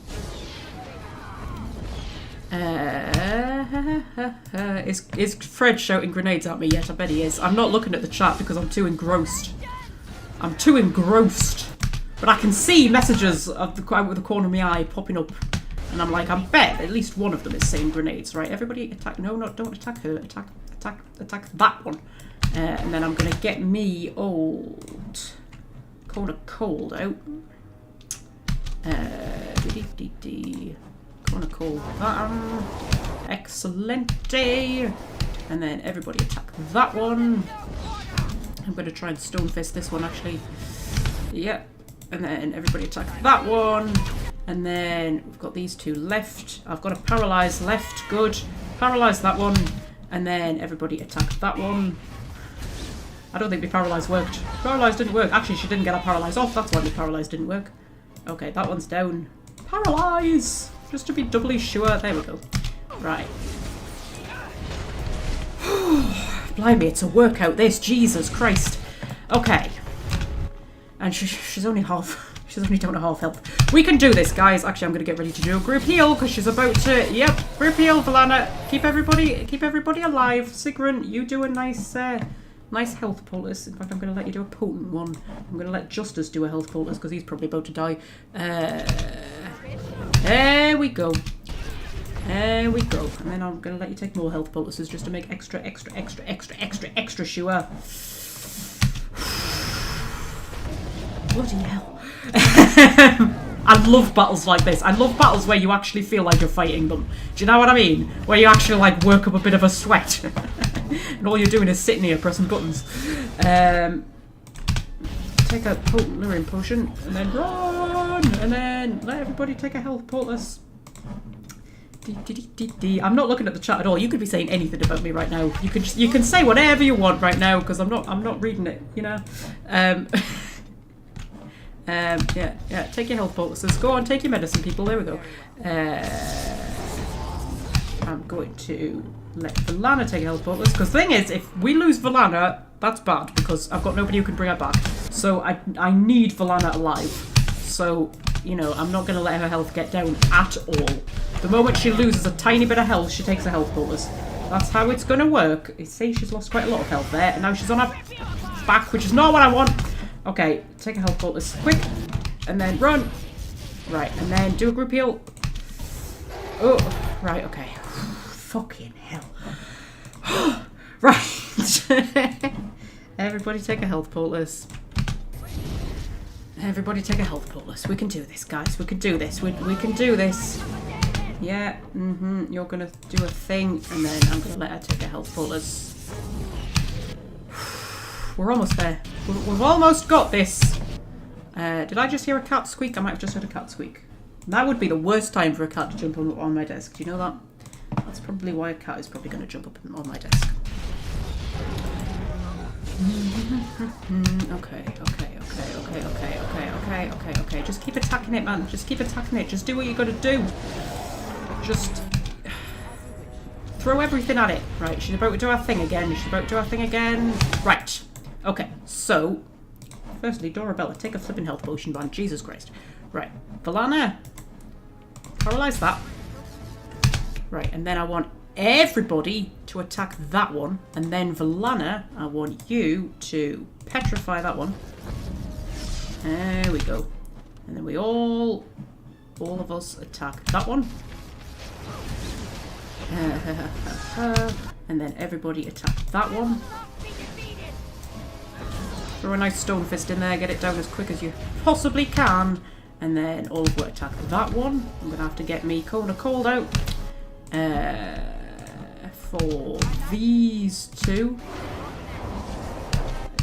Is Fred shouting grenades at me yet? I bet he is. I'm not looking at the chat because I'm too engrossed. But I can see messages of out of the corner of my eye popping up. And I'm like, I bet at least one of them is saying grenades. Right, everybody attack. No, don't attack her. Attack that one. And then I'm going to get me old Corner Cold out. Corner Cold. Excellent. And then everybody attack that one. I'm going to try and stone fist this one actually. Yep. And then everybody attack that one. And then we've got these two left. I've got a paralyze left. Good. Paralyze that one. And then everybody attack that one. I don't think the paralyze worked. Paralyze didn't work. Actually, she didn't get a paralyze off. That's why the paralyze didn't work. Okay, that one's down. Paralyze! Just to be doubly sure. There we go. Right. Blimey, it's a workout this. Jesus Christ. Okay. And she's only half... She's only down to half health. We can do this, guys. Actually, I'm going to get ready to do a group heal because she's about to... Yep, group heal, Valana. Keep everybody alive. Sigrun, you do a nice health poultice. In fact, I'm going to let you do a potent one. I'm going to let Justice do a health poultice because he's probably about to die. There we go. There we go. And then I'm going to let you take more health poultices just to make extra sure. Bloody hell. I love battles like this. I love battles where you actually feel like you're fighting them. Do you know what I mean? Where you actually like work up a bit of a sweat. And all you're doing is sitting here pressing buttons. Take a potent lyrium potion and then run! And then let everybody take a health poultice. I'm not looking at the chat at all. You could be saying anything about me right now. You can say whatever you want right now because I'm not reading it, you know. Yeah, take your health poultices. Go on, take your medicine, people. There we go. I'm going to let Valana take a health poultice, because the thing is, if we lose Valana, that's bad, because I've got nobody who can bring her back. So I need Valana alive. So you know, I'm not going to let her health get down at all. The moment she loses a tiny bit of health, she takes a health poultice. That's how it's going to work. You see, she's lost quite a lot of health there, and now she's on her back, which is not what I want. Okay, take a health poultice. Quick. And then run. Right, and then do a group heal. Oh, right, okay. Fucking hell. Right. Everybody take a health poultice. Everybody take a health poultice. We can do this, guys. We can do this. We can do this. Yeah, You're gonna do a thing, and then I'm gonna let her take a health poultice. We're almost there. We've almost got this. Did I just hear a cat squeak? I might have just heard a cat squeak. That would be the worst time for a cat to jump on my desk. Do you know that? That's probably why a cat is probably going to jump up on my desk. Okay. Just keep attacking it, man. Just keep attacking it. Just do what you got to do. Just throw everything at it. Right, she's about to do her thing again. Right. Okay, so firstly, Dorabella, take a flipping health potion, man. Jesus Christ. Right, Valana, paralyze that. Right, and then I want everybody to attack that one. And then Valana, I want you to petrify that one. There we go. And then we all of us attack that one. And then everybody attack that one. Throw a nice stone fist in there, get it down as quick as you possibly can. And then all of you attack that one. I'm going to have to get me Cone of Cold out. For these two.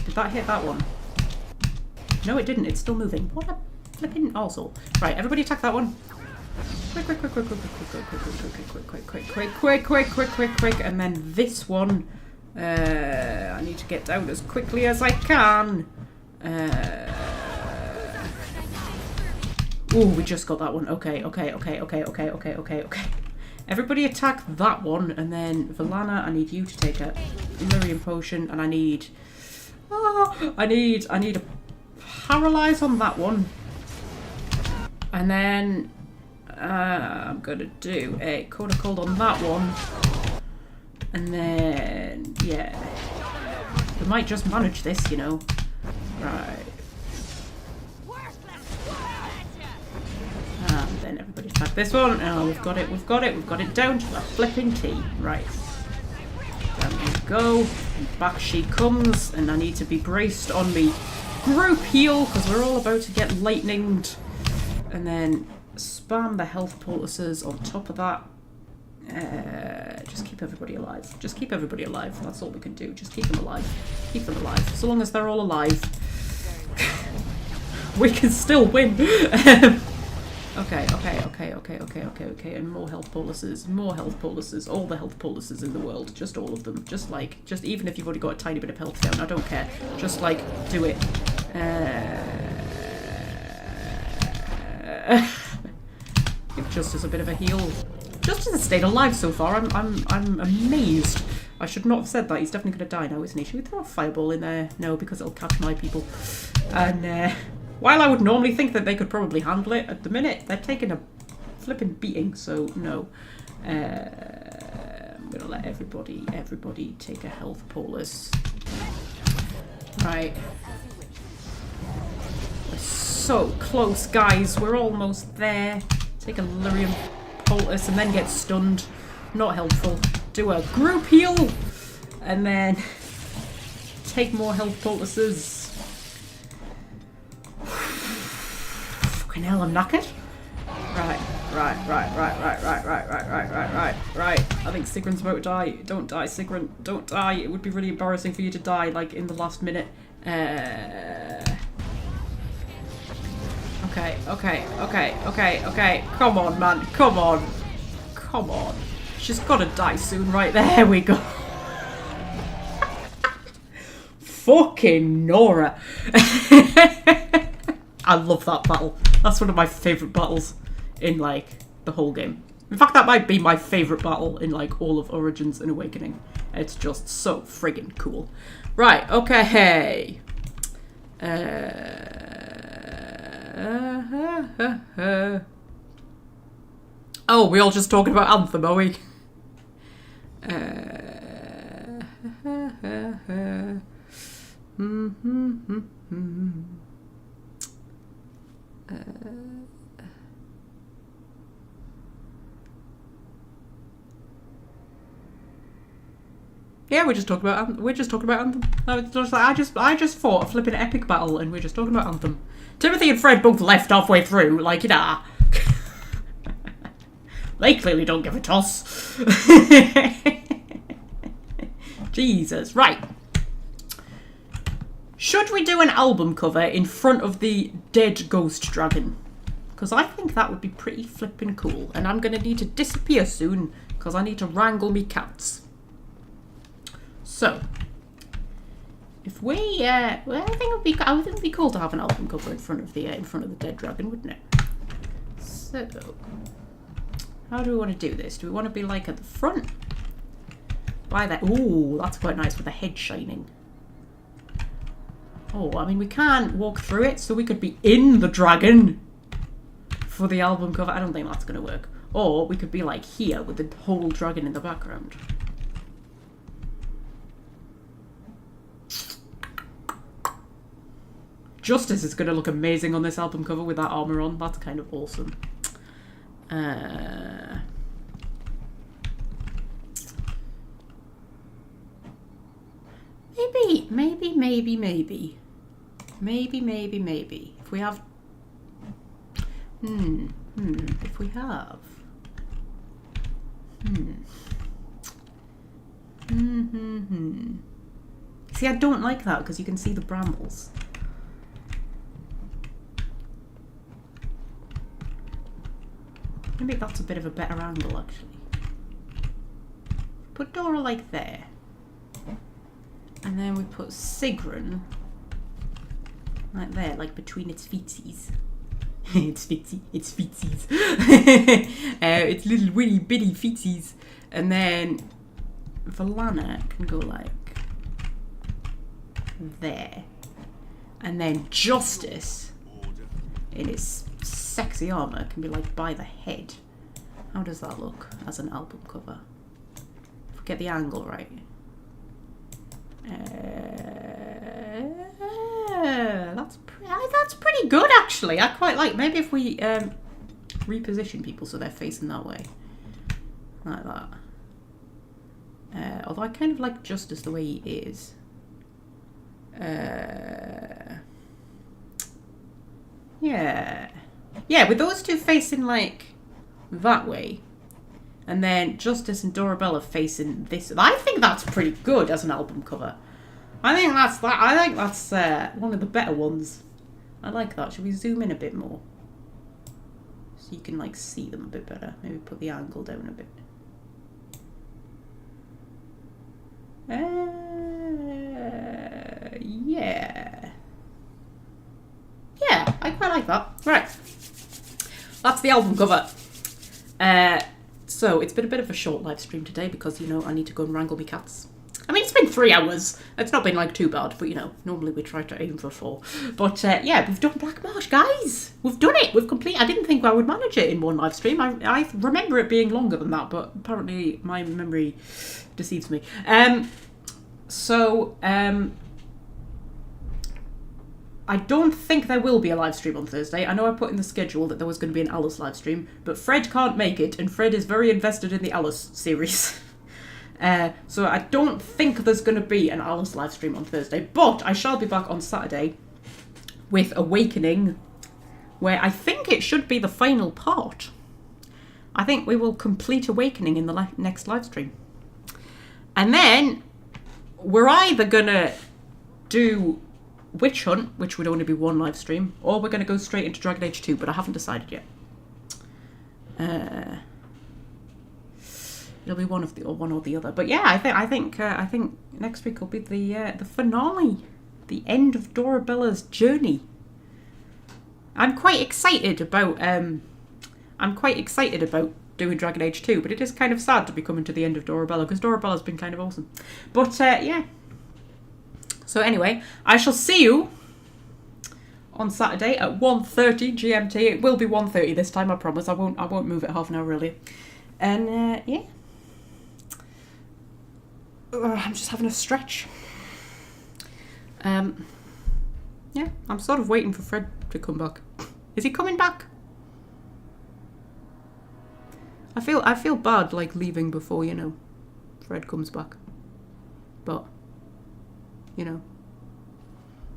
Did that hit that one? No, it didn't. It's still moving. What a flipping arsehole. Right, everybody attack that one. Quick. And then this one. I need to get down as quickly as I can. Oh, we just got that one. Okay. Everybody attack that one, and then Valana, I need you to take a Lyrium potion, and I need a paralyze on that one, and then I'm gonna do a Cone of Cold on that one, and then yeah, we might just manage this, you know. Right. And then everybody attack this one. Oh, we've got it down to a flipping T. Right. Down we go. And back she comes, and I need to be braced on me group heal, because we're all about to get lightninged. And then spam the health poultices on top of that. Just keep everybody alive. Just keep everybody alive. That's all we can do. Just keep them alive. Keep them alive. So long as they're all alive, we can still win. Okay. And more health poultices. All the health poultices in the world. Just all of them. Just even if you've already got a tiny bit of health down, I don't care. Just do it. Give Justice a bit of a heal. Justice has stayed alive so far. I'm amazed. I should not have said that. He's definitely going to die now, isn't he? Should we throw a fireball in there? No, because it'll catch my people. And while I would normally think that they could probably handle it, at the minute they're taking a flipping beating. So no. I'm going to let everybody take a health poultice. Right. We're so close, guys. We're almost there. Take a Lyrium poultice and then get stunned. Not helpful. Do a group heal. And then take more health poultices. Fucking hell, I'm knackered. Right. I think Sigrun's about to die. Don't die, Sigrun. Don't die. It would be really embarrassing for you to die, like, in the last minute. Okay. Come on, man. Come on. She's gotta die soon. Right, there we go. Fucking Nora. I love that battle. That's one of my favourite battles in, like, the whole game. In fact, that might be my favourite battle in, like, all of Origins and Awakening. It's just so friggin' cool. Right, okay. Oh, we all just talking about Anthem, are we? Yeah, we're just talking about Anthem. I just fought a flipping epic battle, and we're just talking about Anthem. Timothy and Fred both left halfway through, like, nah. They clearly don't give a toss. Jesus, right. Should we do an album cover in front of the dead ghost dragon? Because I think that would be pretty flipping cool. And I'm going to need to disappear soon, because I need to wrangle me cats. So, if we, well, I think it'd be cool to have an album cover in front of the dead dragon, wouldn't it? So, how do we want to do this? Do we want to be like at the front? By that, ooh, that's quite nice with the head shining. Oh, I mean, we can't walk through it, so we could be in the dragon for the album cover. I don't think that's going to work. Or we could be like here with the whole dragon in the background. Justice is going to look amazing on this album cover with that armor on. That's kind of awesome. Maybe. If we have... If we have... See, I don't like that because you can see the brambles. Maybe that's a bit of a better angle, actually. Put Dora like there. And then we put Sigrun like there, like between its feetsies. It's feetsies. It's little witty bitty feetsies. And then Valana can go like there. And then Justice in its sexy armor can be like by the head. How does that look as an album cover? If we get the angle right. That's pretty good, actually. I quite like. Maybe if we reposition people so they're facing that way, like that. Although I kind of like Justice the way he is. Yeah, with those two facing like that way, and then Justice and Dorabella facing this. I think that's pretty good as an album cover. I think that's one of the better ones. I like that. Should we zoom in a bit more so you can like see them a bit better? Maybe put the angle down a bit. Yeah, I quite like that. Right, that's the album cover. So it's been a bit of a short live stream today because, you know, I need to go and wrangle me cats. I mean, it's been 3 hours. It's not been like too bad, but you know, normally we try to aim for 4. But yeah, we've done Blackmarsh, guys. We've done it. We've completed. I didn't think I would manage it in one live stream. I remember it being longer than that, but apparently my memory deceives me. I don't think there will be a live stream on Thursday. I know I put in the schedule that there was going to be an Alice live stream, but Fred can't make it, and Fred is very invested in the Alice series. So I don't think there's going to be an Alice live stream on Thursday, but I shall be back on Saturday with Awakening, where I think it should be the final part. I think we will complete Awakening in the next live stream. And then we're either going to do Witch Hunt, which would only be 1 live stream, or we're going to go straight into Dragon Age 2, but I haven't decided yet. It'll be one or the other. But yeah, I think next week will be the finale, the end of Dorabella's journey. I'm quite excited about doing Dragon Age 2, but it is kind of sad to be coming to the end of Dorabella because Dorabella's been kind of awesome. But yeah. So anyway, I shall see you on Saturday at 1:30 GMT. It will be 1:30 this time, I promise. I won't move it half an hour earlier. And yeah. I'm just having a stretch. Yeah, I'm sort of waiting for Fred to come back. Is he coming back? I feel bad like leaving before, you know, Fred comes back. But you know,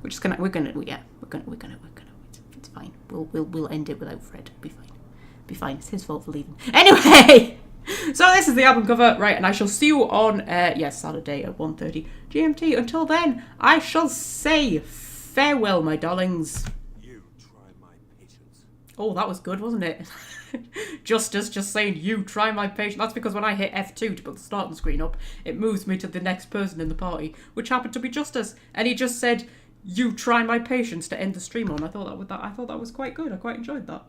it's fine. We'll end it without Fred. Be fine. It's his fault for leaving. Anyway, so this is the album cover, right? And I shall see you on Saturday at 1:30 GMT. Until then, I shall say farewell, my darlings. You try my patience. Oh, that was good, wasn't it? Justice just saying, you try my patience. That's because when I hit F2 to put the starting screen up, it moves me to the next person in the party, which happened to be Justice. And he just said, you try my patience to end the stream on. I thought that was quite good. I quite enjoyed that.